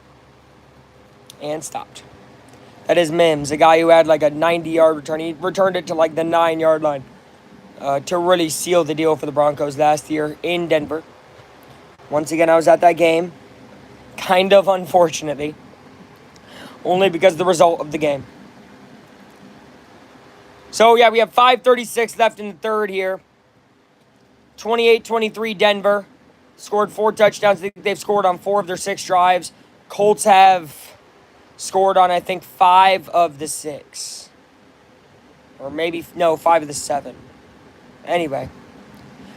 And stopped. That is Mims, a guy who had like a 90-yard return. He returned it to like the 9-yard line to really seal the deal for the Broncos last year in Denver. Once again, I was at that game. Kind of unfortunately. Only because of the result of the game. So, yeah, we have 5:36 left in the third here. 28-23 Denver. Scored 4 touchdowns. I think they've scored on 4 of their 6 drives. Colts have scored on, I think, 5 of the 6. Or maybe, no, 5 of the 7. Anyway.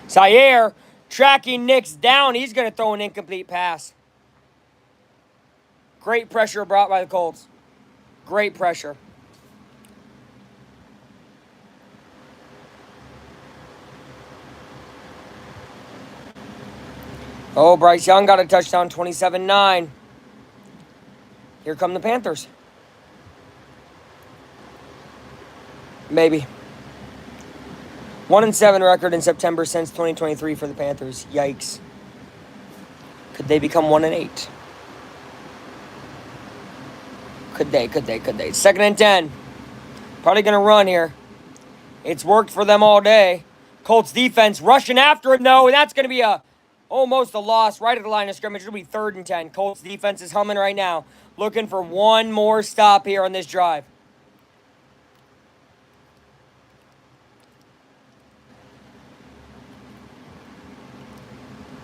Zaire tracking Nix down. He's going to throw an incomplete pass. Great pressure brought by the Colts. Great pressure. Oh, Bryce Young got a touchdown, 27-9. Here come the Panthers. Maybe. 1-7 record in September since 2023 for the Panthers. Yikes. Could they become 1-8? Could they? 2nd and 10. Probably going to run here. It's worked for them all day. Colts defense rushing after him, though, and that's going to be almost a loss right at the line of scrimmage. It'll be 3rd and 10. Colts defense is humming right now. Looking for one more stop here on this drive.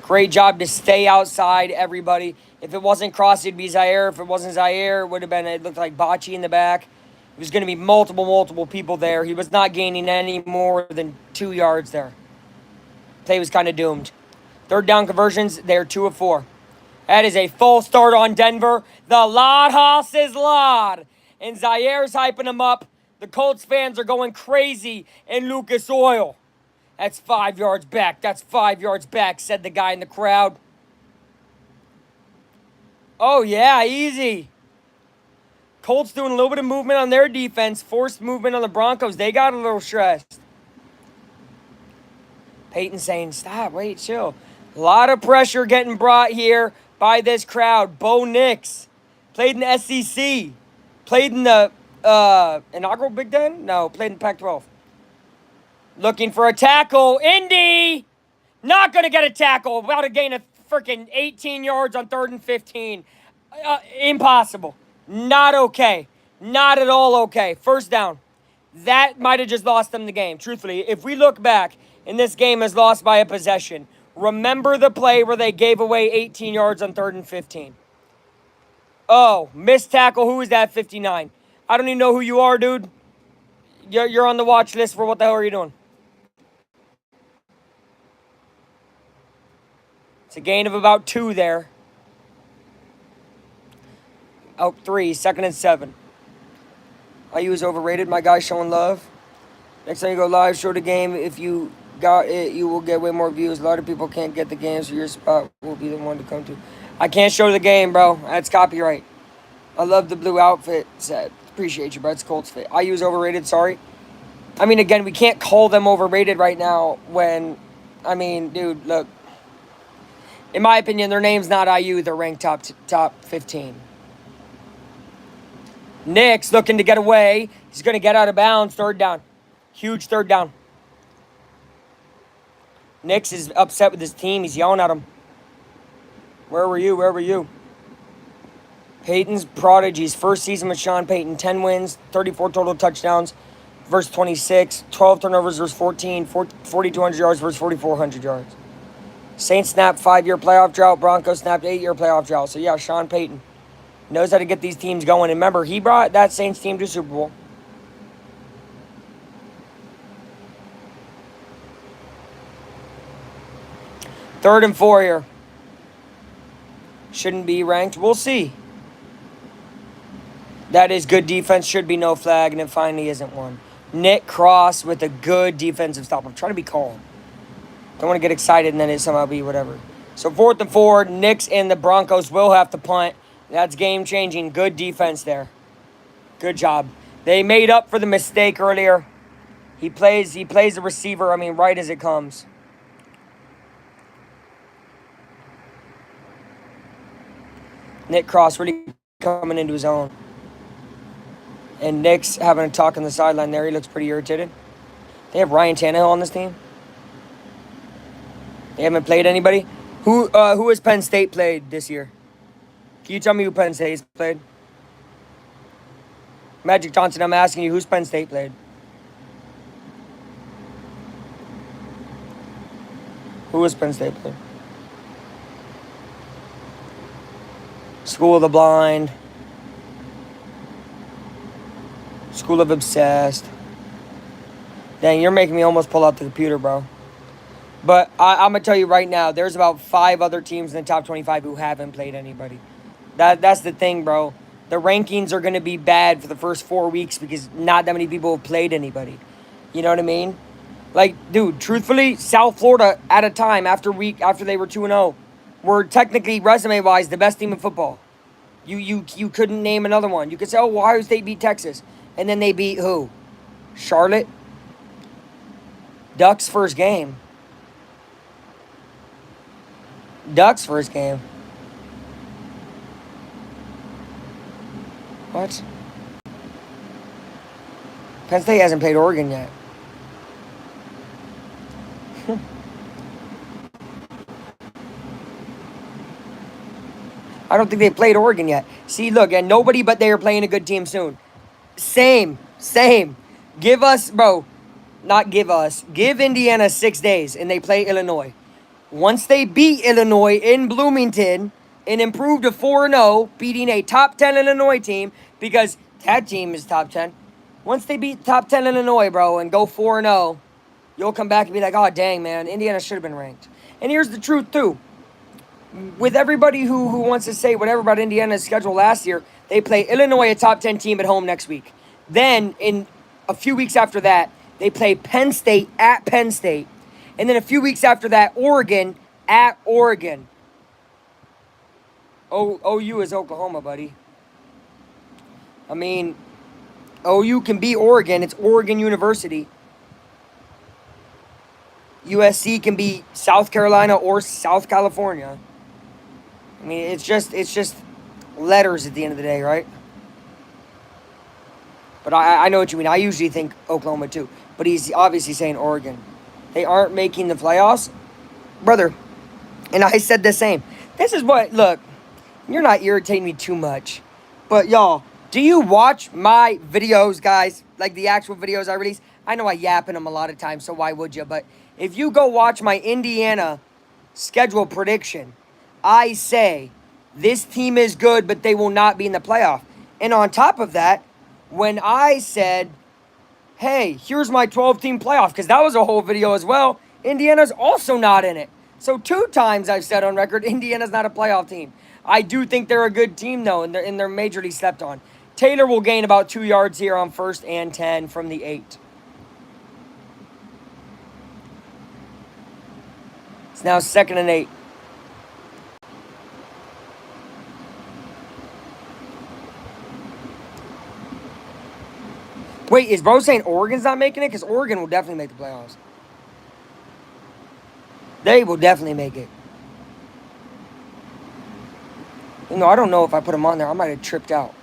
Great job to stay outside, everybody. If it wasn't Cross, it'd be Zaire. If it wasn't Zaire, it looked like Bocce in the back. It was going to be multiple people there. He was not gaining any more than 2 yards there. Play was kind of doomed. Third down conversions, they're 2 of 4. That is a full start on Denver. The Lod Hoss is Lod. And Zaire's hyping him up. The Colts fans are going crazy in Lucas Oil. That's 5 yards back. That's 5 yards back, said the guy in the crowd. Oh, yeah, easy. Colts doing a little bit of movement on their defense. Forced movement on the Broncos. They got a little stressed. Peyton saying, stop, wait, chill. A lot of pressure getting brought here by this crowd. Bo Nix played in the SEC. Played in the inaugural Big Ten? No, played in Pac-12. Looking for a tackle. Indy! Not going to get a tackle. About to gain a freaking 18 yards on 3rd and 15. Impossible. Not okay. Not at all okay. First down. That might have just lost them the game. Truthfully, if we look back, and this game is lost by a possession, remember the play where they gave away 18 yards on 3rd and 15. Oh, missed tackle. Who is that, 59? I don't even know who you are, dude. You're on the watch list for what the hell are you doing? It's a gain of about 2 there. Out 3, 2nd and 7. IU is overrated. My guy showing love. Next time you go live, show the game. If you got it, you will get way more views. A lot of people can't get the game, so your spot will be the one to come to. I can't show the game, bro. That's copyright. I love the blue outfit set. Appreciate you, bro. It's Colts fit. IU is overrated, sorry. I mean, again, we can't call them overrated right now when, I mean, dude, look. In my opinion, their name's not IU. They're ranked top 15. Nick's looking to get away. He's going to get out of bounds. 3rd down. Huge 3rd down. Nick's is upset with his team. He's yelling at him. Where were you? Where were you? Peyton's prodigies. First season with Sean Payton. 10 wins, 34 total touchdowns versus 26. 12 turnovers versus 14. 4,200 yards versus 4,400 yards. Saints snapped 5-year playoff drought. Broncos snapped 8-year playoff drought. So, yeah, Sean Payton knows how to get these teams going. And remember, he brought that Saints team to Super Bowl. Third and 4 here. Shouldn't be ranked. We'll see. That is good defense. Should be no flag, and it finally isn't one. Nick Cross with a good defensive stop. I'm trying to be calm. Don't want to get excited and then it somehow be whatever. So 4th and 4. Knicks and the Broncos will have to punt. That's game-changing. Good defense there. Good job. They made up for the mistake earlier. He plays the receiver, I mean, right as it comes. Nick Cross really coming into his own. And Nick's having a talk on the sideline there. He looks pretty irritated. They have Ryan Tannehill on this team. They haven't played anybody. Who has Penn State played this year? Can you tell me who Penn State's played? Magic Johnson, I'm asking you, who's Penn State played? Who has Penn State played? School of the Blind. School of Obsessed. Dang, you're making me almost pull out the computer, bro. But I'm going to tell you right now, there's about 5 other teams in the top 25 who haven't played anybody. That's the thing, bro. The rankings are going to be bad for the first 4 weeks because not that many people have played anybody. You know what I mean? Like, dude, truthfully, South Florida at a time after they were 2-0 were technically, resume-wise, the best team in football. You couldn't name another one. You could say, oh, Ohio State beat Texas. And then they beat who? Charlotte? Ducks' first game. Ducks' first game. What? Penn State hasn't played Oregon yet. I don't think they played Oregon yet. See, look, and nobody but they are playing a good team soon. Same. Give us, bro, not give us. Give Indiana 6 days, and they play Illinois. Once they beat Illinois in Bloomington and improve to 4-0, beating a top 10 Illinois team, because that team is top 10. Once they beat top 10 Illinois, bro, and go 4-0, you'll come back and be like, oh, dang, man, Indiana should have been ranked. And here's the truth, too. With everybody who wants to say whatever about Indiana's schedule last year, they play Illinois, a top 10 team, at home next week. Then, in a few weeks after that, they play Penn State at Penn State. And then a few weeks after that, Oregon at Oregon. OU is Oklahoma, buddy. I mean, OU can beat Oregon. It's Oregon University. USC can beat South Carolina or South California. I mean, it's just letters at the end of the day, right? But I know what you mean. I usually think Oklahoma too. But he's obviously saying Oregon. They aren't making the playoffs. Brother, and I said the same. This is what, look, you're not irritating me too much. But y'all, do you watch my videos, guys? Like the actual videos I release? I know I yap in them a lot of times, so why would you? But if you go watch my Indiana schedule prediction, I say this team is good, but they will not be in the playoff. And on top of that, when I said, hey, here's my 12-team playoff, because that was a whole video as well, Indiana's also not in it. So 2 times I've said on record, Indiana's not a playoff team. I do think they're a good team, though, and they're majorly slept on. Taylor will gain about 2 yards here on 1st and 10 from the 8. It's now 2nd and 8. Wait, is bro saying Oregon's not making it? Because Oregon will definitely make the playoffs. They will definitely make it. You know, I don't know if I put them on there. I might have tripped out.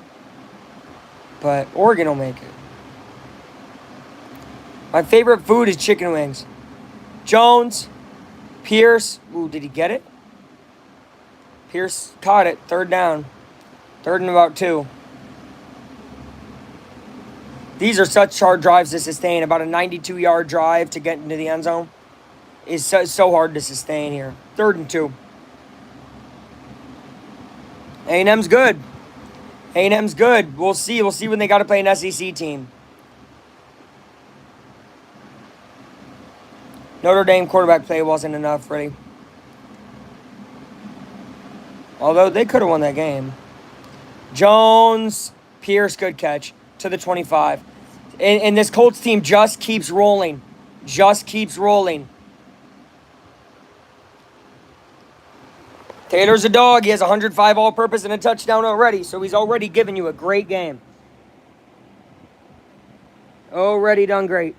But Oregon will make it. My favorite food is chicken wings. Jones, Pierce. Ooh, did he get it? Pierce caught it. 3rd down. 3rd and about 2. These are such hard drives to sustain. About a 92-yard drive to get into the end zone is so hard to sustain here. 3rd and 2. A&M's good. A&M's good. We'll see. We'll see when they got to play an SEC team. Notre Dame quarterback play wasn't enough, really. Although they could have won that game. Jones, Pierce, good catch to the 25. And this Colts team just keeps rolling. Just keeps rolling. Taylor's a dog. He has 105 all-purpose and a touchdown already, so he's already given you a great game. Already done great.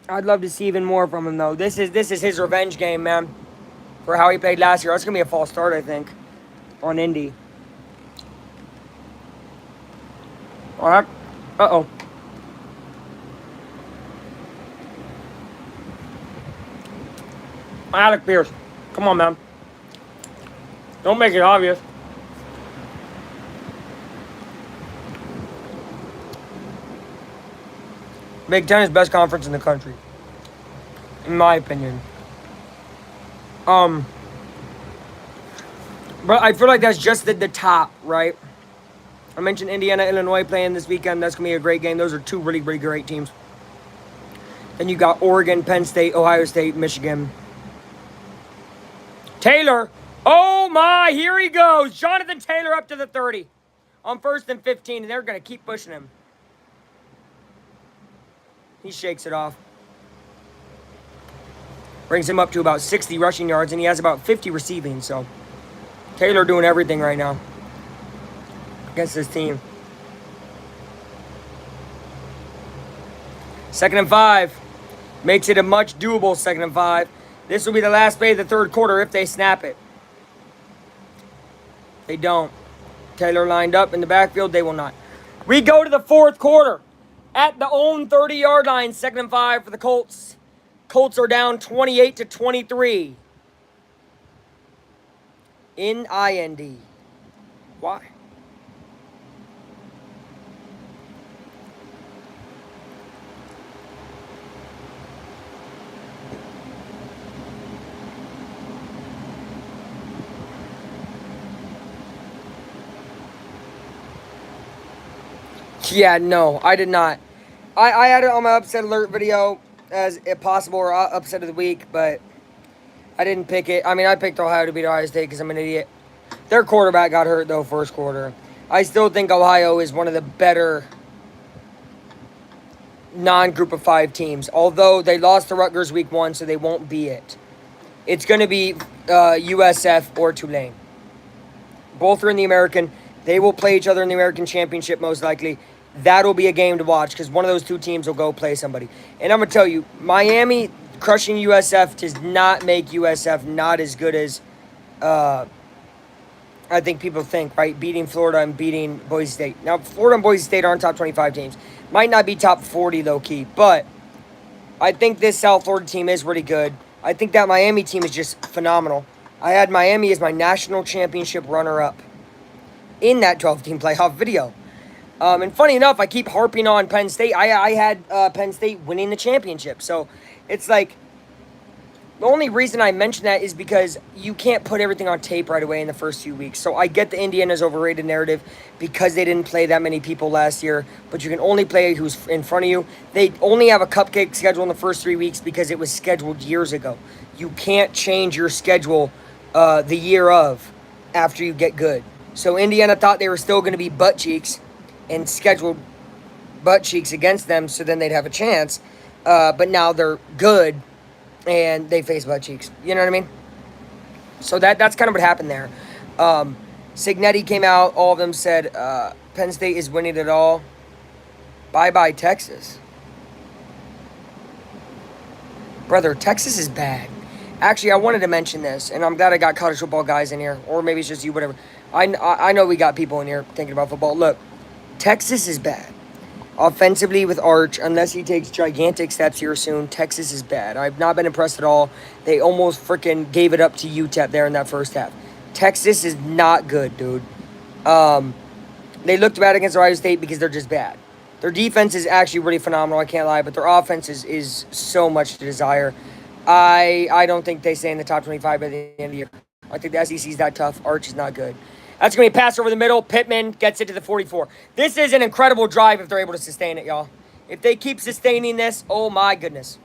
I'd love to see even more from him, though. This is his revenge game, man, for how he played last year. That's going to be a false start, I think, on Indy. All right. Uh-oh. Alec Pierce. Come on, man. Don't make it obvious. Big Ten is best conference in the country, in my opinion. But I feel like that's just the top, right? I mentioned Indiana, Illinois playing this weekend. That's going to be a great game. Those are 2 really, really great teams. Then you got Oregon, Penn State, Ohio State, Michigan. Taylor. Oh, my. Here he goes. Jonathan Taylor up to the 30 on 1st and 15, and they're going to keep pushing him. He shakes it off. Brings him up to about 60 rushing yards, and he has about 50 receiving. So Taylor doing everything right now against this team. 2nd and 5. Makes it a much doable 2nd and 5. This will be the last play of the 3rd quarter if they snap it. They don't. Taylor lined up in the backfield. They will not. We go to the 4th quarter. At the own 30-yard line, 2nd and 5 for the Colts. Colts are down 28-23. In IND. Why? Yeah, no, I did not. I had it on my upset alert video as if possible or upset of the week, but I didn't pick it. I mean, I picked Ohio to beat Ohio State because I'm an idiot. Their quarterback got hurt, though, first quarter. I still think Ohio is one of the better non-group of 5 teams, although they lost to Rutgers week 1, so they won't be it. It's going to be USF or Tulane. Both are in the American. They will play each other in the American Championship, most likely. That'll be a game to watch because one of those 2 teams will go play somebody. And I'm going to tell you, Miami crushing USF does not make USF not as good as I think people think, right? Beating Florida and beating Boise State. Now, Florida and Boise State aren't top 25 teams. Might not be top 40 low-key, but I think this South Florida team is really good. I think that Miami team is just phenomenal. I had Miami as my national championship runner-up in that 12-team playoff video. And funny enough, I keep harping on Penn State. I had Penn State winning the championship. So it's like, the only reason I mention that is because you can't put everything on tape right away in the first few weeks. So I get the Indiana's overrated narrative because they didn't play that many people last year. But you can only play who's in front of you. They only have a cupcake schedule in the first 3 weeks because it was scheduled years ago. You can't change your schedule the year of after you get good. So Indiana thought they were still going to be butt cheeks and scheduled butt cheeks against them so then they'd have a chance. But now they're good. And they face butt cheeks. You know what I mean? So that's kind of what happened there. Signetti came out. All of them said Penn State is winning it all. Bye-bye, Texas. Brother, Texas is bad. Actually, I wanted to mention this, and I'm glad I got college football guys in here. Or maybe it's just you, whatever. I know we got people in here thinking about football. Look, Texas is bad. Offensively with Arch, unless he takes gigantic steps here soon, Texas is bad. I've not been impressed at all. They almost freaking gave it up to UTEP there in that first half. Texas is not good, dude. They looked bad against Ohio State because they're just bad. Their defense is actually really phenomenal, I can't lie, but their offense is so much to desire. I don't think they stay in the top 25 by the end of the year. I think the SEC is that tough. Arch is not good. That's going to be a pass over the middle. Pittman gets it to the 44. This is an incredible drive if they're able to sustain it, y'all. If they keep sustaining this, oh my goodness.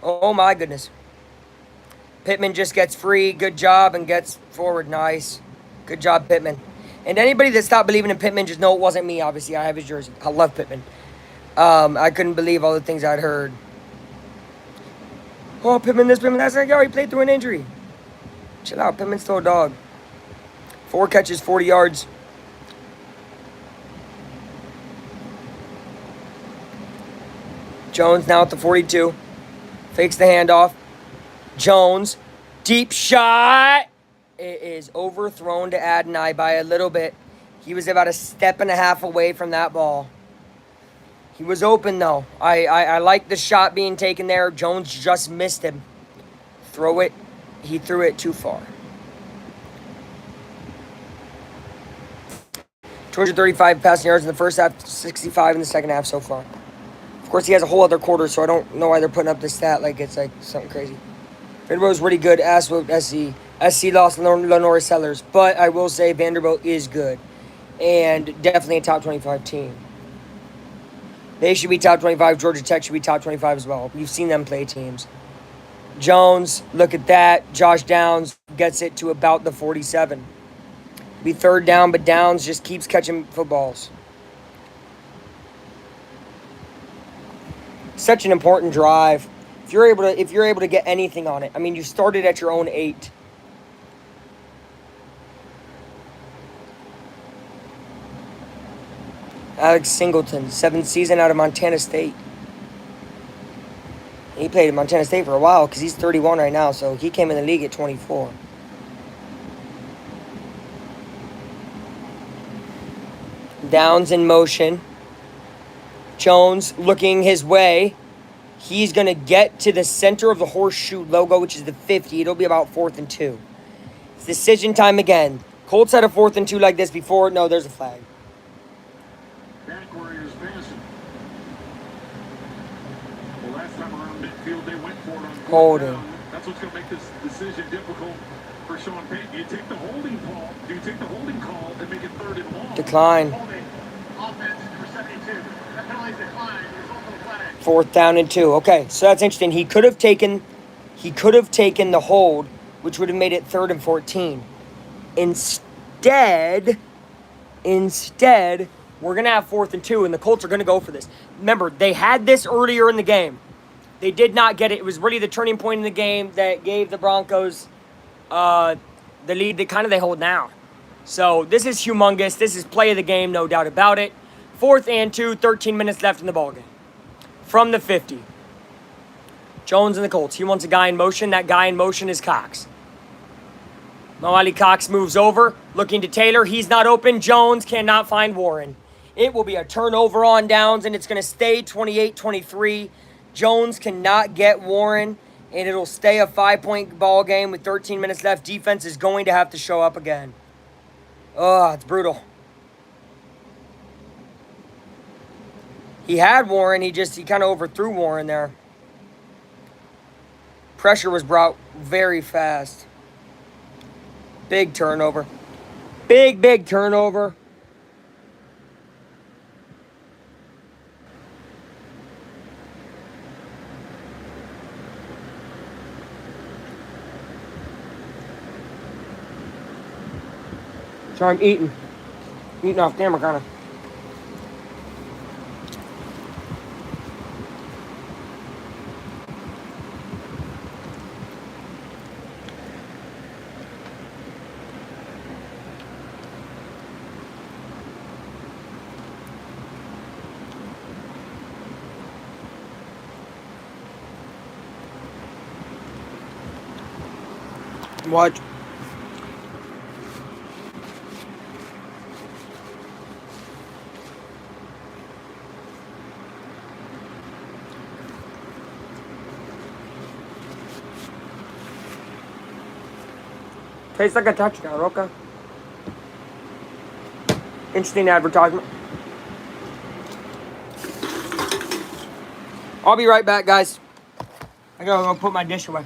Oh my goodness. Pittman just gets free. Good job and gets forward. Nice. Good job, Pittman. And anybody that stopped believing in Pittman, just know it wasn't me, obviously. I have his jersey. I love Pittman. I couldn't believe all the things I'd heard. Oh, Pittman this, Pittman that. Like, yo, he played through an injury. Chill out. Pittman's still a dog. 4 catches, 40 yards. Jones now at the 42. Fakes the handoff. Jones. Deep shot. It is overthrown to Adonai by a little bit. He was about a step and a half away from that ball. He was open, though. I like the shot being taken there. Jones just missed him. Throw it. He threw it too far. 235 passing yards in the first half, 65 in the second half so far. Of course, he has a whole other quarter, so I don't know why they're putting up this stat like it's like something crazy. Vanderbilt's really good. Ass whooped SC. SC lost Lenore Sellers, but I will say Vanderbilt is good and definitely a top 25 team. They should be top 25. Georgia Tech should be top 25 as well. You've seen them play teams. Jones, look at that. Josh Downs gets it to about the 47. Be third down, but Downs just keeps catching footballs. Such an important drive. If you're able to get anything on it. I mean, you started at your own 8. Alex Singleton, 7th season out of Montana State. He played at Montana State for a while because he's 31 right now, so he came in the league at 24. Downs in motion. Jones looking his way. He's going to get to the center of the horseshoe logo, which is the 50. It'll be about 4th and 2. It's decision time again. Colts had a 4th and 2 like this before. No, there's a flag. Panic Warriors passing. Well, last time around midfield, they went for it on holding. That's what's going to make this decision difficult for Sean Payton. Do you take the holding call? Do you take the holding call and make it 3rd and long? Decline. offense. Number 72. That penalty is declined. There's also a flag. 4th down and 2. Okay, so that's interesting. He could have taken the hold, which would have made it 3rd and 14. Instead, we're going to have 4th and 2, and the Colts are going to go for this. Remember, they had this earlier in the game. They did not get it. It was really the turning point in the game that gave the Broncos the lead that kind of they hold now. So this is humongous. This is play of the game, no doubt about it. 4th and 2, 13 minutes left in the ballgame. From the 50. Jones and the Colts. He wants a guy in motion. That guy in motion is Cox. Mo Ali Cox moves over, looking to Taylor. He's not open. Jones cannot find Warren. It will be a turnover on downs, and it's going to stay 28-23. Jones cannot get Warren, and it'll stay a 5-point ball game with 13 minutes left. Defense is going to have to show up again. Oh, it's brutal. He had Warren. He kind of overthrew Warren there. Pressure was brought very fast. Big turnover. Big turnover. Sorry, I'm eating. Eating off camera, kind of. What? Tastes like a touchdown, okay. Interesting advertisement. I'll be right back, guys. I gotta go put my dish away.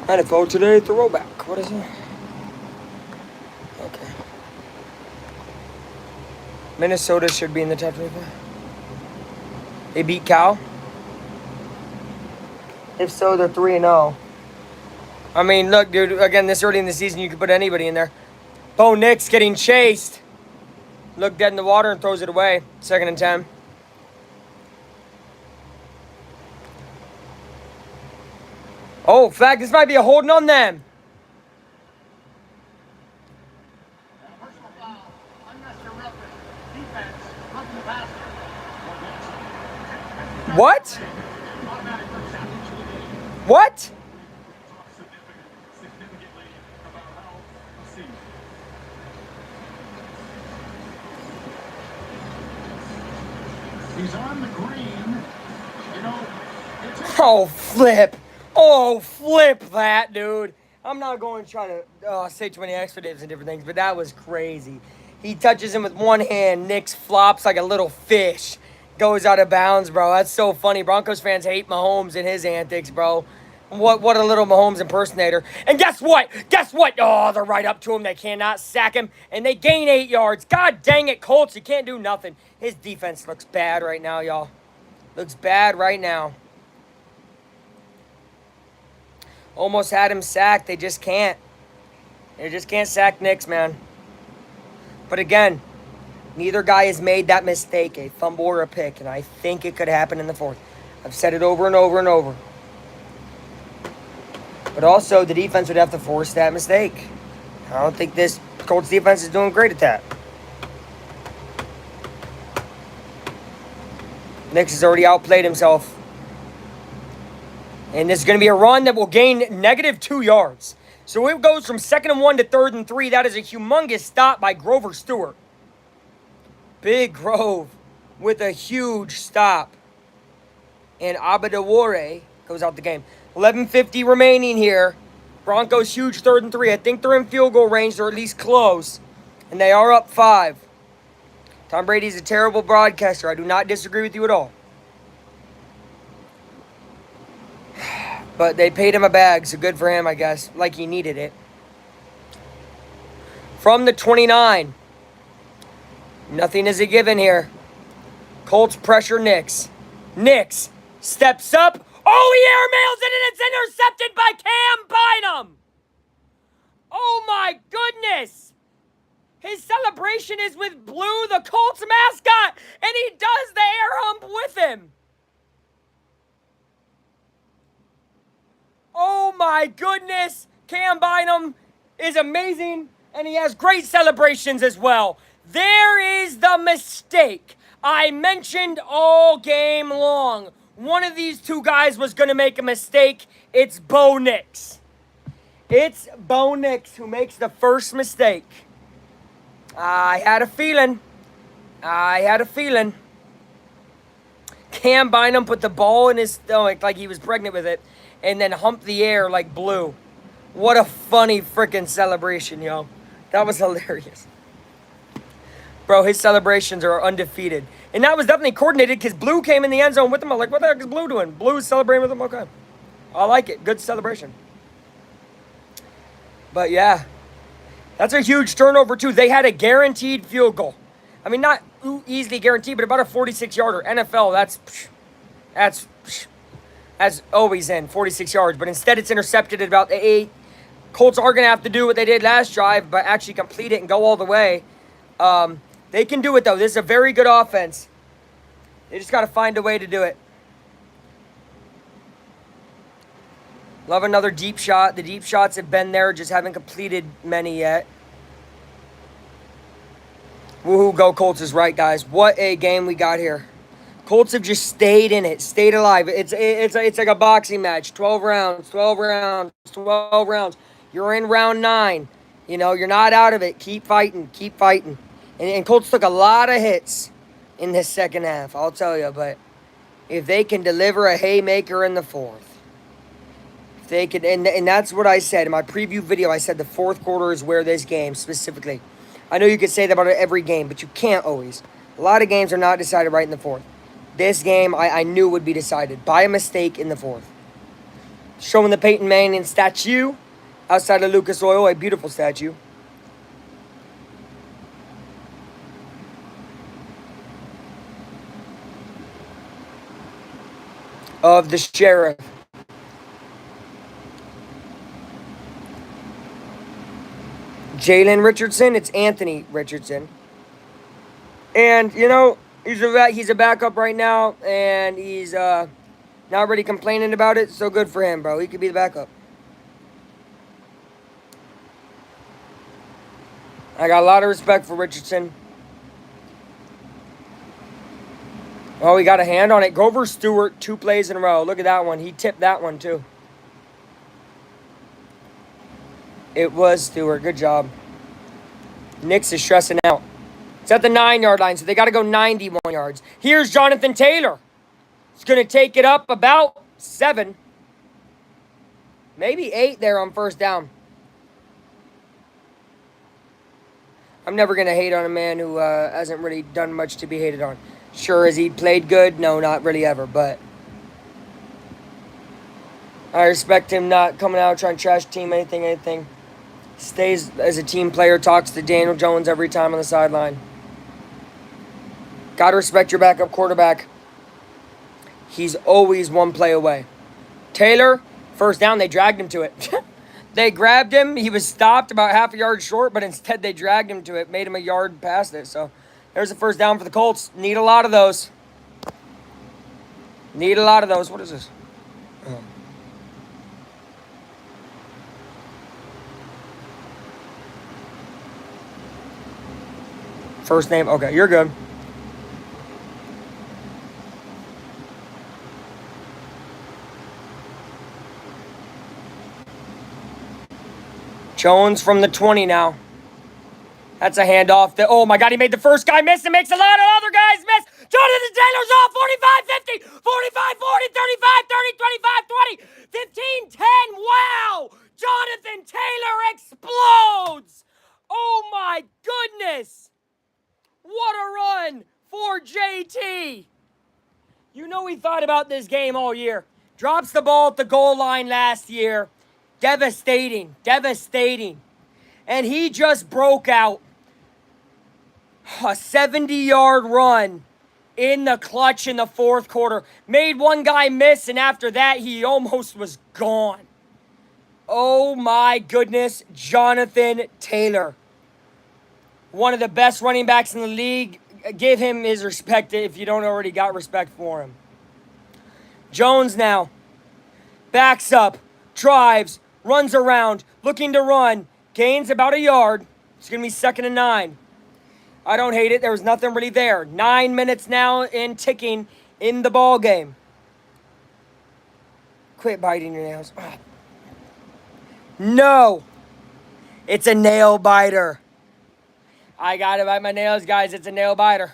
NFL Today throwback. What is it? Okay. Minnesota should be in the top 25. They beat Cal? If so, they're 3-0. I mean, look, dude, again, this early in the season, you could put anybody in there. Bo Nix getting chased. Look dead in the water and throws it away. 2nd and 10. Oh, flag. This might be a holding on them. Personal foul. Unnecessary roughness. Defense. Roughing the passer. What? Automatic first down. What? Significantly about how a season. He's on the green. You know, it's Oh, flip. Oh, flip that, dude. I'm not going to try to say too many expletives and different things, but that was crazy. He touches him with one hand. Nix flops like a little fish. Goes out of bounds, bro. That's so funny. Broncos fans hate Mahomes and his antics, bro. What a little Mahomes impersonator. And guess what? Guess what? Oh, they're right up to him. They cannot sack him. And they gain 8 yards. God dang it, Colts. You can't do nothing. His defense looks bad right now, y'all. Looks bad right now. Almost had him sacked. They just can't. They just can't sack Nix, man. But again, neither guy has made that mistake, a fumble or a pick, and I think it could happen in the fourth. I've said it over and over and over. But also, the defense would have to force that mistake. I don't think this Colts defense is doing great at that. Nix has already outplayed himself. And this is going to be a run that will gain -2 yards. So it goes from 2nd and 1 to 3rd and 3. That is a humongous stop by Grover Stewart. Big Grove with a huge stop. And Abadawore goes out the game. 11:50 remaining here. Broncos huge 3rd and 3. I think they're in field goal range, or at least close. And they are up 5. Tom Brady's a terrible broadcaster. I do not disagree with you at all. But they paid him a bag, so good for him, I guess. Like he needed it. From the 29. Nothing is a given here. Colts pressure Nix. Nix steps up. Oh, he airmails it, and it's intercepted by Cam Bynum. Oh, my goodness. His celebration is with Blue, the Colts mascot, and he does the air hump with him. Oh my goodness, Cam Bynum is amazing, and he has great celebrations as well. There is the mistake I mentioned all game long. One of these two guys was going to make a mistake. It's Bo Nix. It's Bo Nix who makes the first mistake. I had a feeling. Cam Bynum put the ball in his stomach like he was pregnant with it, and then humped the air like Blue. What a funny freaking celebration, yo. That was hilarious. Bro, his celebrations are undefeated. And that was definitely coordinated because Blue came in the end zone with him. I'm like, what the heck is Blue doing? Blue's celebrating with him? Okay. I like it. Good celebration. But yeah, that's a huge turnover too. They had a guaranteed field goal. I mean, not easily guaranteed, but about a 46-yarder. NFL, that's always in 46 yards. But instead, it's intercepted at about 8. Colts are going to have to do what they did last drive, but actually complete it and go all the way. They can do it, though. This is a very good offense. They just got to find a way to do it. Love another deep shot. The deep shots have been there, just haven't completed many yet. Woohoo, go Colts is right, guys. What a game we got here. Colts have just stayed in it, stayed alive. It's like a boxing match. 12 rounds, 12 rounds, 12 rounds. You're in round 9. You know, you're not out of it. Keep fighting, keep fighting. And Colts took a lot of hits in this second half, I'll tell you. But if they can deliver a haymaker in the fourth, if they could, and that's what I said in my preview video. I said the fourth quarter is where this game specifically. I know you could say that about every game, but you can't always. A lot of games are not decided right in the fourth. This game, I knew would be decided by a mistake in the fourth. Showing the Peyton Manning statue outside of Lucas Oil, a beautiful statue. Of the sheriff. Jalen Richardson, it's Anthony Richardson. And, you know, he's a backup right now, and he's not really complaining about it, so good for him, bro. He could be the backup. I got a lot of respect for Richardson. Oh, he got a hand on it. Grover Stewart, 2 plays in a row. Look at that one. He tipped that one, too. It was Stewart. Good job. Nix is stressing out. It's at the 9-yard line, so they got to go 91 yards. Here's Jonathan Taylor. He's going to take it up about 7. Maybe 8 there on first down. I'm never going to hate on a man who hasn't really done much to be hated on. Sure, has he played good? No, not really ever, but I respect him not coming out trying to trash team, anything. Stays as a team player, talks to Daniel Jones every time on the sideline. Got to respect your backup quarterback. He's always one play away. Taylor First down, they dragged him to it. They grabbed him. He was stopped about half a yard short, but instead they dragged him to it, made him a yard past it. So there's a first down for the Colts. Need a lot of those. Need a lot of those. What is this? Oh. First name. Okay, you're good. Jones from the 20 now. That's a handoff. Oh my God, he made the first guy miss and makes a lot of other guys miss. Jonathan Taylor's off 45, 50, 45, 40, 35, 30, 25, 20, 15, 10. Wow! Jonathan Taylor explodes! Oh my goodness! What a run for JT! You know he thought about this game all year. Drops the ball at the goal line last year. Devastating. And he just broke out a 70-yard run in the clutch in the fourth quarter. Made one guy miss, and after that, he almost was gone. Oh my goodness, Jonathan Taylor. One of the best running backs in the league. Give him his respect if you don't already got respect for him. Jones now backs up, drives, runs around, looking to run, gains about a yard. It's going to be 2nd and 9. I don't hate it. There was nothing really there. 9 minutes now in ticking in the ball game. Quit biting your nails. Oh. No. It's a nail biter. I got to bite my nails, guys. It's a nail biter.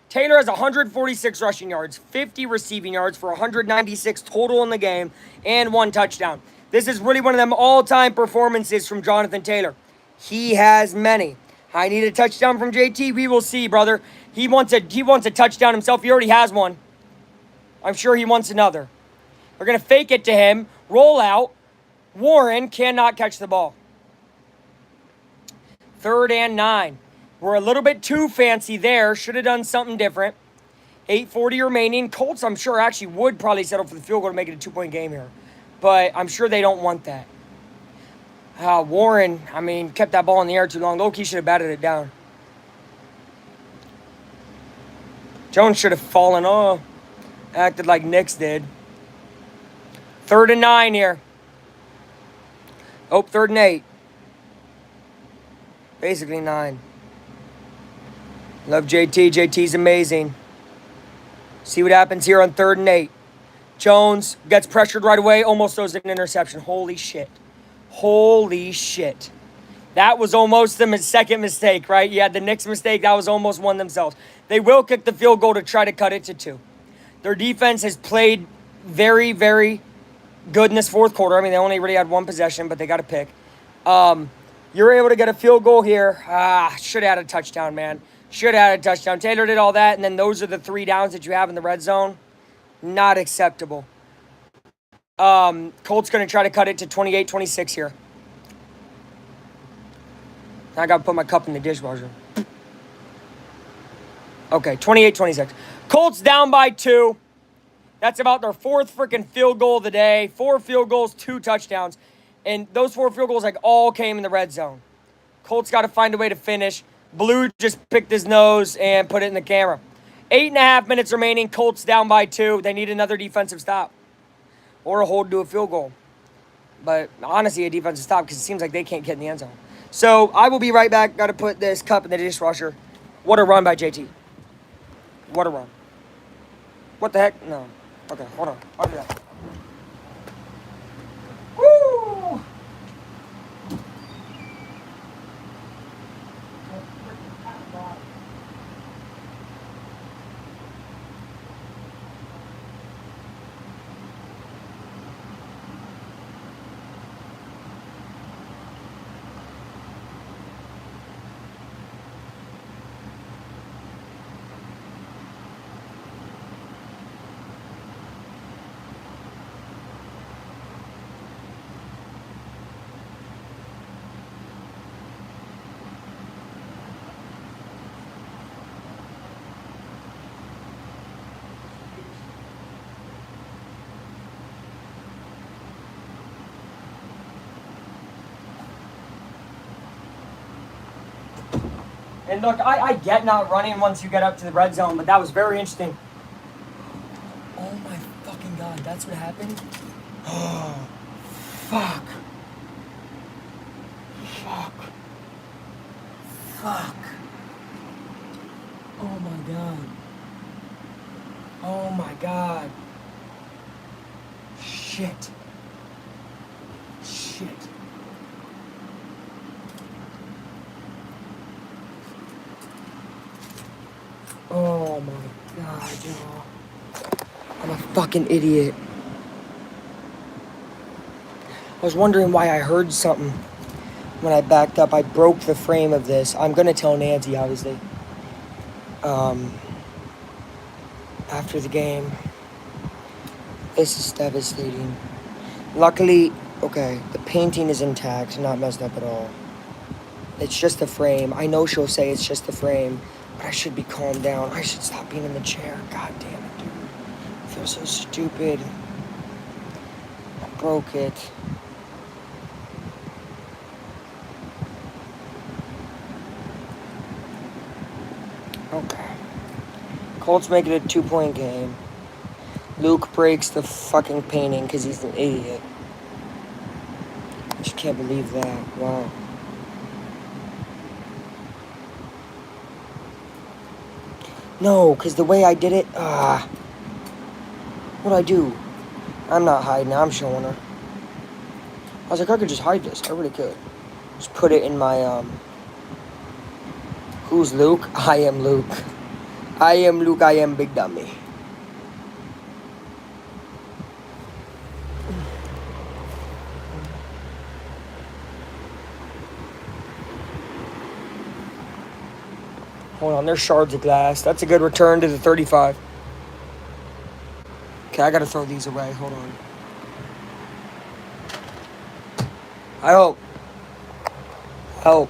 Taylor has 146 rushing yards, 50 receiving yards for 196 total in the game, and 1 touchdown. This is really one of them all-time performances from Jonathan Taylor. He has many. I need a touchdown from JT. We will see, brother. He wants a touchdown himself. He already has one. I'm sure he wants another. They're going to fake it to him, roll out. Warren cannot catch the ball. 3rd and 9. We're a little bit too fancy there. Should have done something different. 8:40 remaining. Colts, I'm sure, actually would probably settle for the field goal to make it a 2-point game here. But I'm sure they don't want that. Warren, kept that ball in the air too long. Low-key should have batted it down. Jones should have fallen off. Acted like Knicks did. 3rd and 9 here. 3rd and 8. Basically 9. Love JT. JT's amazing. See what happens here on 3rd and 8. Jones gets pressured right away. Almost throws an interception. Holy shit. That was almost the second mistake, right? You had the Knicks mistake. That was almost one themselves. They will kick the field goal to try to cut it to 2. Their defense has played very, very good in this fourth quarter. They only really had 1 possession, but they got a pick. You're able to get a field goal here. Should have had a touchdown, man. Should have had a touchdown. Taylor did all that, and then those are the 3 downs that you have in the red zone. Not acceptable. Colts going to try to cut it to 28-26 here. I got to put my cup in the dishwasher. Okay, 28-26. Colts down by 2. That's about their 4th freaking field goal of the day. 4 field goals, 2 touchdowns. And those 4 field goals all came in the red zone. Colts got to find a way to finish. Blue just picked his nose and put it in the camera. 8.5 minutes remaining. Colts down by 2. They need another defensive stop. Or a hold to a field goal. But honestly, a defensive stop because it seems like they can't get in the end zone. So I will be right back. Got to put this cup in the dishwasher. What a run by JT. What a run. What the heck? No. Okay, hold on. I'll do that. Woo! And look, I get not running once you get up to the red zone, but that was very interesting. Oh my fucking god, that's what happened? Oh, fuck. Fuck. Fuck. Oh my god. Oh my god. Shit. Shit. Oh my god, y'all. I'm a fucking idiot. I was wondering why I heard something when I backed up. I broke the frame of this. I'm gonna tell Nancy, obviously. After the game. This is devastating. Luckily, okay, the painting is intact, not messed up at all. It's just a frame. I know she'll say it's just a frame, but I should be calmed down. I should stop being in the chair. God damn it, dude. I feel so stupid. I broke it. Okay. Colts make it a 2-point game. Luke breaks the fucking painting because he's an idiot. I just can't believe that. Wow. No, because the way I did it, what'd I do? I'm not hiding, I'm showing her. I was like, I could just hide this. I really could. Just put it in my, Who's Luke? I am Luke. I am Luke, I am Big Dummy. Hold on, there's shards of glass. That's a good return to the 35. Okay, I gotta throw these away. Hold on. I hope. Help.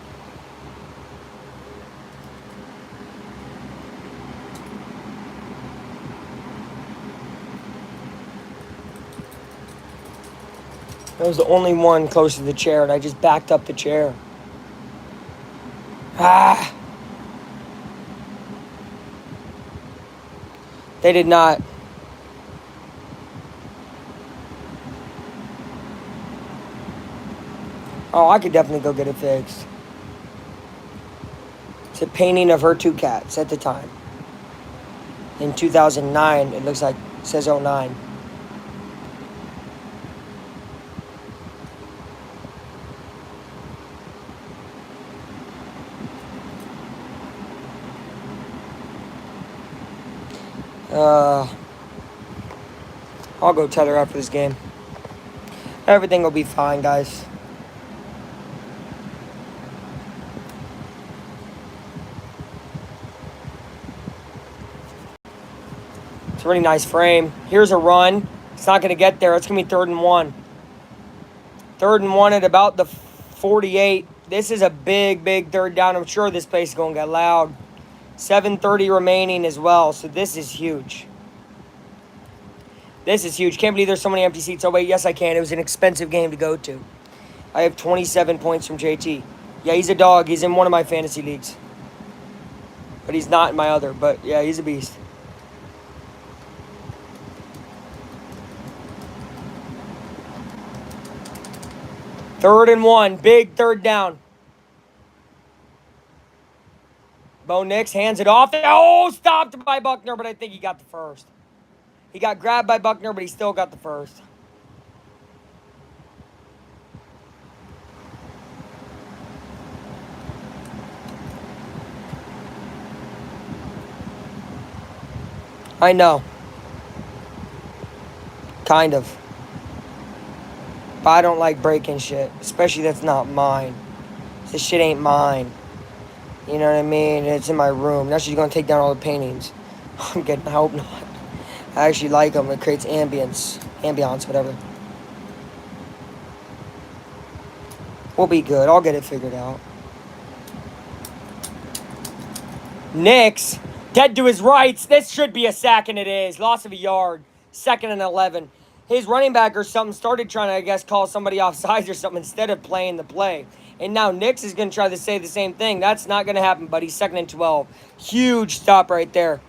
That was the only one close to the chair, and I just backed up the chair. Ah! They did not. Oh, I could definitely go get it fixed. It's a painting of her two cats at the time. In 2009, it looks like, it says 09. I'll go tell her after this game. Everything will be fine, guys. It's a really nice frame. Here's a run. It's not going to get there. It's going to be 3rd and 1. 3rd and 1 at about the 48. This is a big, big 3rd down. I'm sure this place is going to get loud. 7:30 remaining as well, so this is huge. This is huge. Can't believe there's so many empty seats. Oh, wait, yes, I can. It was an expensive game to go to. I have 27 points from JT. Yeah, he's a dog. He's in one of my fantasy leagues. But he's not in my other. But, yeah, he's a beast. Third and 1. Big 3rd down. Bo Nix hands it off. Oh, stopped by Buckner, but I think he got the first. He got grabbed by Buckner, but he still got the first. I know. Kind of. But I don't like breaking shit. Especially that's not mine. This shit ain't mine. You know what I mean? It's in my room. Now she's going to take down all the paintings. I hope not. I actually like them. It creates ambiance, whatever. We'll be good. I'll get it figured out. Nix, dead to his rights. This should be a sack, and it is. Loss of a yard. 2nd and 11. his running back or something started trying to, I guess, call somebody offsides or something instead of playing the play. And now Nix is going to try to say the same thing. That's not going to happen, buddy. 2nd and 12. Huge stop right there.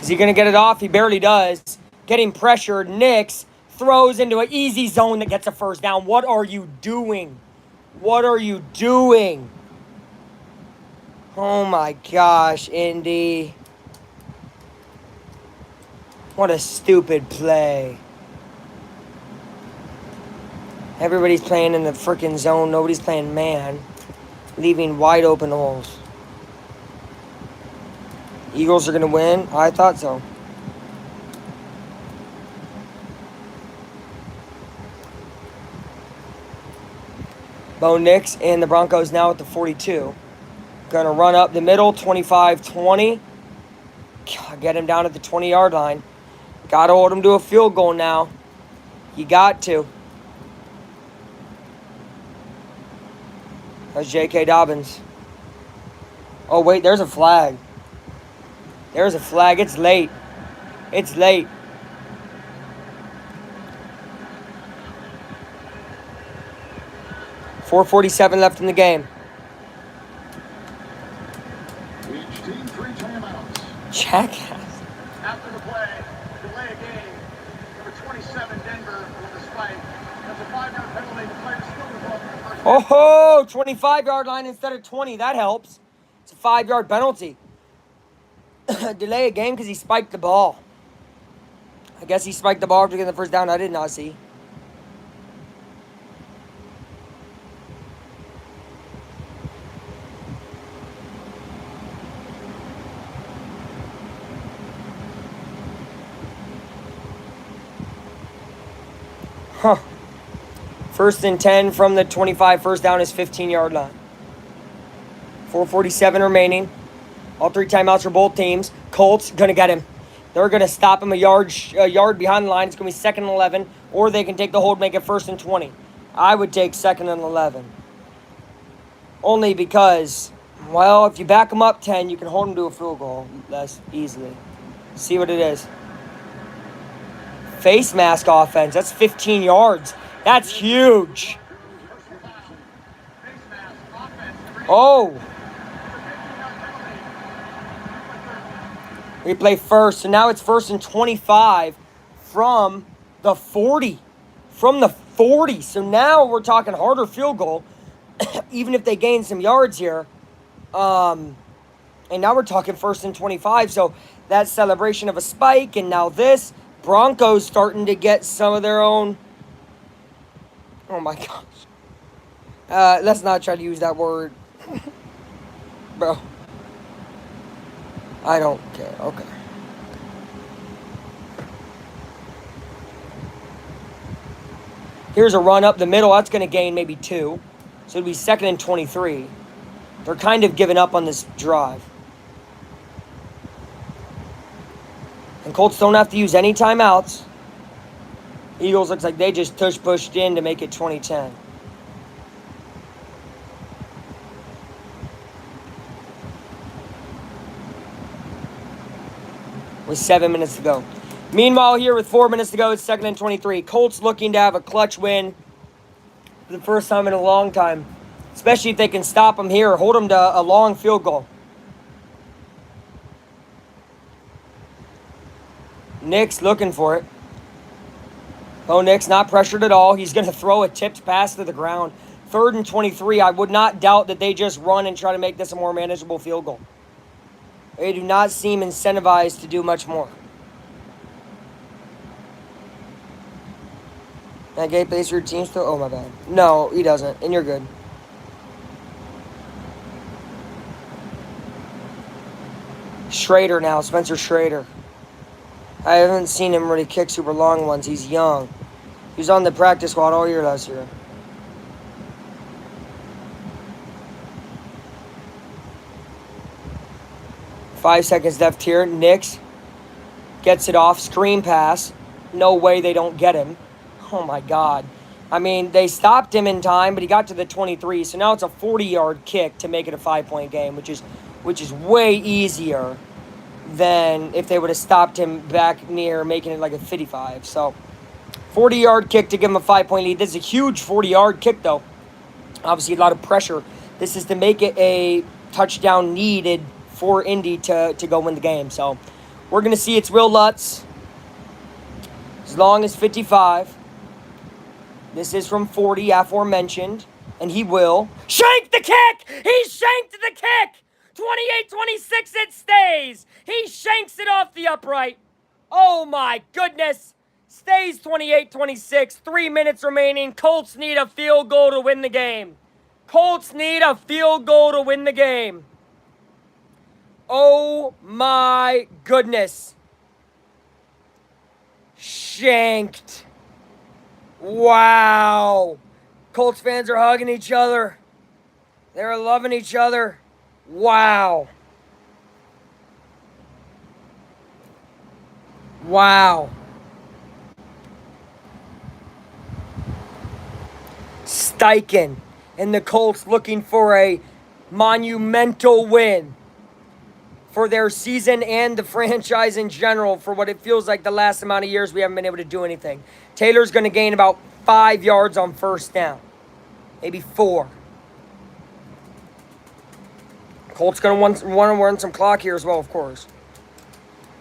Is he going to get it off? He barely does. Getting pressured. Nix throws into an easy zone that gets a first down. What are you doing? What are you doing? Oh my gosh, Indy. What a stupid play. Everybody's playing in the freaking zone. Nobody's playing man. Leaving wide open holes. Eagles are going to win? I thought so. Bo Nix and the Broncos now at the 42. Going to run up the middle, 25-20. Get him down at the 20-yard line. Got to hold him to a field goal now. You got to. There's J.K. Dobbins. Oh, wait, there's a flag. There's a flag. It's late. It's late. .447 left in the game. Each team 3 timeouts. Jackass. After the play, delay a game. Number 27, Denver, with a spike. That's a 5-yard penalty. The player still involved in the first. Oh, 25-yard line instead of 20. That helps. It's a 5-yard penalty. Delay a game because he spiked the ball. I guess he spiked the ball after getting the first down. I did not see. Huh. 1st and 10 from the 25. First down is 15-yard line. 4:47 remaining. All 3 timeouts for both teams. Colts going to get him. They're going to stop him a yard behind the line. It's going to be 2nd and 11. Or they can take the hold, make it 1st and 20. I would take 2nd and 11. Only because, well, if you back them up 10, you can hold them to a field goal less easily. See what it is. Face mask offense. That's 15 yards. That's huge. Oh. Replay first. So now it's 1st and 25 from the 40. From the 40. So now we're talking harder field goal. Even if they gain some yards here. And now we're talking 1st and 25. So that celebration of a spike. And now this. Broncos starting to get some of their own. Oh my gosh. Let's not try to use that word. Bro. I don't care. Okay. Here's a run up the middle. That's going to gain maybe 2. So it'll be 2nd and 23. They're kind of giving up on this drive. And Colts don't have to use any timeouts. Eagles looks like they just pushed in to make it 20-10. With 7 minutes to go. Meanwhile, here with 4 minutes to go, it's 2nd and 23. Colts looking to have a clutch win for the first time in a long time. Especially if they can stop them here or hold them to a long field goal. Nix looking for it. Oh, Nix not pressured at all. He's going to throw a tipped pass to the ground. 3rd and 23. I would not doubt that they just run and try to make this a more manageable field goal. They do not seem incentivized to do much more. That Gabe plays for your team still? Oh, my bad. No, he doesn't. And you're good. Schrader now. Spencer Schrader. I haven't seen him really kick super long ones. He's young. He was on the practice squad all year last year. 5 seconds left here. Nix gets it off. Screen pass. No way they don't get him. Oh, my God. I mean, they stopped him in time, but he got to the 23. So now it's a 40-yard kick to make it a 5-point game, which is way easier than if they would have stopped him back near making it like a 55. So 40-yard kick to give him a 5-point lead. This is a huge 40-yard kick, though. Obviously, a lot of pressure. This is to make it a touchdown needed for Indy to go win the game. So we're going to see it's Will Lutz. As long as 55. This is from 40, aforementioned. And he will shank the kick! He shanked the kick! 28-26, it stays! He shanks it off the upright. Oh my goodness! Stays 28-26. 3 minutes remaining. Colts need a field goal to win the game. Colts need a field goal to win the game. Oh my goodness. Shanked. Wow. Colts fans are hugging each other. They're loving each other. Wow. Wow. Steichen and the Colts looking for a monumental win for their season and the franchise in general for what it feels like the last amount of years we haven't been able to do anything. Taylor's going to gain about 5 yards on first down. Maybe 4. Colts going to want to run some clock here as well, of course.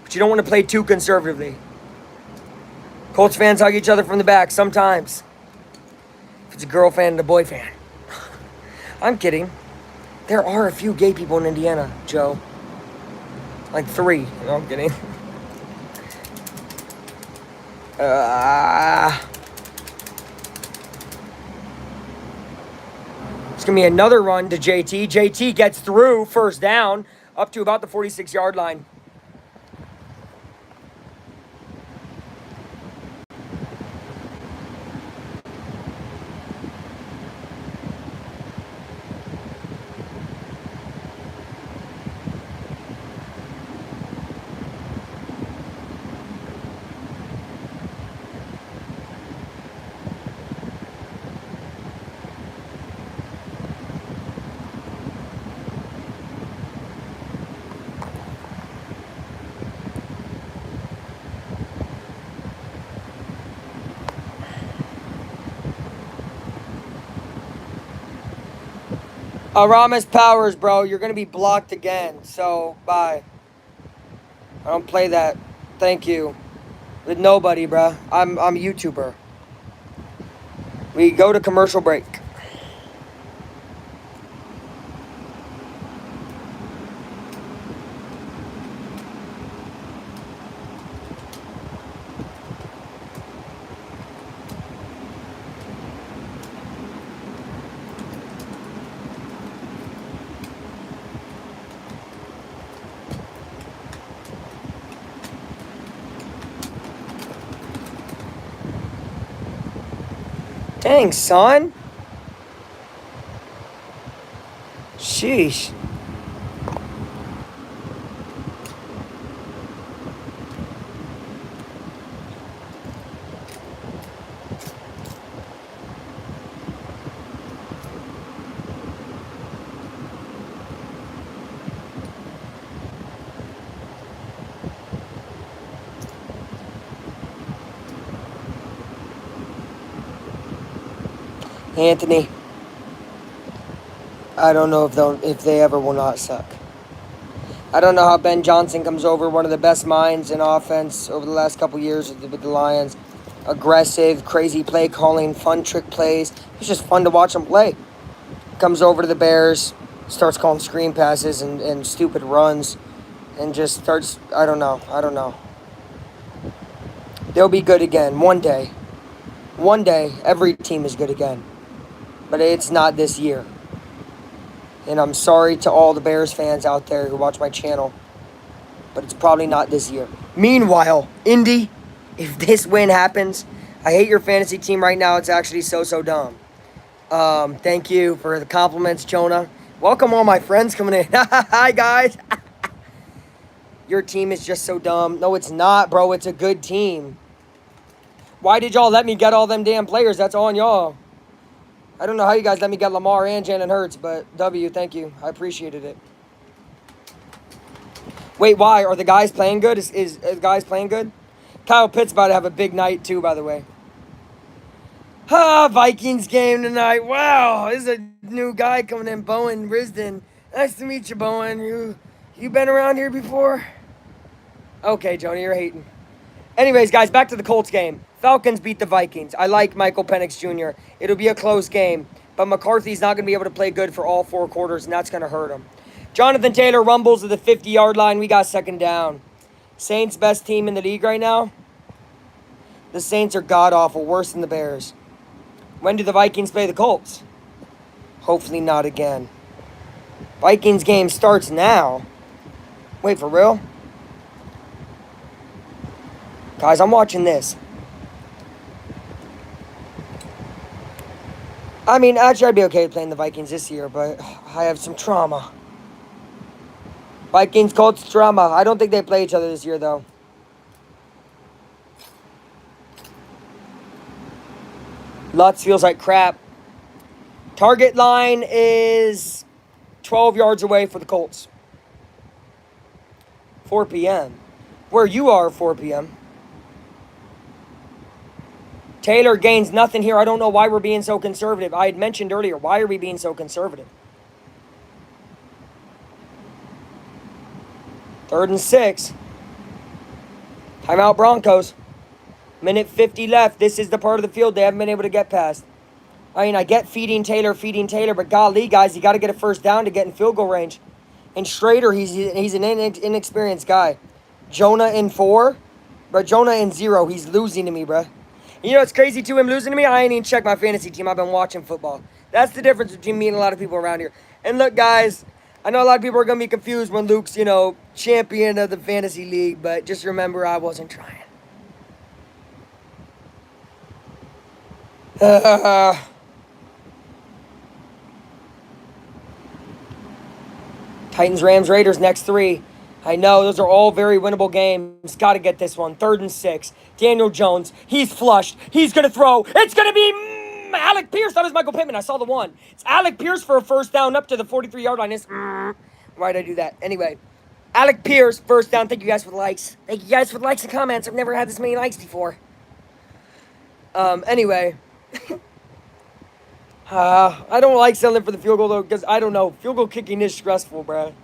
But you don't want to play too conservatively. Colts fans hug each other from the back sometimes. If it's a girl fan and a boy fan. I'm kidding. There are a few gay people in Indiana, Joe. Like 3. No, I'm kidding. It's going to be another run to JT. JT gets through first down up to about the 46-yard line. Aramis Powers, bro, you're going to be blocked again. So, bye. I don't play that. Thank you. With nobody, bro. I'm a YouTuber. We go to commercial break. Dang, son. Sheesh. Anthony, I don't know if they ever will not suck. I don't know how Ben Johnson comes over, one of the best minds in offense over the last couple years with the Lions. Aggressive, crazy play calling, fun trick plays. It's just fun to watch him play. Comes over to the Bears, starts calling screen passes and stupid runs, and just starts, I don't know. They'll be good again one day. One day, every team is good again. But it's not this year. And I'm sorry to all the Bears fans out there who watch my channel, but it's probably not this year. Meanwhile, Indy, if this win happens, I hate your fantasy team right now. It's actually so dumb. Thank you for the compliments, Jonah. Welcome all my friends coming in. Hi, guys. Your team is just so dumb. No, it's not, bro. It's a good team. Why did y'all let me get all them damn players? That's on y'all. I don't know how you guys let me get Lamar and Jalen Hurts, but W, thank you. I appreciated it. Wait, why? Are the guys playing good? Is the guys playing good? Kyle Pitt's about to have a big night, too, by the way. Vikings game tonight. Wow, this is a new guy coming in, Bowen Risden. Nice to meet you, Bowen. You been around here before? Okay, Joni, you're hating. Anyways, guys, back to the Colts game. Falcons beat the Vikings. I like Michael Penix Jr. It'll be a close game, but McCarthy's not going to be able to play good for all 4 quarters, and that's going to hurt him. Jonathan Taylor rumbles to the 50-yard line. We got second down. Saints best team in the league right now. The Saints are god-awful, worse than the Bears. When do the Vikings play the Colts? Hopefully not again. Vikings game starts now. Wait, for real? Guys, I'm watching this. I mean, actually, I'd be okay playing the Vikings this year, but I have some trauma. Vikings, Colts, trauma. I don't think they play each other this year, though. Lutz feels like crap. Target line is 12 yards away for the Colts. 4 p.m. Where you are, 4 p.m. Taylor gains nothing here. I don't know why we're being so conservative. I had mentioned earlier, why are we being so conservative? 3rd and 6. Timeout Broncos. Minute 50 left. This is the part of the field they haven't been able to get past. I mean, I get feeding Taylor, but golly, guys, you got to get a first down to get in field goal range. And Schrader, he's an inexperienced guy. Jonah in 4. But Jonah in 0. He's losing to me, bruh. You know what's crazy, too, him losing to me? I ain't even checked my fantasy team. I've been watching football. That's the difference between me and a lot of people around here. And look, guys, I know a lot of people are going to be confused when Luke's, champion of the fantasy league. But just remember, I wasn't trying. Titans, Rams, Raiders, next 3. I know, those are all very winnable games. Got to get this one. 3rd and 6. Daniel Jones, he's flushed. He's going to throw. It's going to be Alec Pierce. That was Michael Pittman. I saw the one. It's Alec Pierce for a first down up to the 43-yard line. Why'd I do that? Anyway, Alec Pierce, first down. Thank you guys for the likes. Thank you guys for the likes and comments. I've never had this many likes before. Anyway. I don't like selling for the field goal, though, because I don't know. Field goal kicking is stressful, bruh.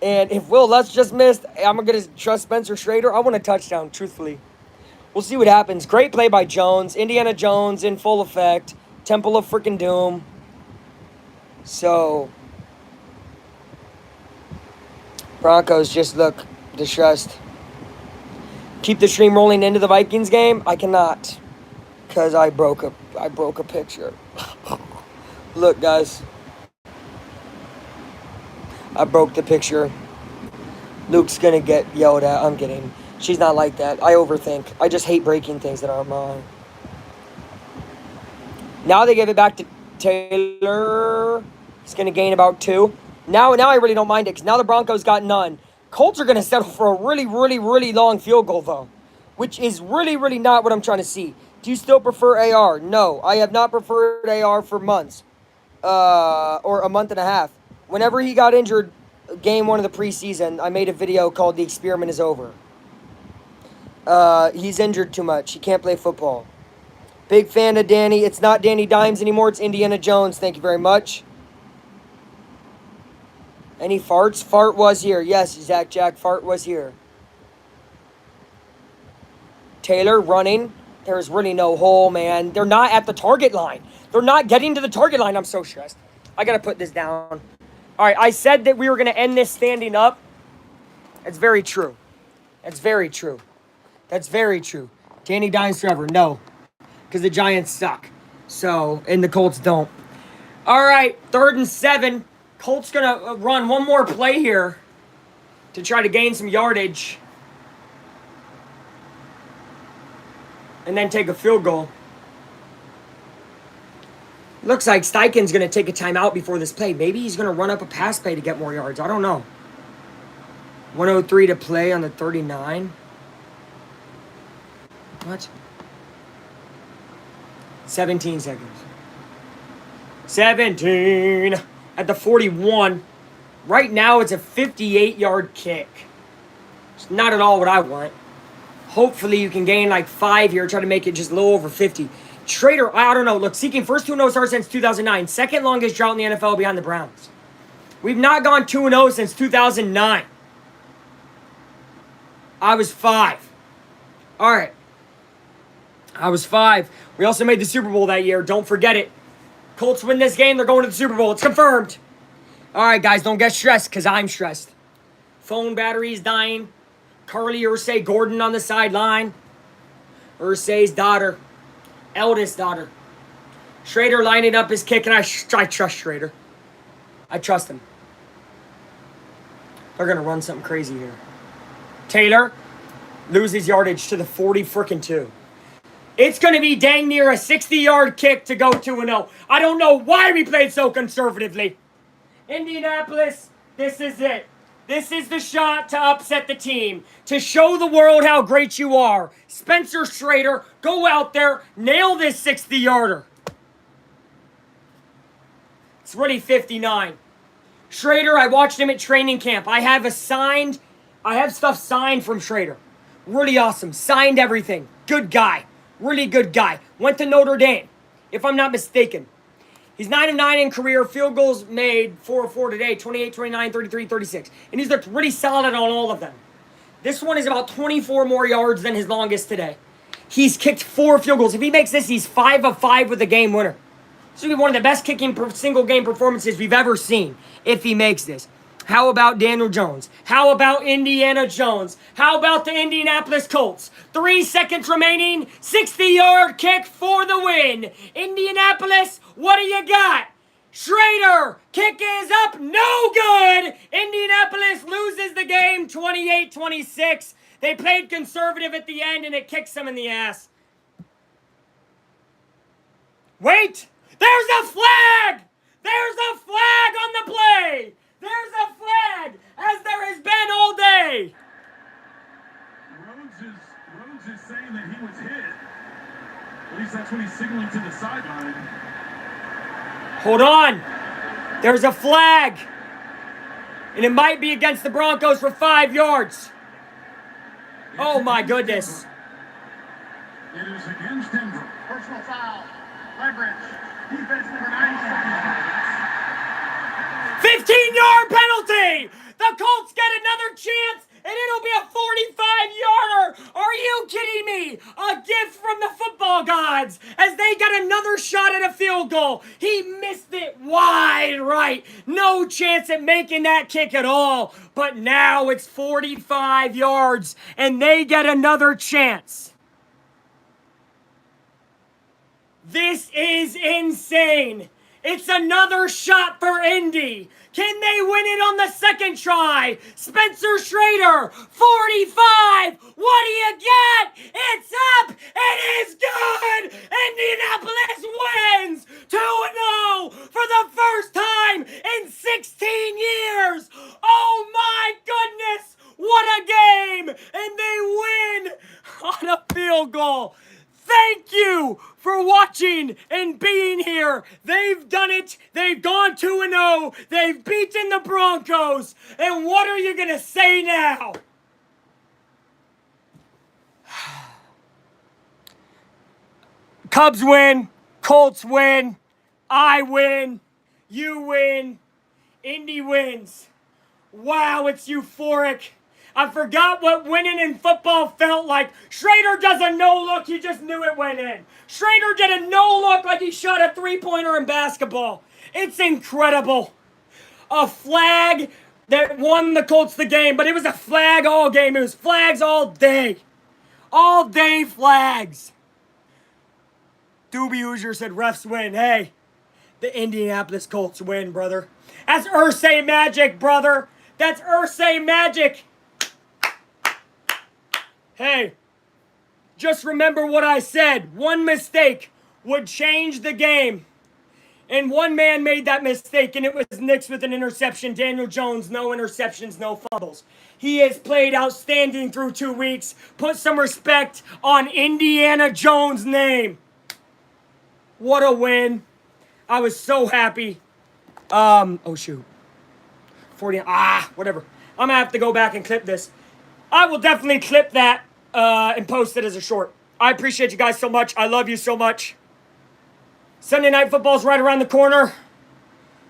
And if Will Lutz just missed, I'm going to trust Spencer Schrader. I want a touchdown, truthfully. We'll see what happens. Great play by Jones. Indiana Jones in full effect. Temple of freaking Doom. So, Broncos just look distressed. Keep the stream rolling into the Vikings game? I cannot. Because I broke a picture. Look, guys. I broke the picture. Luke's going to get yelled at. I'm kidding. She's not like that. I overthink. I just hate breaking things that aren't mine. Now they give it back to Taylor. He's going to gain about 2. Now I really don't mind it because now the Broncos got none. Colts are going to settle for a really, really, really long field goal, though. Which is really, really not what I'm trying to see. Do you still prefer AR? No, I have not preferred AR for months. Or a month and a half. Whenever he got injured, game 1 of the preseason, I made a video called The Experiment is Over. He's injured too much. He can't play football. Big fan of Danny. It's not Danny Dimes anymore. It's Indiana Jones. Thank you very much. Any farts? Fart was here. Yes, Zach Jack, fart was here. Taylor running. There's really no hole, man. They're not at the target line. They're not getting to the target line. I'm so stressed. I got to put this down. All right, I said that we were going to end this standing up. That's very true. That's very true. That's very true. Danny Dimes forever. No. Because the Giants suck. So, and the Colts don't. All right, 3rd and 7. Colts going to run one more play here to try to gain some yardage. And then take a field goal. Looks like Steichen's going to take a timeout before this play. Maybe he's going to run up a pass play to get more yards. I don't know. 103 to play on the 39. What? 17 seconds. 17 at the 41. Right now, it's a 58-yard kick. It's not at all what I want. Hopefully, you can gain like 5 here, try to make it just a little over 50. Schrader, I don't know. Look, seeking first 2-0 start since 2009. Second longest drought in the NFL behind the Browns. We've not gone 2-0 since 2009. I was 5. All right. I was 5. We also made the Super Bowl that year. Don't forget it. Colts win this game, they're going to the Super Bowl. It's confirmed. All right, guys, don't get stressed because I'm stressed. Phone battery's dying. Carly Ursay Gordon on the sideline. Ursay's daughter. Eldest daughter. Schrader lining up his kick, and I trust Schrader. I trust him. They're going to run something crazy here. Taylor loses yardage to the 40-2. It's going to be dang near a 60-yard kick to go 2-0. I don't know why we played so conservatively. Indianapolis, this is it. This is the shot to upset the team, to show the world how great you are. Spencer Schrader, go out there, nail this 60-yarder. It's already 59. Schrader, I watched him at training camp. I have stuff signed from Schrader. Really awesome. Signed everything. Good guy. Really good guy. Went to Notre Dame, if I'm not mistaken. He's 9-9 in career. Field goals made, 4 of 4 today, 28, 29, 33, 36. And he's looked really solid on all of them. This one is about 24 more yards than his longest today. He's kicked 4 field goals. If he makes this, he's 5 of 5 with the game winner. This will be one of the best kicking single game performances we've ever seen if he makes this. How about Daniel Jones? How about Indiana Jones? How about the Indianapolis Colts? 3 seconds remaining, 60-yard kick for the win. Indianapolis, what do you got? Schrader, kick is up, no good. Indianapolis loses the game, 28-26. They played conservative at the end, and it kicks them in the ass. Wait, there's a flag! There's a flag on the play! There's a flag, as there has been all day. Rhodes is saying that he was hit. At least that's what he's signaling to the sideline. Hold on. There's a flag. And it might be against the Broncos for 5 yards. Oh, my goodness. It is against Denver. Personal foul. Leverage. Defense number 97. 15-yard penalty! The Colts get another chance, and it'll be a 45-yarder! Are you kidding me? A gift from the football gods as they got another shot at a field goal. He missed it wide right. No chance at making that kick at all. But now it's 45 yards, and they get another chance. This is insane. It's another shot for Indy. Can they win it on the second try? Spencer Schrader, 45. What do you got? It's up. It is good. Indianapolis wins 2-0 for the first time in 16 years. Oh my goodness. What a game. And they win on a field goal. Thank you for watching and being here. They've done it. They've gone 2-0. They've beaten the Broncos. And what are you going to say now? Cubs win. Colts win. I win. You win. Indy wins. Wow, it's euphoric. I forgot what winning in football felt like. Schrader does a no-look. He just knew it went in. Schrader did a no-look like he shot a three-pointer in basketball. It's incredible. A flag that won the Colts the game, but it was a flag all game. It was flags all day. All day flags. Doobie Hoosier said refs win. Hey, the Indianapolis Colts win, brother. That's Ursay magic, brother. That's Ursay magic. Hey, just remember what I said. One mistake would change the game. And one man made that mistake, and it was Nix with an interception. Daniel Jones, no interceptions, no fumbles. He has played outstanding through 2 weeks. Put some respect on Indiana Jones' name. What a win. I was so happy. Oh shoot. 40, whatever. I'm gonna have to go back and clip this. I will definitely clip that and post it as a short. I appreciate you guys so much. I love you so much. Sunday Night Football's right around the corner.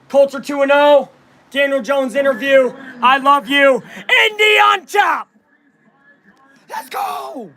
Colts are 2-0. Daniel Jones interview. I love you. Indy on top. Let's go.